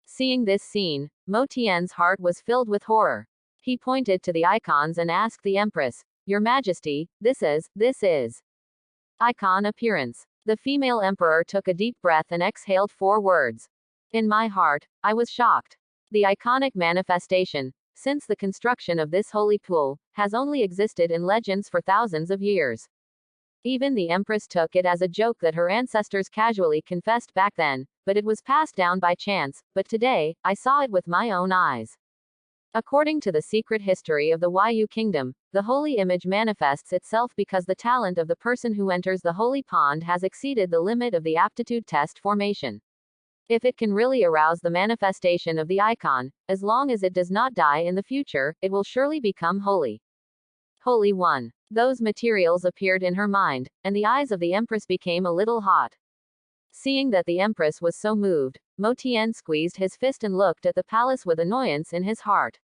Seeing this scene, Mo Tian's heart was filled with horror. He pointed to the icons and asked the Empress, Your Majesty, this is. Icon appearance. The female emperor took a deep breath and exhaled 4 words. In my heart, I was shocked. The iconic manifestation, since the construction of this holy pool, has only existed in legends for thousands of years. Even the Empress took it as a joke that her ancestors casually confessed back then, but it was passed down by chance, but today, I saw it with my own eyes. According to the secret history of the Yu kingdom, the holy image manifests itself because the talent of the person who enters the holy pond has exceeded the limit of the aptitude test formation. If it can really arouse the manifestation of the icon, as long as it does not die in the future, it will surely become holy. Holy One. Those materials appeared in her mind, and the eyes of the Empress became a little hot. Seeing that the Empress was so moved, Mo Tian squeezed his fist and looked at the palace with annoyance in his heart.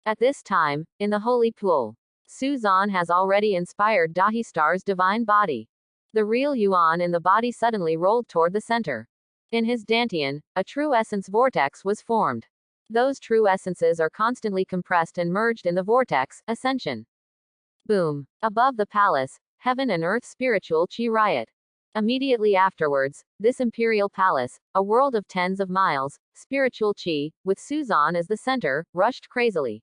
At this time, in the holy pool, Su Zan has already inspired Dahi Star's divine body. The real Yuan in the body suddenly rolled toward the center. In his dantian, a true essence vortex was formed. Those true essences are constantly compressed and merged in the vortex, ascension. Boom. Above the palace, heaven and earth spiritual chi riot. Immediately afterwards, this imperial palace, a world of tens of miles, spiritual chi, with Su Zan as the center, rushed crazily.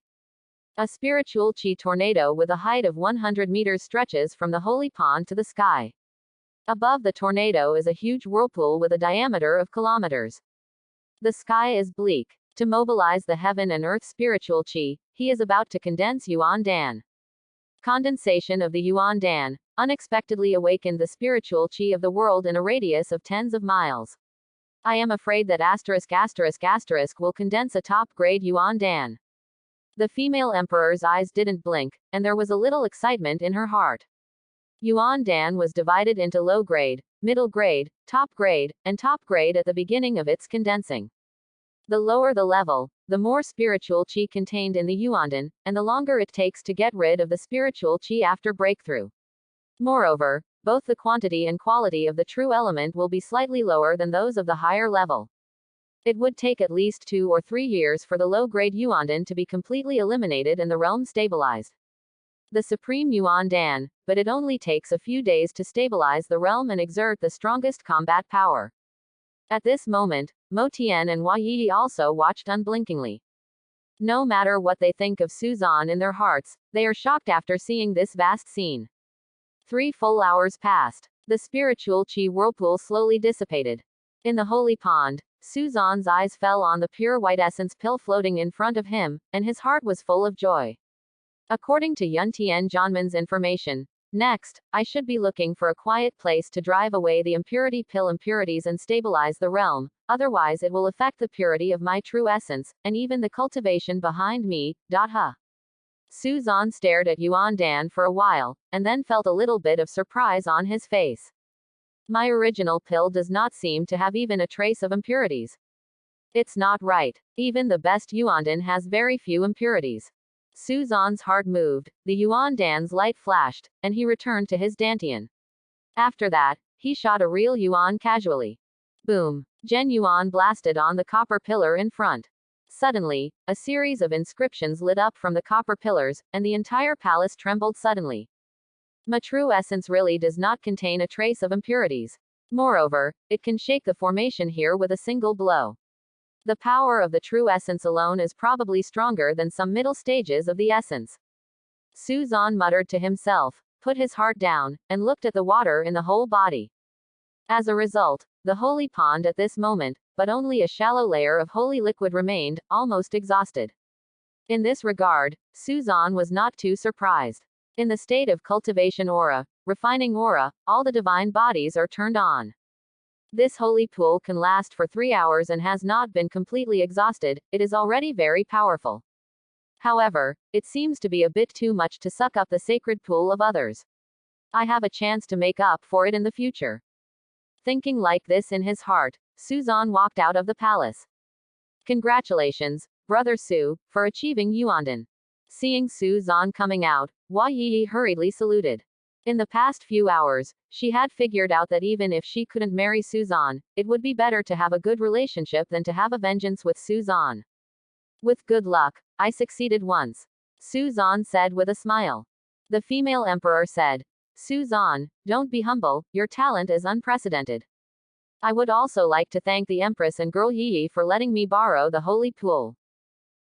A spiritual chi tornado with a height of 100 meters stretches from the holy pond to the sky. Above the tornado is a huge whirlpool with a diameter of kilometers. The sky is bleak. To mobilize the heaven and earth spiritual chi, he is about to condense Yuan Dan. Condensation of the Yuan Dan, unexpectedly awakened the spiritual chi of the world in a radius of tens of miles. I am afraid that **** will condense a top-grade Yuan Dan. The female emperor's eyes didn't blink, and there was a little excitement in her heart. Yuan Dan was divided into low grade, middle grade, top grade, and top grade at the beginning of its condensing. The lower the level, the more spiritual chi contained in the Yuandan, and the longer it takes to get rid of the spiritual chi after breakthrough. Moreover, both the quantity and quality of the true element will be slightly lower than those of the higher level. It would take at least 2 or 3 years for the low-grade Yuandan to be completely eliminated and the realm stabilized. The supreme Yuan Dan, but it only takes a few days to stabilize the realm and exert the strongest combat power. At this moment, Mo Tian and Hua Yi also watched unblinkingly. No matter what they think of Su Zan in their hearts, they are shocked after seeing this vast scene. 3 full hours passed. The spiritual chi whirlpool slowly dissipated. In the holy pond, Su Zan's eyes fell on the pure white essence pill floating in front of him, and his heart was full of joy. According to Yun Tian Zhanman's information, next, I should be looking for a quiet place to drive away the impurity pill impurities and stabilize the realm, otherwise it will affect the purity of my true essence, and even the cultivation behind me. Su Zan stared at Yuan Dan for a while, and then felt a little bit of surprise on his face. My original pill does not seem to have even a trace of impurities. It's not right. Even the best Yuandan has very few impurities. Su Zan's heart moved, the Yuan Dan's light flashed, and he returned to his dantian. After that, he shot a real Yuan casually. Boom! Gen Yuan blasted on the copper pillar in front. Suddenly, a series of inscriptions lit up from the copper pillars, and the entire palace trembled suddenly. My true essence really does not contain a trace of impurities. Moreover, it can shake the formation here with a single blow. The power of the true essence alone is probably stronger than some middle stages of the essence. Su Zan muttered to himself, put his heart down, and looked at the water in the whole body. As a result, the holy pond at this moment, but only a shallow layer of holy liquid remained, almost exhausted. In this regard, Su Zan was not too surprised. In the state of cultivation aura, refining aura, all the divine bodies are turned on. This holy pool can last for 3 hours and has not been completely exhausted, it is already very powerful. However, it seems to be a bit too much to suck up the sacred pool of others. I have a chance to make up for it in the future. Thinking like this in his heart, Su Zan walked out of the palace. Congratulations, Brother Su, for achieving Yuandan. Seeing Su Zan coming out, Hua Yi hurriedly saluted. In the past few hours, she had figured out that even if she couldn't marry Su Zan, it would be better to have a good relationship than to have a vengeance with Su Zan. With good luck, I succeeded once. Su Zan said with a smile. The female emperor said, Su Zan, don't be humble, your talent is unprecedented. I would also like to thank the Empress and girl Yi for letting me borrow the holy pool.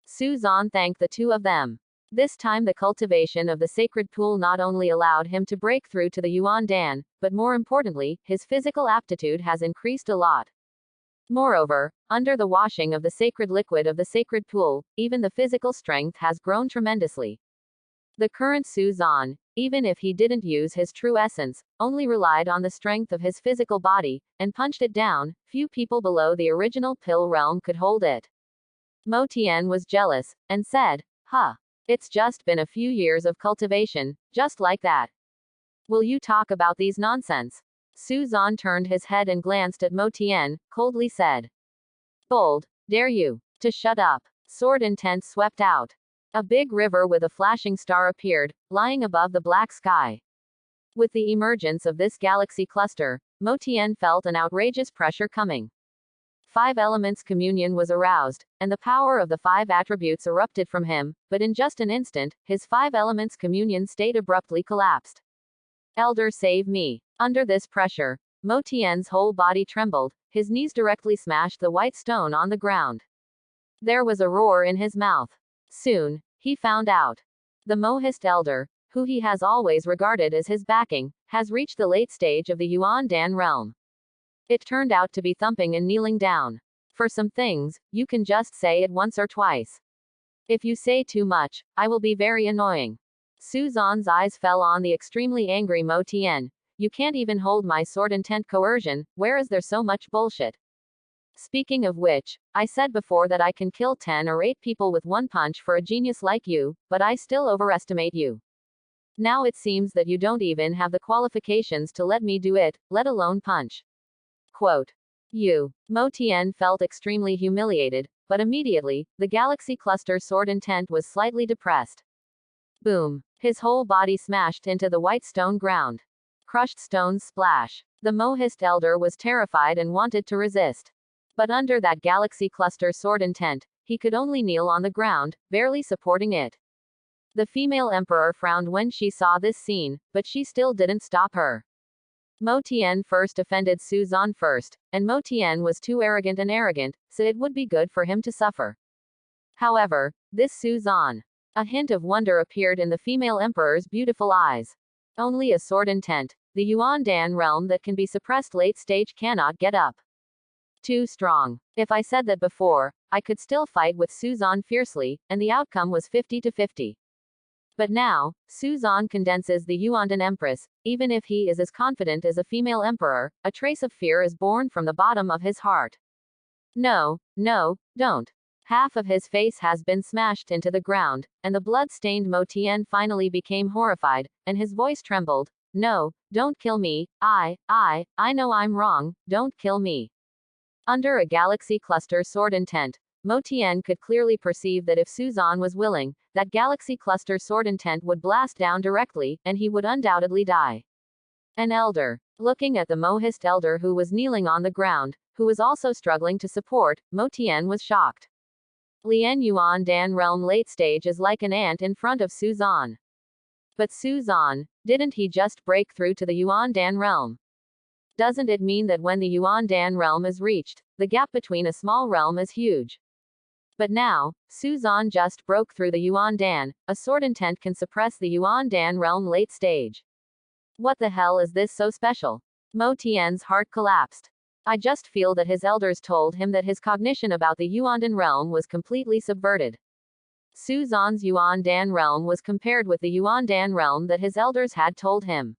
Su Zan thanked the two of them. This time the cultivation of the sacred pool not only allowed him to break through to the Yuan Dan, but more importantly, his physical aptitude has increased a lot. Moreover, under the washing of the sacred liquid of the sacred pool, even the physical strength has grown tremendously. The current Su Zan, even if he didn't use his true essence, only relied on the strength of his physical body, and punched it down, few people below the original pill realm could hold it. Mo Tian was jealous, and said, it's just been a few years of cultivation, just like that. Will you talk about these nonsense? Su Zan turned his head and glanced at Mo Tian, coldly said. Bold, dare you, to shut up. Sword intent swept out. A big river with a flashing star appeared, lying above the black sky. With the emergence of this galaxy cluster, Mo Tian felt an outrageous pressure coming. 5 elements communion was aroused, and the power of the 5 attributes erupted from him, but in just an instant, his 5 elements communion state abruptly collapsed. Elder save me. Under this pressure, Mo Tian's whole body trembled, his knees directly smashed the white stone on the ground. There was a roar in his mouth. Soon, he found out. The Mohist Elder, who he has always regarded as his backing, has reached the late stage of the Yuan Dan realm. It turned out to be thumping and kneeling down. For some things, you can just say it once or twice. If you say too much, I will be very annoying. Su Zan's eyes fell on the extremely angry Mo Tian. You can't even hold my sword intent coercion, where is there so much bullshit? Speaking of which, I said before that I can kill 10 or 8 people with one punch for a genius like you, but I still overestimate you. Now it seems that you don't even have the qualifications to let me do it, let alone punch. Quote. You. Mo Tian felt extremely humiliated, but immediately, the galaxy cluster sword intent was slightly depressed. Boom. His whole body smashed into the white stone ground. Crushed stones splash. The Mohist elder was terrified and wanted to resist. But under that galaxy cluster sword intent, he could only kneel on the ground, barely supporting it. The female emperor frowned when she saw this scene, but she still didn't stop her. Mo Tian first offended Su Zan first, and Mo Tian was too arrogant, so it would be good for him to suffer. However, this Su Zan. A hint of wonder appeared in the female emperor's beautiful eyes. Only a sword intent, the Yuan Dan realm that can be suppressed late stage cannot get up. Too strong. If I said that before, I could still fight with Su Zan fiercely, and the outcome was 50-50. But now, Su Zan condenses the Yuandan Empress, even if he is as confident as a female emperor, a trace of fear is born from the bottom of his heart. No, don't. Half of his face has been smashed into the ground, and the blood-stained Mo Tian finally became horrified, and his voice trembled. No, don't kill me, I know I'm wrong, don't kill me. Under a galaxy cluster sword intent, Mo Tian could clearly perceive that if Su Zan was willing, that galaxy cluster sword intent would blast down directly, and he would undoubtedly die. An elder. Looking at the Mohist elder who was kneeling on the ground, who was also struggling to support, Mo Tian was shocked. Lian Yuan Dan realm late stage is like an ant in front of Su Zan. But Su Zan, didn't he just break through to the Yuan Dan realm? Doesn't it mean that when the Yuan Dan realm is reached, the gap between a small realm is huge? But now, Su Zan just broke through the Yuan Dan, a sword intent can suppress the Yuan Dan realm late stage. What the hell is this so special? Mo Tian's heart collapsed. I just feel that his elders told him that his cognition about the Yuandan realm was completely subverted. Su Zan's Yuan Dan realm was compared with the Yuan Dan realm that his elders had told him.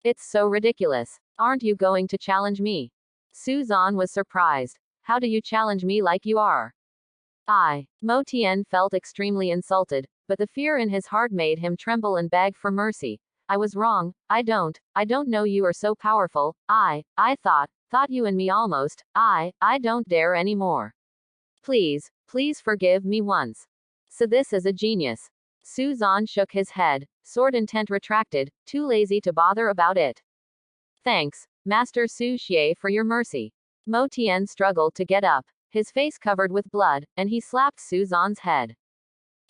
It's so ridiculous. Aren't you going to challenge me? Su Zan was surprised. How do you challenge me like you are? Mo Tian felt extremely insulted, but the fear in his heart made him tremble and beg for mercy. I was wrong, I don't know you are so powerful, I thought you and me almost, I don't dare anymore. Please forgive me once. So this is a genius. Su Zan shook his head, sword intent retracted, too lazy to bother about it. Thanks, Master Su Xie, for your mercy. Mo Tian struggled to get up, his face covered with blood, and he slapped Su Zan's head.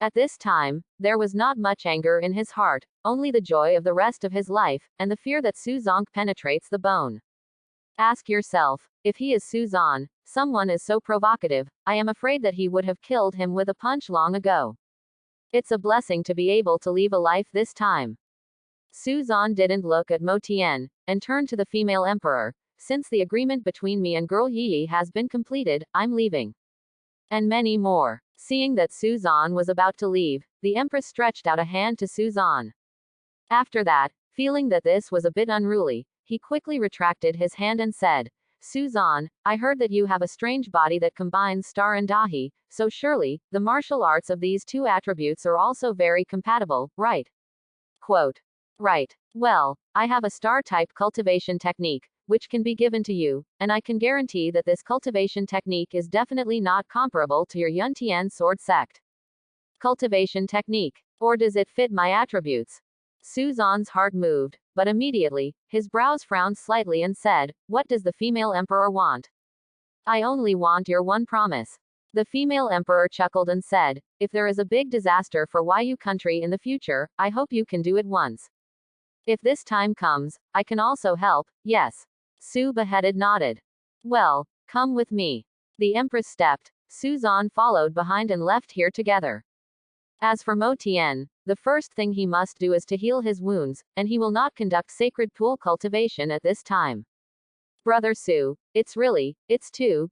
At this time, there was not much anger in his heart, only the joy of the rest of his life, and the fear that Su Zan penetrates the bone. Ask yourself, if he is Su Zan, someone is so provocative, I am afraid that he would have killed him with a punch long ago. It's a blessing to be able to leave a life this time. Su Zan didn't look at Mo Tian, and turned to the female emperor. Since the agreement between me and Girl Yi has been completed, I'm leaving. And many more. Seeing that Su Zan was about to leave, the empress stretched out a hand to Su Zan. After that, feeling that this was a bit unruly, he quickly retracted his hand and said, Su Zan, I heard that you have a strange body that combines star and dahi, so surely, the martial arts of these two attributes are also very compatible, right? Quote. Right. Well, I have a star-type cultivation technique, which can be given to you, and I can guarantee that this cultivation technique is definitely not comparable to your Yun Tian sword sect. Cultivation technique. Or does it fit my attributes? Su Zan's heart moved, but immediately, his brows frowned slightly and said, What does the female emperor want? I only want your one promise. The female emperor chuckled and said, If there is a big disaster for Yu country in the future, I hope you can do it once. If this time comes, I can also help, yes. Su beheaded nodded. Well, come with me. The empress stepped, Su Zan followed behind and left here together. As for Mo Tian, the first thing he must do is to heal his wounds, and he will not conduct sacred pool cultivation at this time. Brother Su, it's too.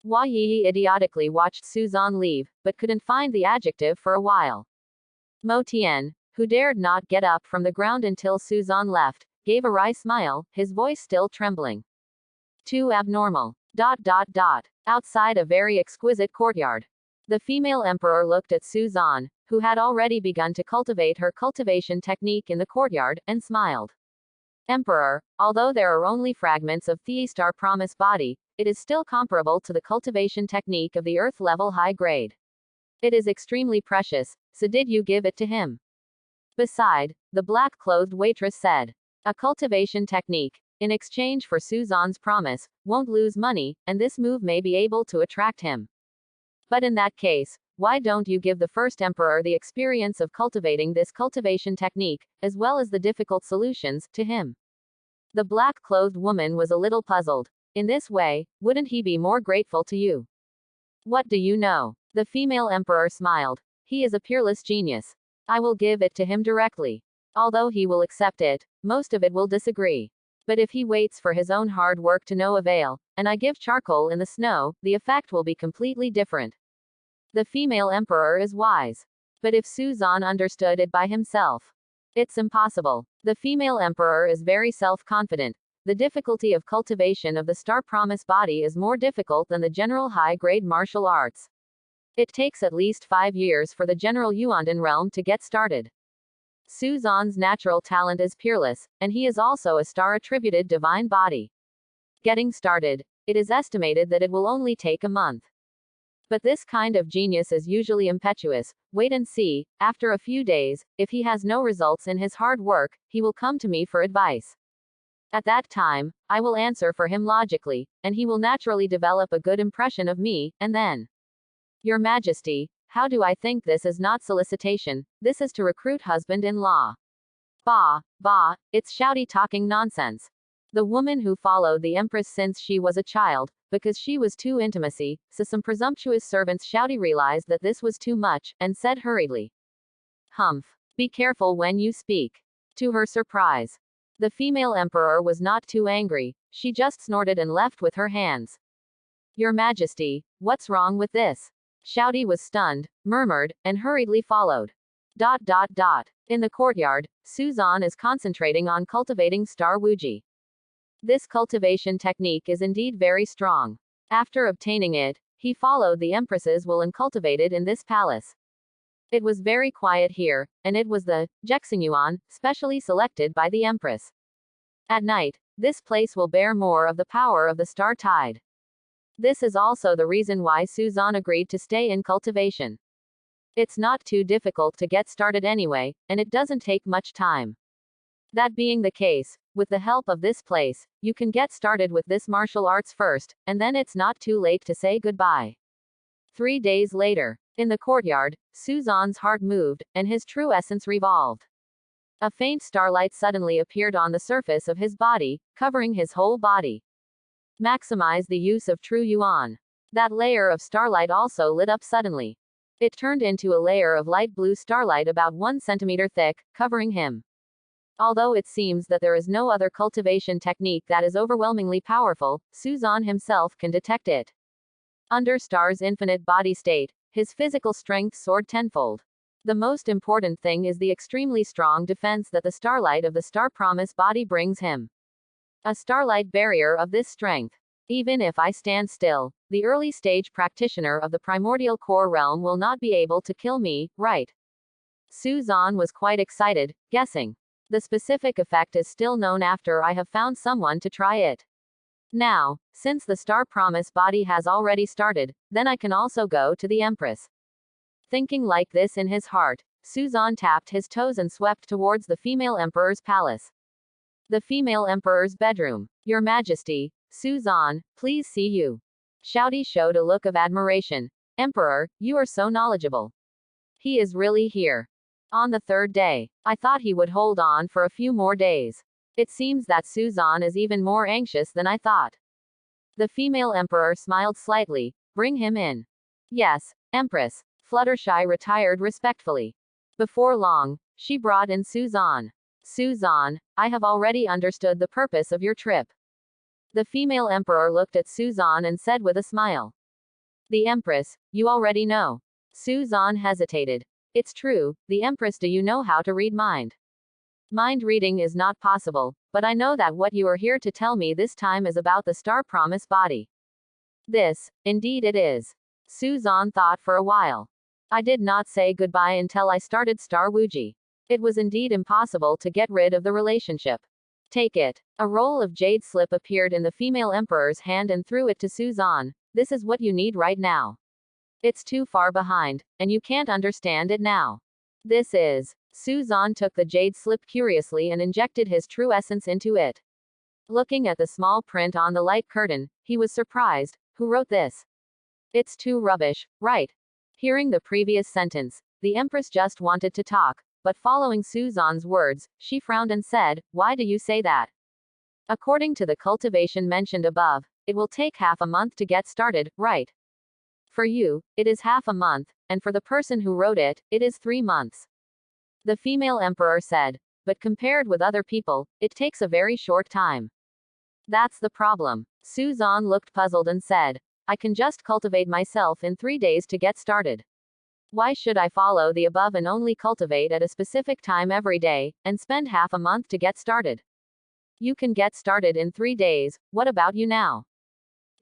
Hua Yi idiotically watched Su Zan leave, but couldn't find the adjective for a while. Mo Tian, who dared not get up from the ground until Suzan left, gave a wry smile, his voice still trembling. Too abnormal. Outside a very exquisite courtyard. The female emperor looked at Suzan, who had already begun to cultivate her cultivation technique in the courtyard, and smiled. Emperor, although there are only fragments of the star promise body, it is still comparable to the cultivation technique of the earth level high grade. It is extremely precious, so did you give it to him? Beside, the black-clothed waitress said. A cultivation technique, in exchange for Suzan's promise, won't lose money, and this move may be able to attract him. But in that case, why don't you give the first emperor the experience of cultivating this cultivation technique, as well as the difficult solutions, to him? The black-clothed woman was a little puzzled. In this way, wouldn't he be more grateful to you? What do you know? The female emperor smiled. He is a peerless genius. I will give it to him directly. Although he will accept it, most of it will disagree. But if he waits for his own hard work to no avail, and I give charcoal in the snow, the effect will be completely different. The female emperor is wise. But if Suzan understood it by himself, it's impossible. The female emperor is very self-confident. The difficulty of cultivation of the star promise body is more difficult than the general high-grade martial arts. It takes at least 5 years for the general Yuandan realm to get started. Suzan's natural talent is peerless, and he is also a star-attributed divine body. Getting started, it is estimated that it will only take a month. But this kind of genius is usually impetuous. Wait and see, after a few days, if he has no results in his hard work, he will come to me for advice. At that time, I will answer for him logically, and he will naturally develop a good impression of me, and then. Your Majesty, how do I think this is not solicitation, this is to recruit husband-in-law. Bah, it's shouty talking nonsense. The woman who followed the empress since she was a child, because she was too intimacy, so some presumptuous servants shouty realized that this was too much, and said hurriedly. Humph. Be careful when you speak. To her surprise, the female emperor was not too angry, she just snorted and left with her hands. Your Majesty, what's wrong with this? Shouty was stunned, murmured, and hurriedly followed. In the courtyard, Suzan is concentrating on cultivating star wuji. This cultivation technique is indeed very strong. After obtaining it, he followed the empresses will and cultivated in this palace. It was very quiet here, and it was the Jexingyuan, specially selected by the empress. At night, this place will bear more of the power of the star tide. This is also the reason why Suzan agreed to stay in cultivation. It's not too difficult to get started anyway, and it doesn't take much time. That being the case, with the help of this place, you can get started with this martial arts first, and then it's not too late to say goodbye. 3 days later, in the courtyard, Suzan's heart moved, and his true essence revolved. A faint starlight suddenly appeared on the surface of his body, covering his whole body. Maximize the use of true yuan. That layer of starlight also lit up suddenly. It turned into a layer of light blue starlight about 1 centimeter thick, covering him. Although it seems that there is no other cultivation technique that is overwhelmingly powerful, Suzan himself can detect it. Under Star's infinite body state, his physical strength soared tenfold. The most important thing is the extremely strong defense that the starlight of the Star Promise body brings him. A starlight barrier of this strength. Even if I stand still, the early stage practitioner of the primordial core realm will not be able to kill me, right? Suzan was quite excited, guessing. The specific effect is still known after I have found someone to try it. Now, since the Star Promise body has already started, then I can also go to the Empress. Thinking like this in his heart, Suzan tapped his toes and swept towards the female emperor's palace. The female emperor's bedroom. Your Majesty, Suzan, please see you. Shouty showed a look of admiration. Emperor, you are so knowledgeable. He is really here. On the 3rd day, I thought he would hold on for a few more days. It seems that Suzan is even more anxious than I thought. The female emperor smiled slightly. Bring him in. Yes, Empress. Fluttershy retired respectfully. Before long, she brought in Suzan. Suzan, I have already understood the purpose of your trip. The female emperor looked at Suzan and said with a smile. The Empress, you already know. Suzan hesitated. It's true, the Empress. Do you know how to read mind? Mind reading is not possible, but I know that what you are here to tell me this time is about the Star Promise body. This, indeed it is. Suzan thought for a while. I did not say goodbye until I started Star Wuji. It was indeed impossible to get rid of the relationship. Take it. A roll of jade slip appeared in the female emperor's hand and threw it to Suzan. This is what you need right now. It's too far behind, and you can't understand it now. This is. Suzan took the jade slip curiously and injected his true essence into it. Looking at the small print on the light curtain, he was surprised. Who wrote this? It's too rubbish, right? Hearing the previous sentence, the Empress just wanted to talk, but following Suzan's words, she frowned and said, why do you say that? According to the cultivation mentioned above, it will take half a month to get started, right? For you, it is half a month, and for the person who wrote it, it is 3 months. The female emperor said, but compared with other people, it takes a very short time. That's the problem. Suzan looked puzzled and said, I can just cultivate myself in 3 days to get started. Why should I follow the above and only cultivate at a specific time every day, and spend half a month to get started? You can get started in 3 days, what about you now?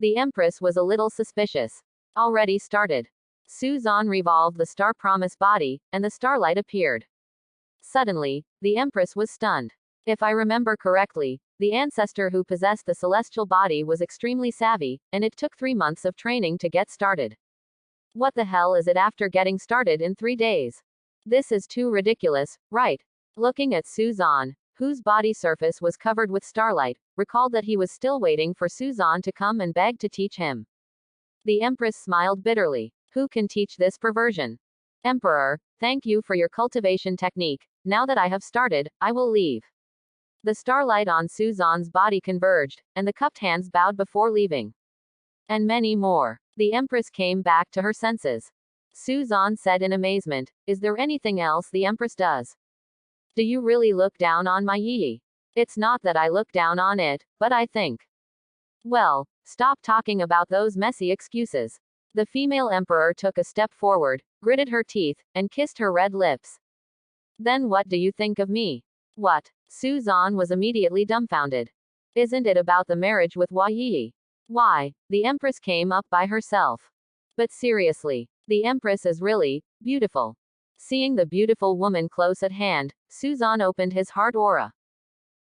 The Empress was a little suspicious. Already started. Suzan revolved the Star Promise body, and the starlight appeared. Suddenly, the Empress was stunned. If I remember correctly, the ancestor who possessed the celestial body was extremely savvy, and it took 3 months of training to get started. What the hell is it after getting started in 3 days? This is too ridiculous, right? Looking at Suzan, whose body surface was covered with starlight, recalled that he was still waiting for Suzan to come and beg to teach him. The Empress smiled bitterly. Who can teach this perversion? Emperor, thank you for your cultivation technique. Now that I have started, I will leave. The starlight on Suzan's body converged, and the cupped hands bowed before leaving. And many more. The Empress came back to her senses. Suzan said in amazement, is there anything else the Empress does? Do you really look down on my yi? It's not that I look down on it, but I think. Well, stop talking about those messy excuses. The female emperor took a step forward, gritted her teeth, and kissed her red lips. Then what do you think of me? What? Suzan was immediately dumbfounded. Isn't it about the marriage with Hua Yi? Why, the Empress came up by herself. But seriously, the Empress is really beautiful. Seeing the beautiful woman close at hand, Suzan opened his heart aura.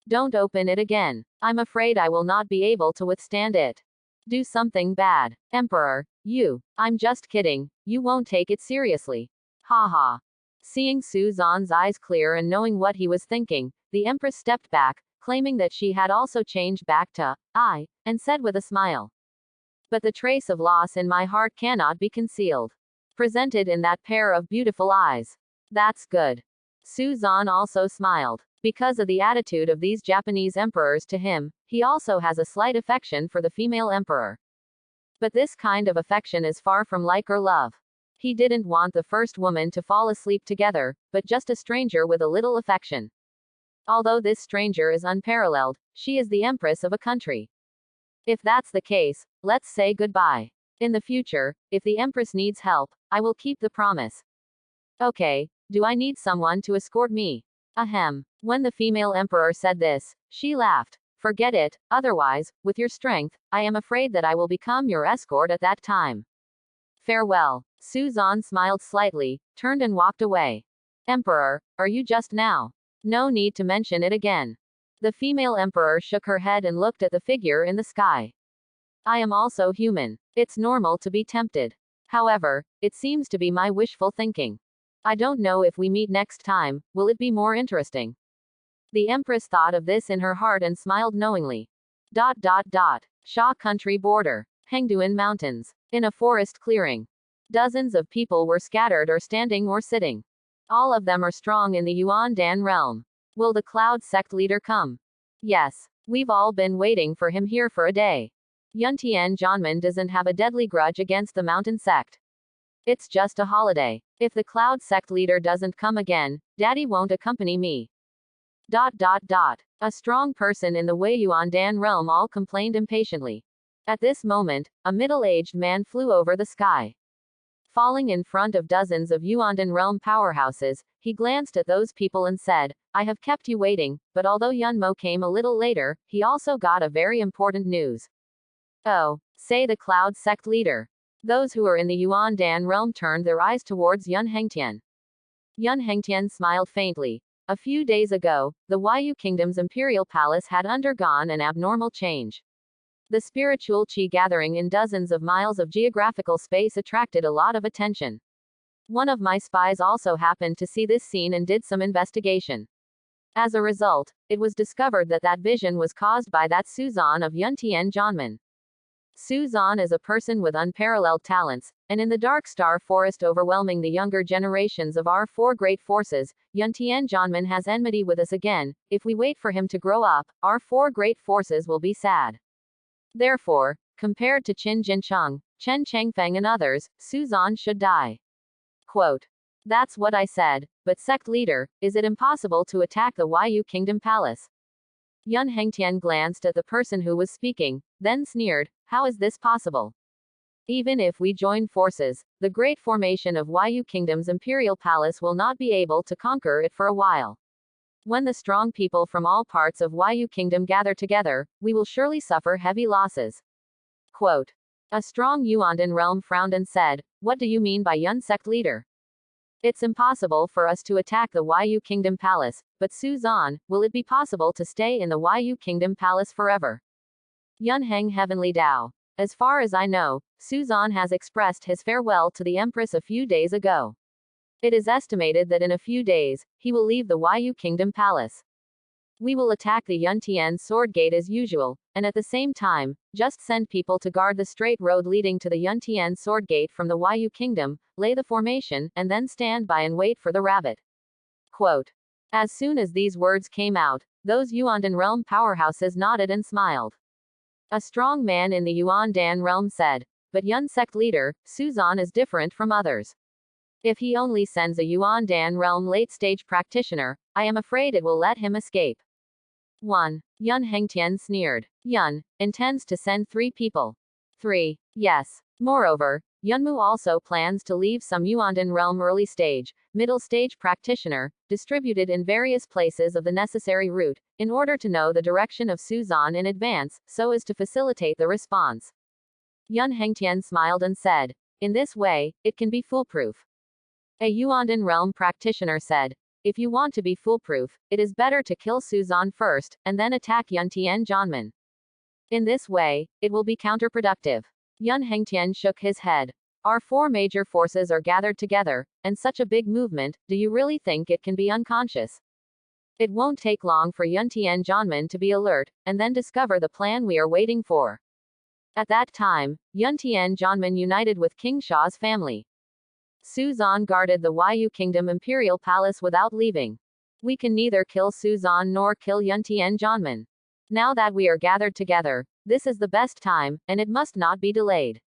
Don't open it again. I'm afraid I will not be able to withstand it. Do something bad. Emperor, you. I'm just kidding, you won't take it seriously. Ha ha. Seeing Suzan's eyes clear and knowing what he was thinking, the Empress stepped back, claiming that she had also changed back to I, and said with a smile. But the trace of loss in my heart cannot be concealed. Presented in that pair of beautiful eyes. That's good. Suzan also smiled. Because of the attitude of these Japanese emperors to him, he also has a slight affection for the female emperor. But this kind of affection is far from like or love. He didn't want the first woman to fall asleep together, but just a stranger with a little affection. Although this stranger is unparalleled, she is the empress of a country. If that's the case, let's say goodbye. In the future, if the empress needs help, I will keep the promise. Okay, do I need someone to escort me? Ahem. When the female emperor said this, she laughed. Forget it, otherwise, with your strength, I am afraid that I will become your escort at that time. Farewell. Suzan smiled slightly, turned and walked away. Emperor, are you just now? No need to mention it again. The female emperor shook her head and looked at the figure in the sky. I am also human. It's normal to be tempted. However, it seems to be my wishful thinking. I don't know if we meet next time, will it be more interesting? The Empress thought of this in her heart and smiled knowingly. Sha country border. Hengduan Mountains. In a forest clearing. Dozens of people were scattered or standing or sitting. All of them are strong in the Yuan Dan realm. Will the Cloud sect leader come? Yes. We've all been waiting for him here for a day. Yuntian Janman doesn't have a deadly grudge against the mountain sect. It's just a holiday. If the Cloud sect leader doesn't come again, Daddy won't accompany me. A strong person in the Wei Yuan Dan realm all complained impatiently. At this moment, a middle-aged man flew over the sky. Falling in front of dozens of Yuandan realm powerhouses, he glanced at those people and said, I have kept you waiting, but although Yunmo came a little later, he also got a very important news. Oh, say the Cloud sect leader. Those who were in the Yuandan realm turned their eyes towards Yun Hengtian. Yun Hengtian smiled faintly. A few days ago, the Yu Kingdom's imperial palace had undergone an abnormal change. The spiritual qi gathering in dozens of miles of geographical space attracted a lot of attention. One of my spies also happened to see this scene and did some investigation. As a result, it was discovered that that vision was caused by that Suzan of Yuntian Janman. Suzan is a person with unparalleled talents, and in the Dark Star Forest overwhelming the younger generations of our four great forces, Yuntian Janman has enmity with us again. If we wait for him to grow up, our four great forces will be sad. Therefore, compared to Qin Jincheng, Chen Chengfeng and others, Suzan should die. Quote. That's what I said, but sect leader, is it impossible to attack the Yu Kingdom Palace? Yun Hengtian glanced at the person who was speaking, then sneered, how is this possible? Even if we join forces, the great formation of Yu Kingdom's imperial palace will not be able to conquer it for a while. When the strong people from all parts of Yu Kingdom gather together, we will surely suffer heavy losses. Quote. A strong Yuandan realm frowned and said, what do you mean by Yun sect leader? It's impossible for us to attack the Yu Kingdom Palace, but Suzan, will it be possible to stay in the Yu Kingdom Palace forever? Yun Heng Heavenly Dao. As far as I know, Suzan has expressed his farewell to the Empress a few days ago. It is estimated that in a few days, he will leave the Yu Kingdom Palace. We will attack the Yuntian Sword Gate as usual, and at the same time, just send people to guard the straight road leading to the Yuntian Sword Gate from the Yu Kingdom, lay the formation, and then stand by and wait for the rabbit. Quote. As soon as these words came out, those Yuandan realm powerhouses nodded and smiled. A strong man in the Yuandan realm said, but Yun sect leader, Suzan is different from others. If he only sends a Yuandan realm late-stage practitioner, I am afraid it will let him escape. 1. Yun Hengtian sneered. Yun intends to send 3 people. 3. Yes. Moreover, Yunmu also plans to leave some Yuandan realm early stage, middle stage practitioner, distributed in various places of the necessary route, in order to know the direction of Suzan in advance, so as to facilitate the response. Yun Hengtian smiled and said, in this way, it can be foolproof. A Yuandan realm practitioner said, if you want to be foolproof, it is better to kill Suzan first, and then attack Yuntian Janman. In this way, it will be counterproductive. Yun Hengtian shook his head. Our 4 major forces are gathered together, and such a big movement, do you really think it can be unconscious? It won't take long for Yuntian Janman to be alert, and then discover the plan we are waiting for. At that time, Yuntian Janman united with King Sha's family. Suzan guarded the Yu Kingdom Imperial Palace without leaving. We can neither kill Suzan nor kill Yuntian Janman. Now that we are gathered together, this is the best time, and it must not be delayed.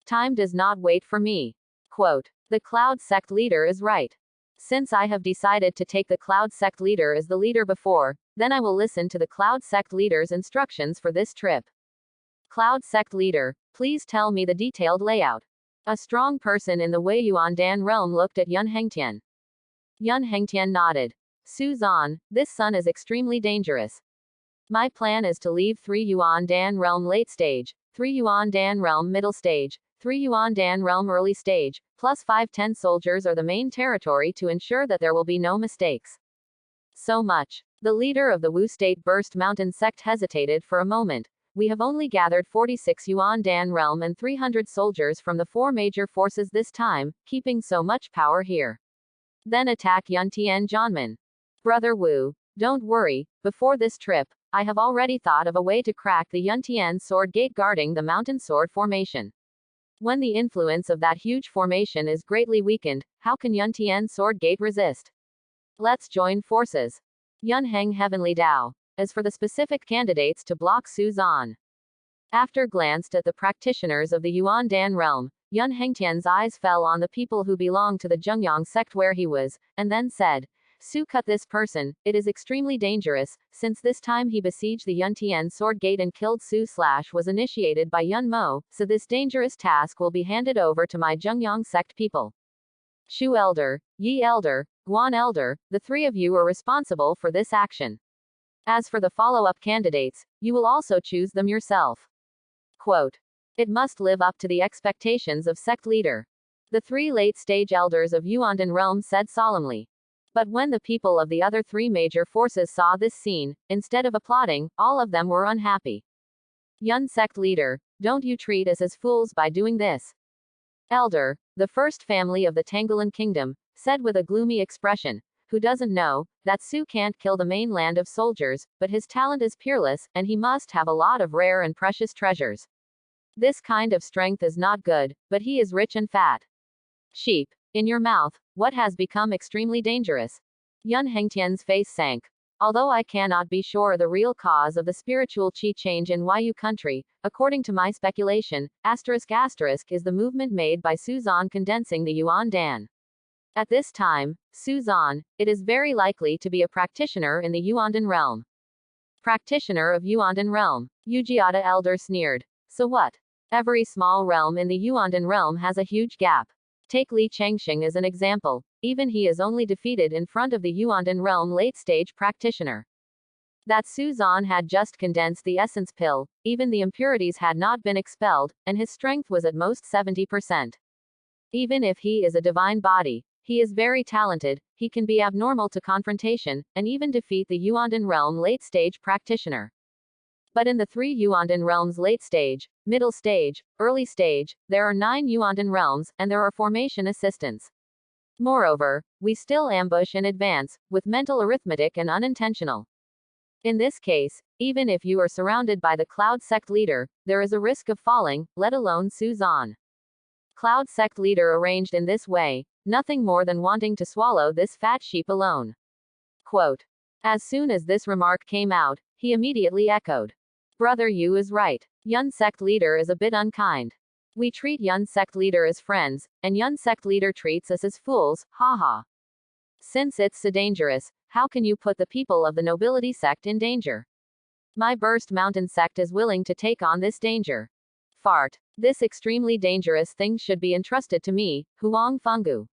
Time does not wait for me. Quote. The Cloud sect leader is right. Since I have decided to take the Cloud sect leader as the leader before, then I will listen to the Cloud sect leader's instructions for this trip. Cloud sect leader, please tell me the detailed layout. A strong person in the Wei Yuandan realm looked at Yun Hengtian. Yun Hengtian nodded. Suzan, this sun is extremely dangerous. My plan is to leave 3 Yuandan realm late stage, 3 Yuandan realm middle stage, 3 Yuandan realm early stage, plus 5-10 soldiers are the main territory to ensure that there will be no mistakes. So much. The leader of the Wu State Burst Mountain sect hesitated for a moment. We have only gathered 46 Yuandan realm and 300 soldiers from the 4 major forces this time, keeping so much power here. Then attack Yuntian Janman. Brother Wu, don't worry, before this trip, I have already thought of a way to crack the Yuntian sword gate guarding the mountain sword formation. When the influence of that huge formation is greatly weakened, how can Yuntian sword gate resist? Let's join forces. Yun Heng Heavenly Dao. As for the specific candidates to block Suzan. After glanced at the practitioners of the Yuandan realm, Yun Hengtian's eyes fell on the people who belonged to the Zhengyang sect where he was, and then said, Su cut this person, it is extremely dangerous, since this time he besieged the Yuntian sword gate and killed Su was initiated by Yun Mo, so this dangerous task will be handed over to my Zhengyang sect people. Shu Elder, Yi Elder, Guan Elder, the three of you are responsible for this action. As for the follow-up candidates, you will also choose them yourself. Quote. It must live up to the expectations of sect leader. The three late-stage elders of Yuandan realm said solemnly. But when the people of the other three major forces saw this scene, instead of applauding, all of them were unhappy. Yun sect leader, don't you treat us as fools by doing this. Elder, the first family of the Tangalan kingdom, said with a gloomy expression, who doesn't know that Su can't kill the mainland of soldiers, but his talent is peerless, and he must have a lot of rare and precious treasures. This kind of strength is not good, but he is rich and fat. Sheep, in your mouth, what has become extremely dangerous? Yun Hengtian's face sank. Although I cannot be sure the real cause of the spiritual qi change in Yu country, according to my speculation, *** is the movement made by Su Zan condensing the Yuan Dan. At this time, Su Zan, it is very likely to be a practitioner in the Yuandan realm. Practitioner of Yuandan realm, Yujiata elder sneered. So what? Every small realm in the Yuandan realm has a huge gap. Take Li Changxing as an example, even he is only defeated in front of the Yuandan realm late-stage practitioner. That Su Zan had just condensed the essence pill, even the impurities had not been expelled, and his strength was at most 70%. Even if he is a divine body, he is very talented, he can be abnormal to confrontation, and even defeat the Yuandan realm late-stage practitioner. But in the three Yuandan realms late stage, middle stage, early stage, there are 9 Yuandan realms, and there are formation assistants. Moreover, we still ambush and advance, with mental arithmetic and unintentional. In this case, even if you are surrounded by the Cloud sect leader, there is a risk of falling, let alone Su Zan. Cloud sect leader arranged in this way, nothing more than wanting to swallow this fat sheep alone. Quote. As soon as this remark came out, he immediately echoed. Brother Yu is right. Yun sect leader is a bit unkind. We treat Yun sect leader as friends, and Yun sect leader treats us as fools, haha. Since it's so dangerous, how can you put the people of the nobility sect in danger? My Burst Mountain sect is willing to take on this danger. Fart. This extremely dangerous thing should be entrusted to me, Huang Fenggu.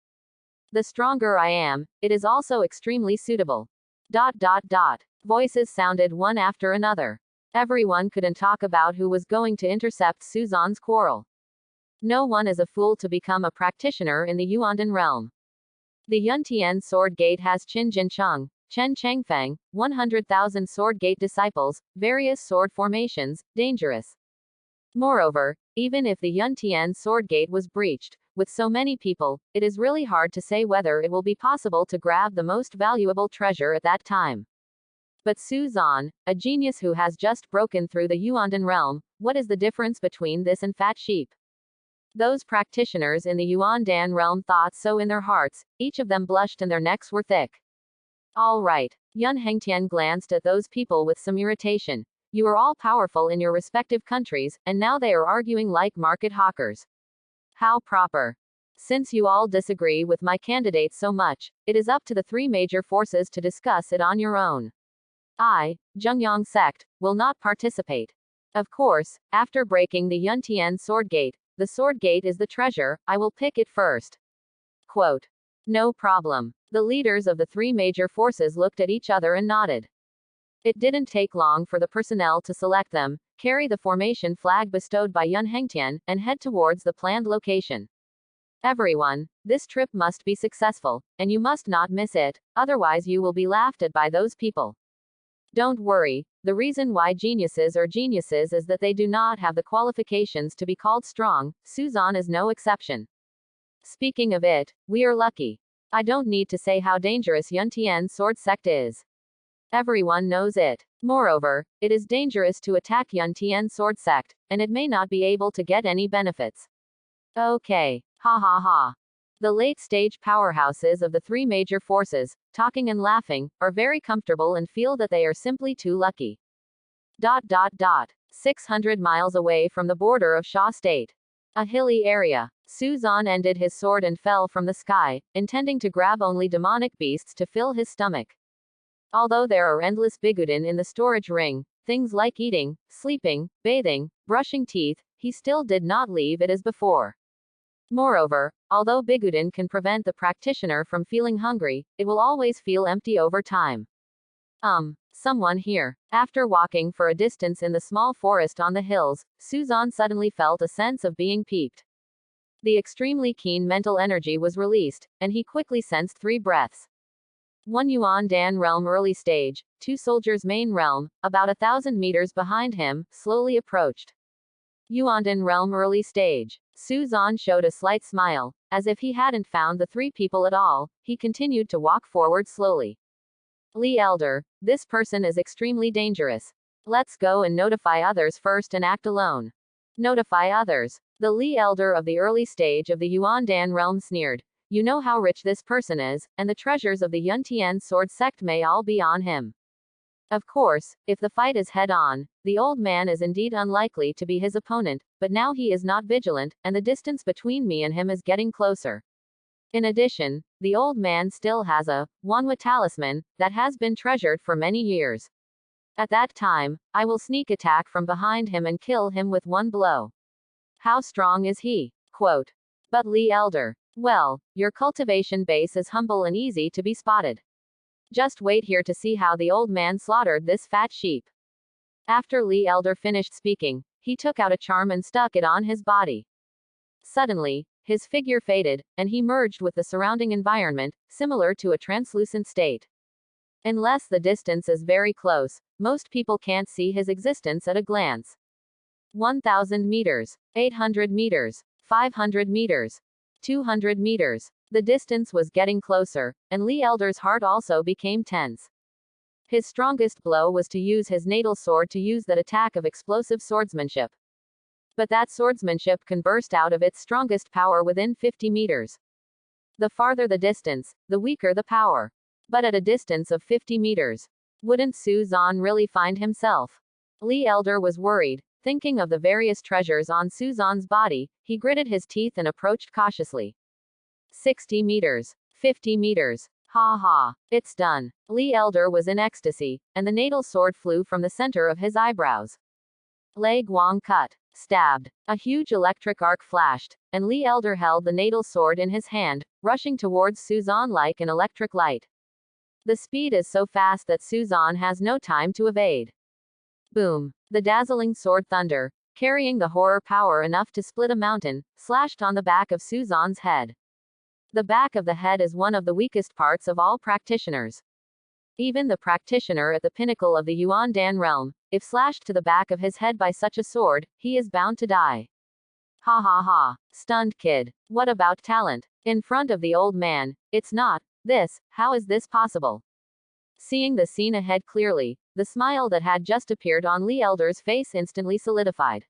The stronger I am, it is also extremely suitable. ... Voices sounded one after another. Everyone couldn't talk about who was going to intercept Su Zan's quarrel. No one is a fool to become a practitioner in the Yuandan realm. The Yuntian Sword Gate has Qin Jincheng, Chen Chengfeng, 100,000 Sword Gate disciples, various sword formations, dangerous. Moreover, even if the Yuntian Sword Gate was breached, with so many people, it is really hard to say whether it will be possible to grab the most valuable treasure at that time. But Su Zan, a genius who has just broken through the Yuandan realm, what is the difference between this and fat sheep? Those practitioners in the Yuandan realm thought so in their hearts, each of them blushed and their necks were thick. All right. Yun Hengtian glanced at those people with some irritation. You are all powerful in your respective countries, and now they are arguing like market hawkers. How proper. Since you all disagree with my candidate so much, it is up to the three major forces to discuss it on your own. I, Zhengyang sect, will not participate. Of course, after breaking the Yuntian sword gate, the sword gate is the treasure, I will pick it first. Quote. No problem. The leaders of the three major forces looked at each other and nodded. It didn't take long for the personnel to select them, carry the formation flag bestowed by Yun Hengtian, and head towards the planned location. Everyone, this trip must be successful, and you must not miss it, otherwise you will be laughed at by those people. Don't worry, the reason why geniuses are geniuses is that they do not have the qualifications to be called strong, Su Zan is no exception. Speaking of it, we are lucky. I don't need to say how dangerous Yuntian sword sect is. Everyone knows it. Moreover, it is dangerous to attack Yuntian sword sect, and it may not be able to get any benefits. Okay. Ha ha ha. The late-stage powerhouses of the three major forces, talking and laughing, are very comfortable and feel that they are simply too lucky. 600 miles away from the border of Sha State. A hilly area. Suzan ended his sword and fell from the sky, intending to grab only demonic beasts to fill his stomach. Although there are endless biguden in the storage ring, things like eating, sleeping, bathing, brushing teeth, he still did not leave it as before. Moreover, although biguden can prevent the practitioner from feeling hungry, it will always feel empty over time. Someone here. After walking for a distance in the small forest on the hills, Suzan suddenly felt a sense of being peeped. The extremely keen mental energy was released, and he quickly sensed 3 breaths. 1 Yuan Dan realm early stage, 2 soldiers main realm, about 1,000 meters behind him, slowly approached. Yuandan realm early stage. Suzan showed a slight smile, as if he hadn't found the 3 people at all. He continued to walk forward slowly. Li Elder, this person is extremely dangerous. Let's go and notify others first and act alone. Notify others. The Li Elder of the early stage of the Yuandan realm sneered. You know how rich this person is, and the treasures of the Yuntian sword sect may all be on him. Of course, if the fight is head-on, the old man is indeed unlikely to be his opponent, but now he is not vigilant, and the distance between me and him is getting closer. In addition, the old man still has a Wanwa talisman that has been treasured for many years. At that time, I will sneak attack from behind him and kill him with 1 blow. How strong is he? Quote. But Li Elder. Well, your cultivation base is humble and easy to be spotted. Just wait here to see how the old man slaughtered this fat sheep. After Li Elder finished speaking, he took out a charm and stuck it on his body. Suddenly, his figure faded, and he merged with the surrounding environment, similar to a translucent state. Unless the distance is very close, most people can't see his existence at a glance. 1,000 meters, 800 meters, 500 meters, 200 meters. The distance was getting closer, and Li Elder's heart also became tense. His strongest blow was to use his natal sword to use that attack of explosive swordsmanship. But that swordsmanship can burst out of its strongest power within 50 meters. The farther the distance, the weaker the power. But at a distance of 50 meters, wouldn't Suzan really find himself? Li Elder was worried, thinking of the various treasures on Suzan's body. He gritted his teeth and approached cautiously. 60 meters. 50 meters. Ha ha. It's done. Li Elder was in ecstasy, and the natal sword flew from the center of his eyebrows. Leg Wang cut. Stabbed. A huge electric arc flashed, and Li Elder held the natal sword in his hand, rushing towards Suzan like an electric light. The speed is so fast that Suzan has no time to evade. Boom. The dazzling sword thunder, carrying the horror power enough to split a mountain, slashed on the back of Suzan's head. The back of the head is one of the weakest parts of all practitioners. Even the practitioner at the pinnacle of the Yuandan realm, if slashed to the back of his head by such a sword, he is bound to die. Ha ha ha. Stunned kid. What about talent? In front of the old man, it's not. This, how is this possible? Seeing the scene ahead clearly, the smile that had just appeared on Li Elder's face instantly solidified.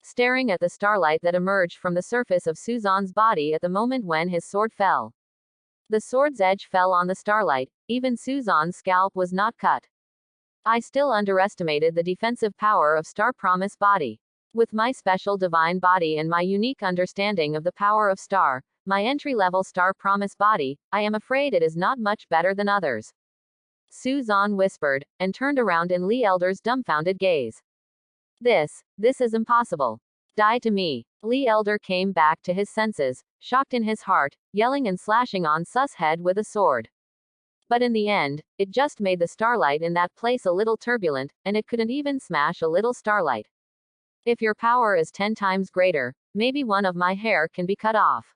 Staring at the starlight that emerged from the surface of Suzan's body at the moment when his sword fell. The sword's edge fell on the starlight, even Suzan's scalp was not cut. I still underestimated the defensive power of Star Promise body. With my special divine body and my unique understanding of the power of Star, my entry-level Star Promise body, I am afraid it is not much better than others. Suzan whispered, and turned around in Li Elder's dumbfounded gaze. This is impossible. Die to me. Li Elder came back to his senses, shocked in his heart, yelling and slashing on Sus' head with a sword. But in the end, it just made the starlight in that place a little turbulent, and it couldn't even smash a little starlight. If your power is 10 times greater, maybe one of my hair can be cut off.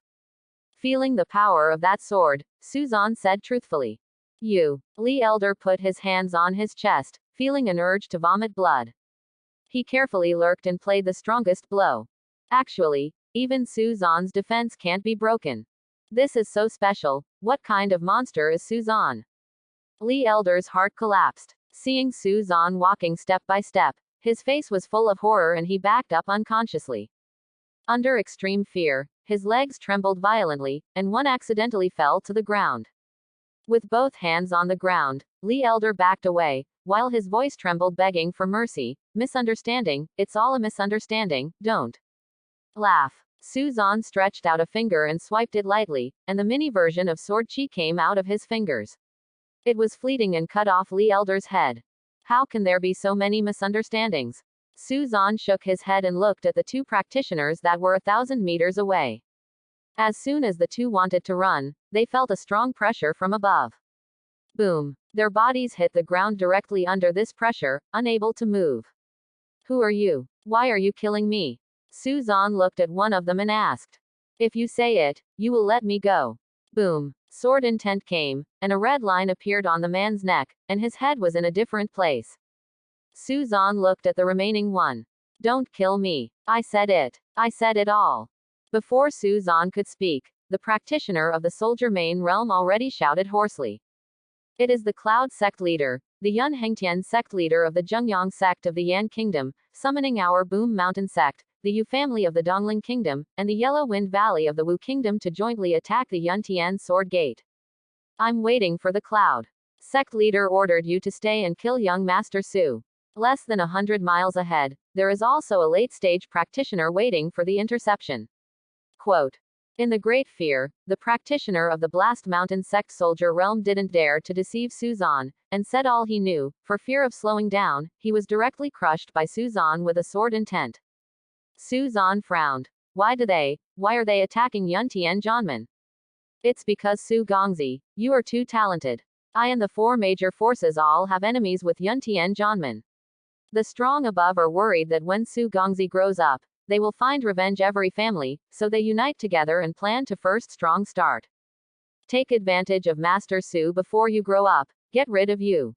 Feeling the power of that sword, Suzan said truthfully. You. Li Elder put his hands on his chest, feeling an urge to vomit blood. He carefully lurked and played the strongest blow. Actually, even Suzan's defense can't be broken. This is so special. What kind of monster is Suzan? Li Elder's heart collapsed. Seeing Suzan walking step by step, his face was full of horror and he backed up unconsciously. Under extreme fear, his legs trembled violently, and one accidentally fell to the ground. With both hands on the ground, Li Elder backed away, while his voice trembled begging for mercy. Misunderstanding, it's all a misunderstanding, don't laugh. Suzan stretched out a finger and swiped it lightly, and the mini version of sword chi came out of his fingers. It was fleeting and cut off Li Elder's head. How can there be so many misunderstandings? Suzan shook his head and looked at the two practitioners that were 1,000 meters away. As soon as the two wanted to run, they felt a strong pressure from above. Boom. Their bodies hit the ground directly under this pressure, unable to move. Who are you? Why are you killing me? Suzan looked at one of them and asked. If you say it, you will let me go. Boom. Sword intent came, and a red line appeared on the man's neck, and his head was in a different place. Suzan looked at the remaining one. Don't kill me. I said it. I said it all. Before Suzan could speak, the practitioner of the soldier main realm already shouted hoarsely. It is the Cloud sect leader, the Yun Hengtian sect leader of the Zhengyang sect of the Yan kingdom, summoning our Boom Mountain sect, the Yu family of the Dongling kingdom, and the Yellow Wind Valley of the Wu kingdom to jointly attack the Yun Tian sword gate. I'm waiting for the Cloud sect leader ordered you to stay and kill young Master Su. Less than 100 miles ahead, there is also a late-stage practitioner waiting for the interception. Quote. In the Great Fear, the practitioner of the Blast Mountain sect soldier realm didn't dare to deceive Suzan, and said all he knew. For fear of slowing down, he was directly crushed by Suzan with a sword intent. Suzan frowned. Why are they attacking Yun Tian Janman? It's because Su Gongzi, you are too talented. I and the four major forces all have enemies with Yun Tian Janman. The strong above are worried that when Su Gongzi grows up, they will find revenge every family, so they unite together and plan to first strong start. Take advantage of Master Su before you grow up, get rid of you.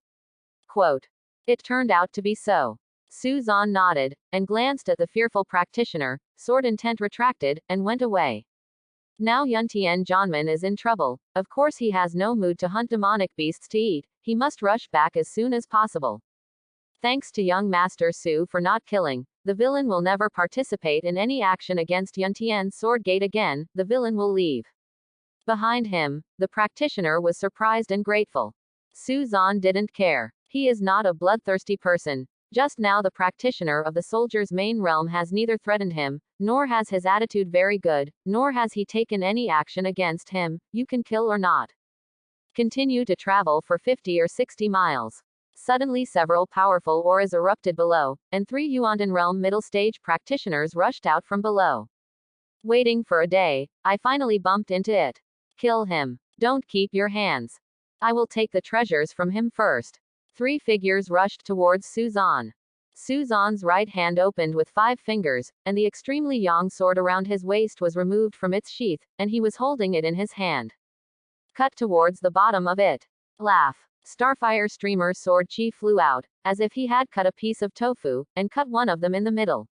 Quote. It turned out to be so. Suzan nodded, and glanced at the fearful practitioner, sword intent retracted, and went away. Now Yun Tian Janman is in trouble, of course he has no mood to hunt demonic beasts to eat, he must rush back as soon as possible. Thanks to young Master Su for not killing, the villain will never participate in any action against Yun Tian's sword gate again, the villain will leave. Behind him, the practitioner was surprised and grateful. Suzan didn't care. He is not a bloodthirsty person. Just now the practitioner of the soldier's main realm has neither threatened him, nor has his attitude very good, nor has he taken any action against him. You can kill or not. Continue to travel for 50 or 60 miles. Suddenly several powerful auras erupted below, and 3 Yuandan realm middle stage practitioners rushed out from below. Waiting for a day, I finally bumped into it. Kill him. Don't keep your hands. I will take the treasures from him first. 3 figures rushed towards Suzan. Suzan's right hand opened with 5 fingers, and the extremely long sword around his waist was removed from its sheath, and he was holding it in his hand. Cut towards the bottom of it. Laugh. Starfire Streamer's sword chi flew out, as if he had cut a piece of tofu, and cut one of them in the middle.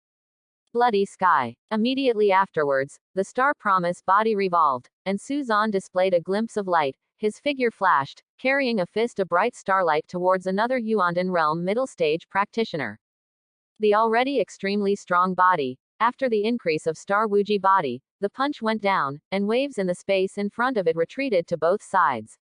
Bloody sky. Immediately afterwards, the Star Promise body revolved, and Suzan displayed a glimpse of light. His figure flashed, carrying a fist of bright starlight towards another Yuandan realm middle stage practitioner. The already extremely strong body, after the increase of Star Wuji body, the punch went down, and waves in the space in front of it retreated to both sides.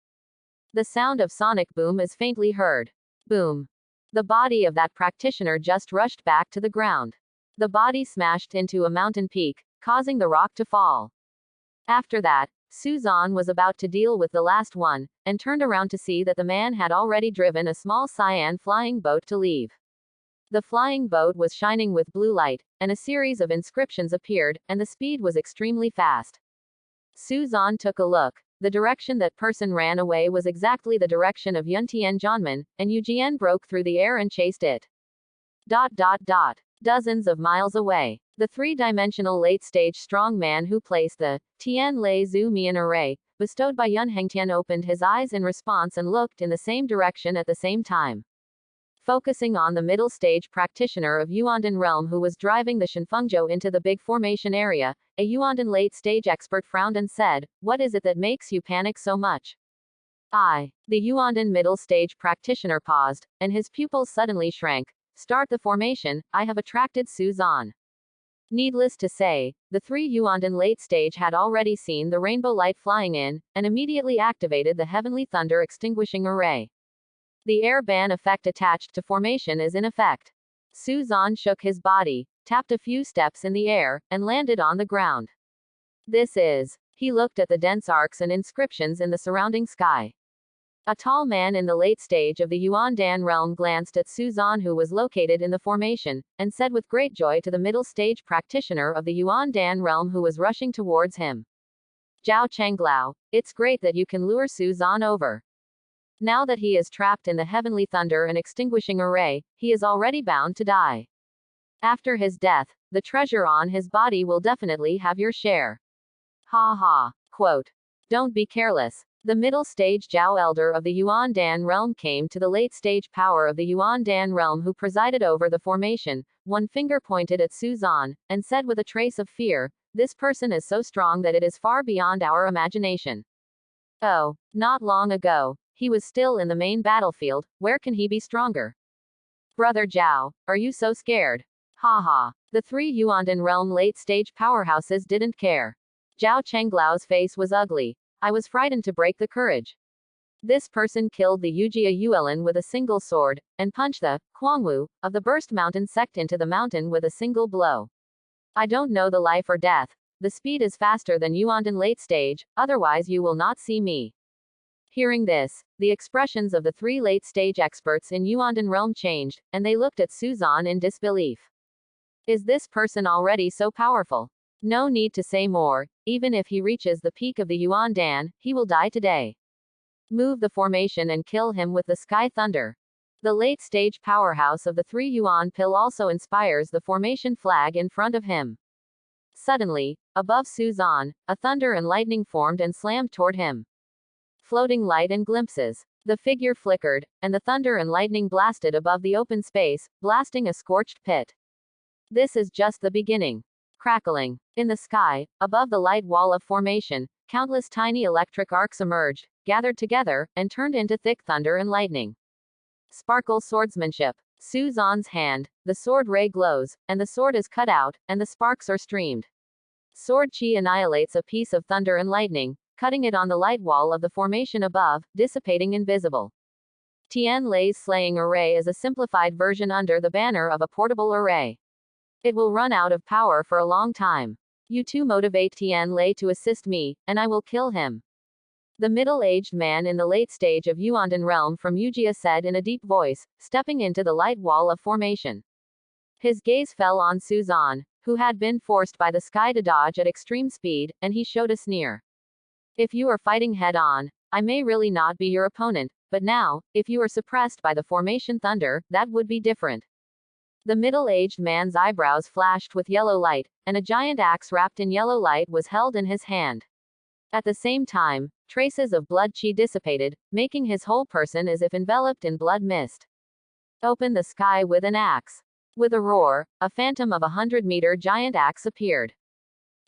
The sound of sonic boom is faintly heard. Boom. The body of that practitioner just rushed back to the ground. The body smashed into a mountain peak, causing the rock to fall. After that, Suzan was about to deal with the last one, and turned around to see that the man had already driven a small cyan flying boat to leave. The flying boat was shining with blue light, and a series of inscriptions appeared, and the speed was extremely fast. Suzan took a look. The direction that person ran away was exactly the direction of Yun Tian Janman, and Yu Jian broke through the air and chased it. Dozens of miles away. The 3-dimensional late-stage strong man who placed the Tian Lei Zhu Mian array, bestowed by Yun Hengtian opened his eyes in response and looked in the same direction at the same time. Focusing on the middle stage practitioner of Yuandan realm who was driving the Shenfengzhou into the big formation area, a Yuandan late stage expert frowned and said, "What is it that makes you panic so much?" The Yuandan middle stage practitioner paused, and his pupils suddenly shrank. Start the formation, I have attracted Suzan. Needless to say, the 3 Yuandan late stage had already seen the rainbow light flying in, and immediately activated the heavenly thunder extinguishing array. The air ban effect attached to formation is in effect. Suzan shook his body, tapped a few steps in the air, and landed on the ground. This is. He looked at the dense arcs and inscriptions in the surrounding sky. A tall man in the late stage of the Yuandan realm glanced at Su Zan, who was located in the formation, and said with great joy to the middle stage practitioner of the Yuandan realm who was rushing towards him. Zhao Chenglao, it's great that you can lure Su Zan over. Now that he is trapped in the heavenly thunder and extinguishing array, he is already bound to die. After his death, the treasure on his body will definitely have your share. Ha ha. Quote. Don't be careless. The middle stage Zhao elder of the Yuandan realm came to the late stage power of the Yuandan realm who presided over the formation, one finger pointed at Su Zan, and said with a trace of fear, this person is so strong that it is far beyond our imagination. Oh, not long ago, he was still in the main battlefield, where can he be stronger? Brother Zhao, are you so scared? Ha ha. The three Yuandan realm late stage powerhouses didn't care. Zhao Chengglao's face was ugly. I was frightened to break the courage. This person killed the Yujia Yuelin with a single sword, and punched the Kuangwu of the Burst Mountain sect into the mountain with a single blow. I don't know the life or death. The speed is faster than Yuandan late stage, otherwise you will not see me. Hearing this, the expressions of the three late stage experts in Yuandan realm changed, and they looked at Su Zan in disbelief. Is this person already so powerful? No need to say more, even if he reaches the peak of the Yuandan, he will die today. Move the formation and kill him with the sky thunder. The late stage powerhouse of the three Yuan pill also inspires the formation flag in front of him. Suddenly, above Su Zan, a thunder and lightning formed and slammed toward him. Floating light and glimpses. The figure flickered, and the thunder and lightning blasted above the open space, blasting a scorched pit. This is just the beginning. Crackling. In the sky, above the light wall of formation, countless tiny electric arcs emerged, gathered together, and turned into thick thunder and lightning. Sparkle swordsmanship. Su Zan's hand, the sword ray glows, and the sword is cut out, and the sparks are streamed. Sword chi annihilates a piece of thunder and lightning, cutting it on the light wall of the formation above, dissipating invisible. Tian Lei's slaying array is a simplified version under the banner of a portable array. It will run out of power for a long time. You two motivate Tian Lei to assist me, and I will kill him. The middle-aged man in the late stage of Yuandan realm from Yujia said in a deep voice, stepping into the light wall of formation. His gaze fell on Su Zan, who had been forced by the sky to dodge at extreme speed, and he showed a sneer. If you are fighting head-on, I may really not be your opponent, but now, if you are suppressed by the formation thunder, that would be different. The middle-aged man's eyebrows flashed with yellow light, and a giant axe wrapped in yellow light was held in his hand. At the same time, traces of blood chi dissipated, making his whole person as if enveloped in blood mist. Open the sky with an axe. With a roar, a phantom of 100-meter giant axe appeared.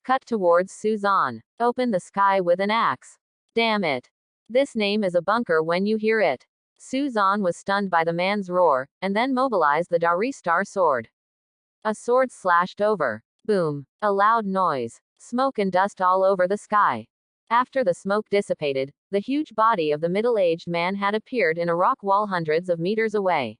Cut towards Su Zan. Open the sky with an axe. Damn it. This name is a bunker when you hear it. Su Zan was stunned by the man's roar, and then mobilized the Dari Star sword. A sword slashed over. Boom. A loud noise. Smoke and dust all over the sky. After the smoke dissipated, the huge body of the middle-aged man had appeared in a rock wall hundreds of meters away.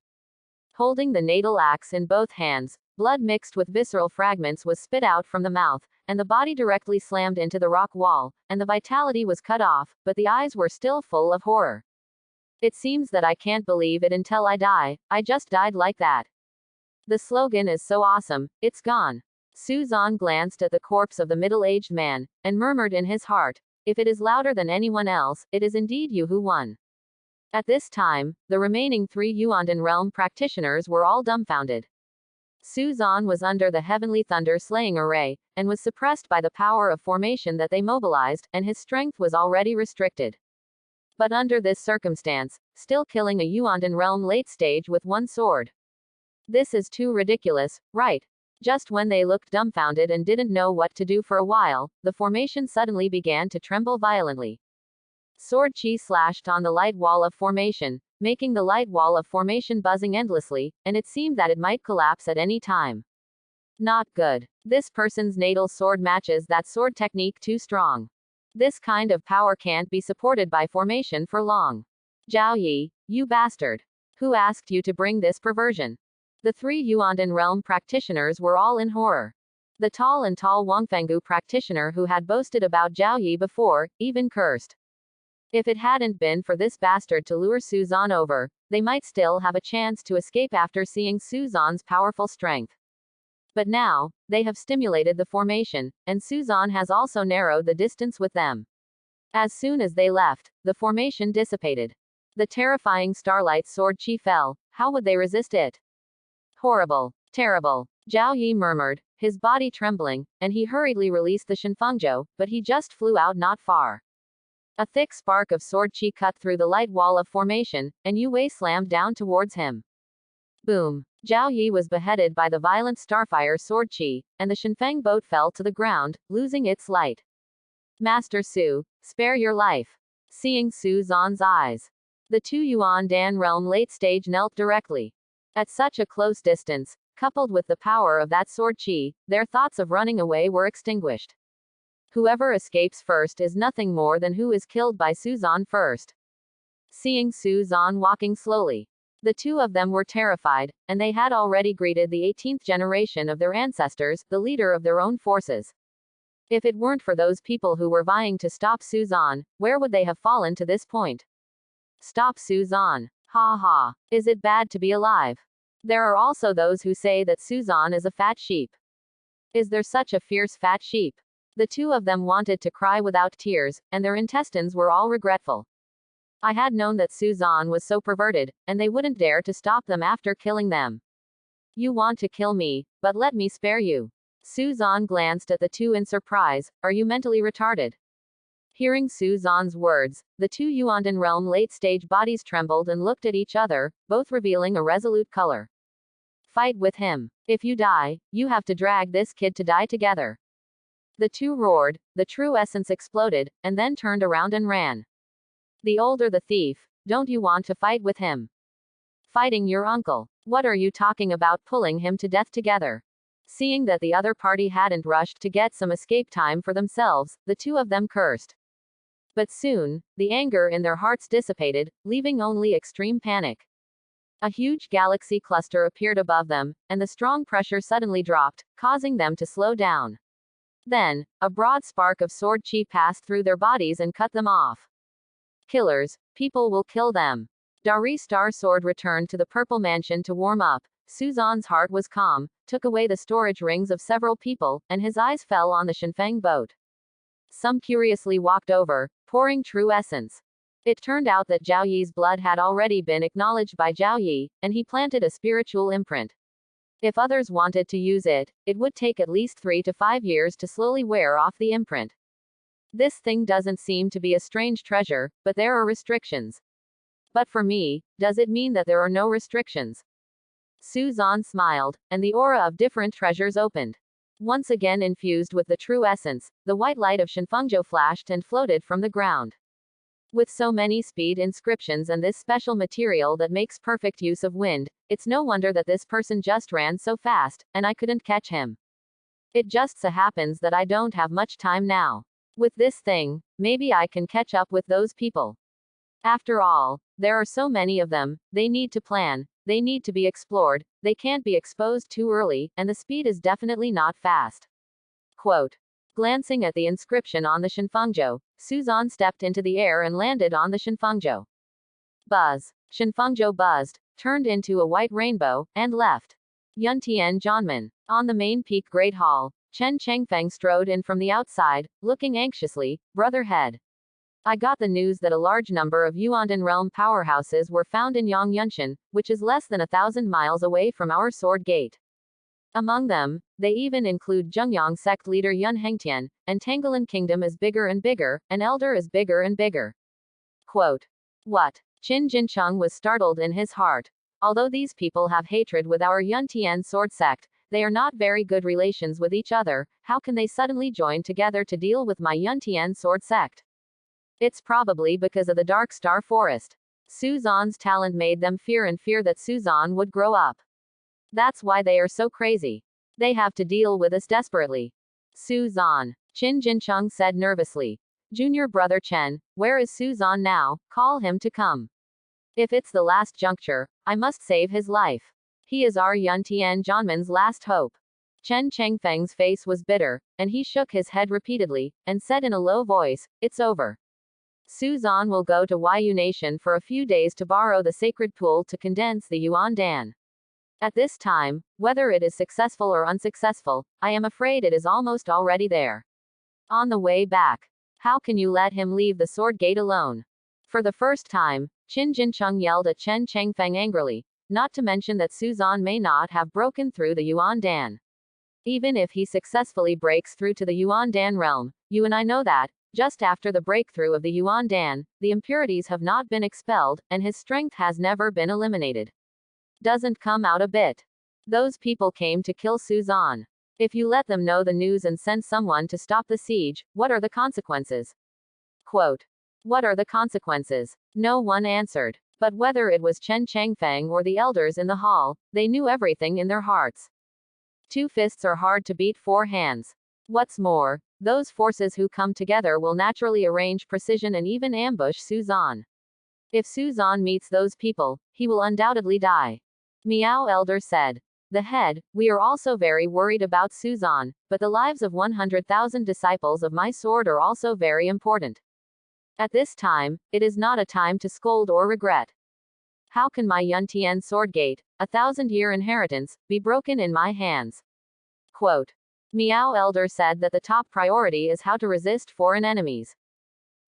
Holding the natal axe in both hands, blood mixed with visceral fragments was spit out from the mouth, and the body directly slammed into the rock wall, and the vitality was cut off, but the eyes were still full of horror. It seems that I can't believe it until I die. I just died like that. The slogan is so awesome, it's gone. Su Zan glanced at the corpse of the middle-aged man, and murmured in his heart, if it is louder than anyone else, it is indeed you who won. At this time, the remaining three Yuandan realm practitioners were all dumbfounded. Su Zan was under the heavenly thunder slaying array, and was suppressed by the power of formation that they mobilized, and his strength was already restricted. But under this circumstance, still killing a Yuandan realm late stage with one sword. This is too ridiculous, right? Just when they looked dumbfounded and didn't know what to do for a while, the formation suddenly began to tremble violently. Sword chi slashed on the light wall of formation, making the light wall of formation buzzing endlessly, and it seemed that it might collapse at any time. Not good. This person's natal sword matches that sword technique too strong. This kind of power can't be supported by formation for long. Zhao Yi, you bastard. Who asked you to bring this perversion? The three Yuandan realm practitioners were all in horror. The tall Wangfengu practitioner who had boasted about Zhao Yi before, even cursed. If it hadn't been for this bastard to lure Suzan over, they might still have a chance to escape after seeing Suzan's powerful strength. But now, they have stimulated the formation, and Suzan has also narrowed the distance with them. As soon as they left, the formation dissipated. The terrifying Starlight Sword Chi fell. How would they resist it? Horrible. Terrible. Zhao Yi murmured, his body trembling, and he hurriedly released the Shinfengzhou, but he just flew out not far. A thick spark of sword chi cut through the light wall of formation, and Yu Wei slammed down towards him. Boom. Zhao Yi was beheaded by the violent starfire sword chi, and the Shinfeng boat fell to the ground, losing its light. Master Su, spare your life. Seeing Suzan's eyes, the two Yuan Dan realm late stage knelt directly. At such a close distance, coupled with the power of that sword chi, their thoughts of running away were extinguished. Whoever escapes first is nothing more than who is killed by Suzan first. Seeing Suzan walking slowly, the two of them were terrified, and they had already greeted the 18th generation of their ancestors, the leader of their own forces. If it weren't for those people who were vying to stop Suzan, where would they have fallen to this point? Stop Suzan. Ha ha. Is it bad to be alive? There are also those who say that Suzan is a fat sheep. Is there such a fierce fat sheep? The two of them wanted to cry without tears, and their intestines were all regretful. I had known that Suzan was so perverted, and they wouldn't dare to stop them after killing them. You want to kill me, but let me spare you. Suzan glanced at the two in surprise. Are you mentally retarded? Hearing Suzan's words, the two Yuandan realm late-stage bodies trembled and looked at each other, both revealing a resolute color. Fight with him. If you die, you have to drag this kid to die together. The two roared, the true essence exploded, and then turned around and ran. The older the thief, don't you want to fight with him? Fighting your uncle. What are you talking about, pulling him to death together? Seeing that the other party hadn't rushed to get some escape time for themselves, the two of them cursed. But soon, the anger in their hearts dissipated, leaving only extreme panic. A huge galaxy cluster appeared above them, and the strong pressure suddenly dropped, causing them to slow down. Then, a broad spark of sword chi passed through their bodies and cut them off. Killers, people will kill them. Dari Star Sword returned to the purple mansion to warm up. Suzan's heart was calm, took away the storage rings of several people, and his eyes fell on the Shinfeng boat. Some curiously walked over, pouring true essence. It turned out that Zhao Yi's blood had already been acknowledged by Zhao Yi, and he planted a spiritual imprint. If others wanted to use it, it would take at least 3 to 5 years to slowly wear off the imprint. This thing doesn't seem to be a strange treasure, but there are restrictions. But for me, does it mean that there are no restrictions? Suzan smiled, and the aura of different treasures opened. Once again infused with the true essence, the white light of Shinfengzhou flashed and floated from the ground. With so many speed inscriptions and this special material that makes perfect use of wind, it's no wonder that this person just ran so fast, and I couldn't catch him. It just so happens that I don't have much time now. With this thing, maybe I can catch up with those people. After all, there are so many of them, they need to plan, they need to be explored, they can't be exposed too early, and the speed is definitely not fast. Quote. Glancing at the inscription on the Shinfengzhou, Suzan stepped into the air and landed on the Shinfengzhou. Buzz. Shinfengzhou buzzed, turned into a white rainbow, and left. Yuntian Zhanmen. On the main peak Great Hall, Chen Chengfeng strode in from the outside, looking anxiously. Brother head. I got the news that a large number of Yuandan realm powerhouses were found in Yangyunshan, which is less than 1,000 miles away from our sword gate. Among them, they even include Zhengyang sect leader Yun Hengtian, and Tangolin kingdom is bigger and bigger, and elder is bigger and bigger. Quote. What? Qin Jincheng was startled in his heart. Although these people have hatred with our Yun Tian sword sect, they are not very good relations with each other. How can they suddenly join together to deal with my Yun Tian sword sect? It's probably because of the Dark Star Forest. Suzan's talent made them fear that Suzan would grow up. That's why they are so crazy. They have to deal with us desperately. Suzan. Qin Jincheng said nervously. Junior brother Chen, where is Suzan now? Call him to come. If it's the last juncture, I must save his life. He is our Yun Tian Zhanmen's last hope. Chen Chengfeng's face was bitter, and he shook his head repeatedly, and said in a low voice, "It's over. Su Zan will go to Yu Nation for a few days to borrow the sacred pool to condense the Yuan Dan. At this time, whether it is successful or unsuccessful, I am afraid it is almost already there. On the way back, how can you let him leave the sword gate alone?" For the first time, Qin Jincheng yelled at Chen Chengfeng angrily, not to mention that Su Zan may not have broken through the Yuan Dan. Even if he successfully breaks through to the Yuan Dan realm, you and I know that, just after the breakthrough of the Yuan Dan, the impurities have not been expelled, and his strength has never been eliminated. Doesn't come out a bit. Those people came to kill Su Zan. If you let them know the news and send someone to stop the siege, what are the consequences? Quote. What are the consequences? No one answered. But whether it was Chen Chengfeng or the elders in the hall, they knew everything in their hearts. Two fists are hard to beat four hands. What's more, those forces who come together will naturally arrange precision and even ambush Su Zan. If Su Zan meets those people, he will undoubtedly die. Miao Elder said. The head, we are also very worried about Su Zan, but the lives of 100,000 disciples of my sword are also very important. At this time, it is not a time to scold or regret. How can my Yuntian sword gate, 1,000-year inheritance, be broken in my hands? Quote. Miao Elder said that the top priority is how to resist foreign enemies.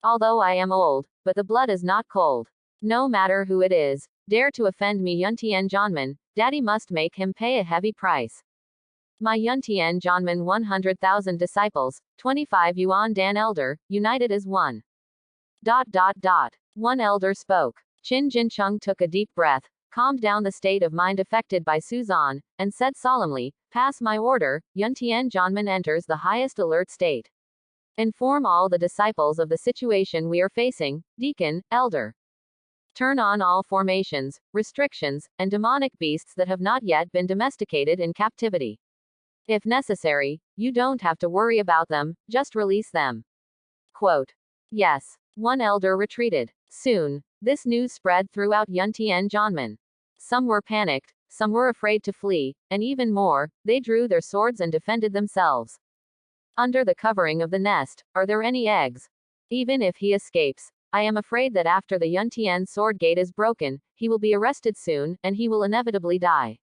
Although I am old, but the blood is not cold. No matter who it is, dare to offend me Yuntian Janman, Daddy must make him pay a heavy price. My Yuntian Janman 100,000 disciples, 25 Yuan Dan Elder, united as one. One elder spoke. Qin Jincheng took a deep breath, calmed down the state of mind affected by Su Zan, and said solemnly, "Pass my order, Yuntian Janman enters the highest alert state. Inform all the disciples of the situation we are facing, deacon, elder. Turn on all formations, restrictions, and demonic beasts that have not yet been domesticated in captivity. If necessary, you don't have to worry about them, just release them." Quote. Yes. One elder retreated. Soon, this news spread throughout Yuntian Janman. Some were panicked, some were afraid to flee, and even more, they drew their swords and defended themselves. Under the covering of the nest, are there any eggs? Even if he escapes, I am afraid that after the Yuntian sword gate is broken, he will be arrested soon, and he will inevitably die.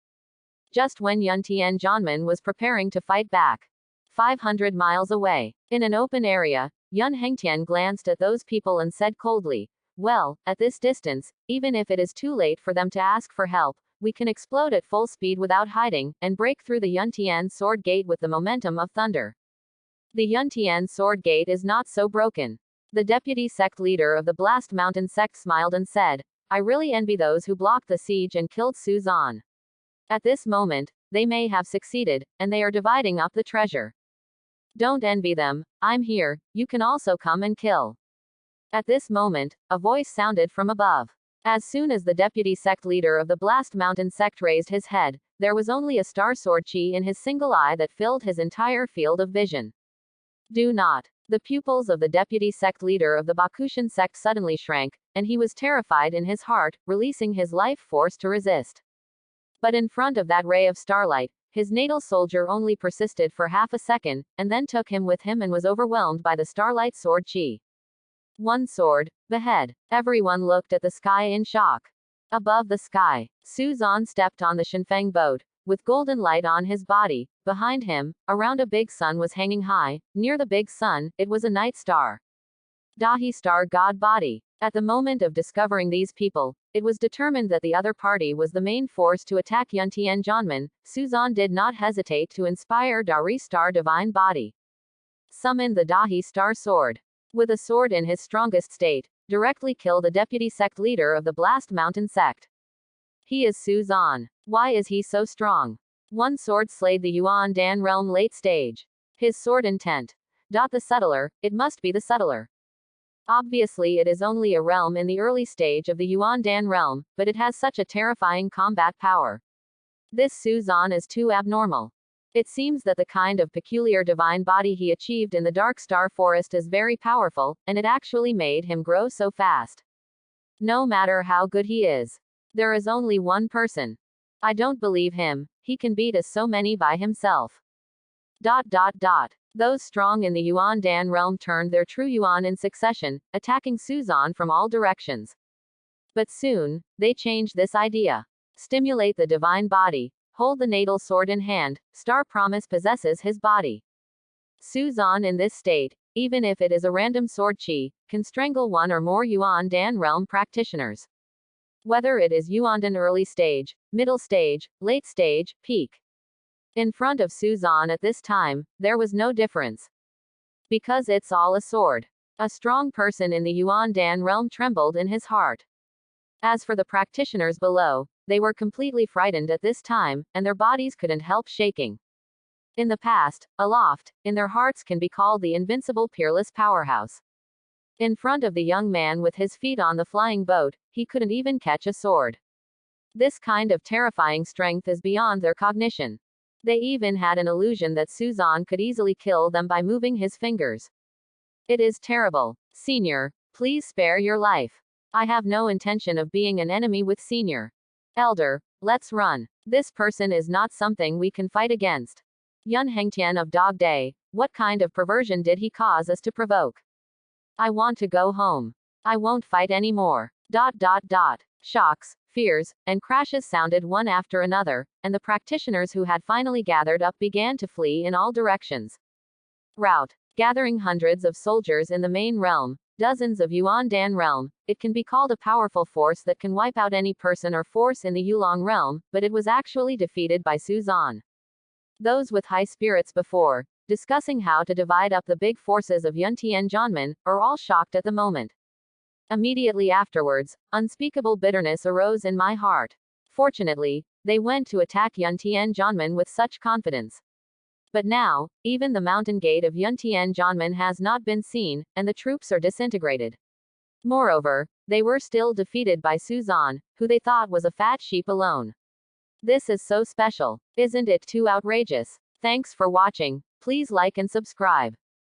Just when Yuntian Janman was preparing to fight back. 500 miles away, in an open area, Yun Hengtian glanced at those people and said coldly, "Well, at this distance, even if it is too late for them to ask for help, we can explode at full speed without hiding, and break through the Yuntian sword gate with the momentum of thunder." The Yuntian sword gate is not so broken. The deputy sect leader of the Blast Mountain sect smiled and said, "I really envy those who blocked the siege and killed Su Zan. At this moment, they may have succeeded, and they are dividing up the treasure. Don't envy them, I'm here, you can also come and kill." At this moment, a voice sounded from above. As soon as the deputy sect leader of the Blast Mountain sect raised his head, there was only a star sword chi in his single eye that filled his entire field of vision. Do not. The pupils of the deputy sect leader of the Bakushan sect suddenly shrank, and he was terrified in his heart, releasing his life force to resist. But in front of that ray of starlight, his natal soldier only persisted for half a second, and then took him with him and was overwhelmed by the starlight sword chi. One sword, behead. Everyone looked at the sky in shock. Above the sky, Su Zan stepped on the Shenfeng boat, with golden light on his body. Behind him, around a big sun was hanging high. Near the big sun, it was a night star. Dahi star god body. At the moment of discovering these people, it was determined that the other party was the main force to attack Yuntian Janman. Su Zan did not hesitate to inspire Dari star divine body. Summon the Dahi star sword. With a sword in his strongest state, directly kill the deputy sect leader of the Blast Mountain sect. He is Su Zan. Why is he so strong? One sword slayed the Yuan Dan realm late stage. His sword intent. The subtler, it must be the subtler. Obviously it is only a realm in the early stage of the Yuan Dan realm, but it has such a terrifying combat power. This Su Zan is too abnormal. It seems that the kind of peculiar divine body he achieved in the Dark Star Forest is very powerful, and it actually made him grow so fast. No matter how good he is, there is only one person. I don't believe him, he can beat us so many by himself. Those strong in the Yuan Dan realm turned their true Yuan in succession, attacking Suzan from all directions. But soon, they changed this idea. Stimulate the divine body. Hold the natal sword in hand. Star Promise possesses his body. Suzan in this state, even if it is a random sword chi, can strangle one or more Yuan Dan realm practitioners. Whether it is Yuan Dan early stage, middle stage, late stage, peak. In front of Suzan at this time, there was no difference. Because it's all a sword. A strong person in the Yuan Dan realm trembled in his heart. As for the practitioners below, they were completely frightened at this time, and their bodies couldn't help shaking. In the past, aloft, in their hearts can be called the invincible peerless powerhouse. In front of the young man with his feet on the flying boat, he couldn't even catch a sword. This kind of terrifying strength is beyond their cognition. They even had an illusion that Suzan could easily kill them by moving his fingers. It is terrible. Senior, please spare your life. I have no intention of being an enemy with Senior. Elder, let's run. This person is not something we can fight against. Yun Hengtian of Dog Day, what kind of perversion did he cause us to provoke? I want to go home. I won't fight anymore. Shocks, fears, and crashes sounded one after another, and the practitioners who had finally gathered up began to flee in all directions. Rout. Gathering hundreds of soldiers in the main realm, dozens of Yuan Dan realm, it can be called a powerful force that can wipe out any person or force in the Yulong realm, but it was actually defeated by Suzan. Those with high spirits before, discussing how to divide up the big forces of Yuntian Janmen, are all shocked at the moment. Immediately afterwards, unspeakable bitterness arose in my heart. Fortunately, they went to attack Yuntian Janmen with such confidence. But now, even the mountain gate of Yuntian Janmen has not been seen, and the troops are disintegrated. Moreover, they were still defeated by Suzan, who they thought was a fat sheep alone. This is so special. Isn't it too outrageous? Thanks for watching. Please like and subscribe.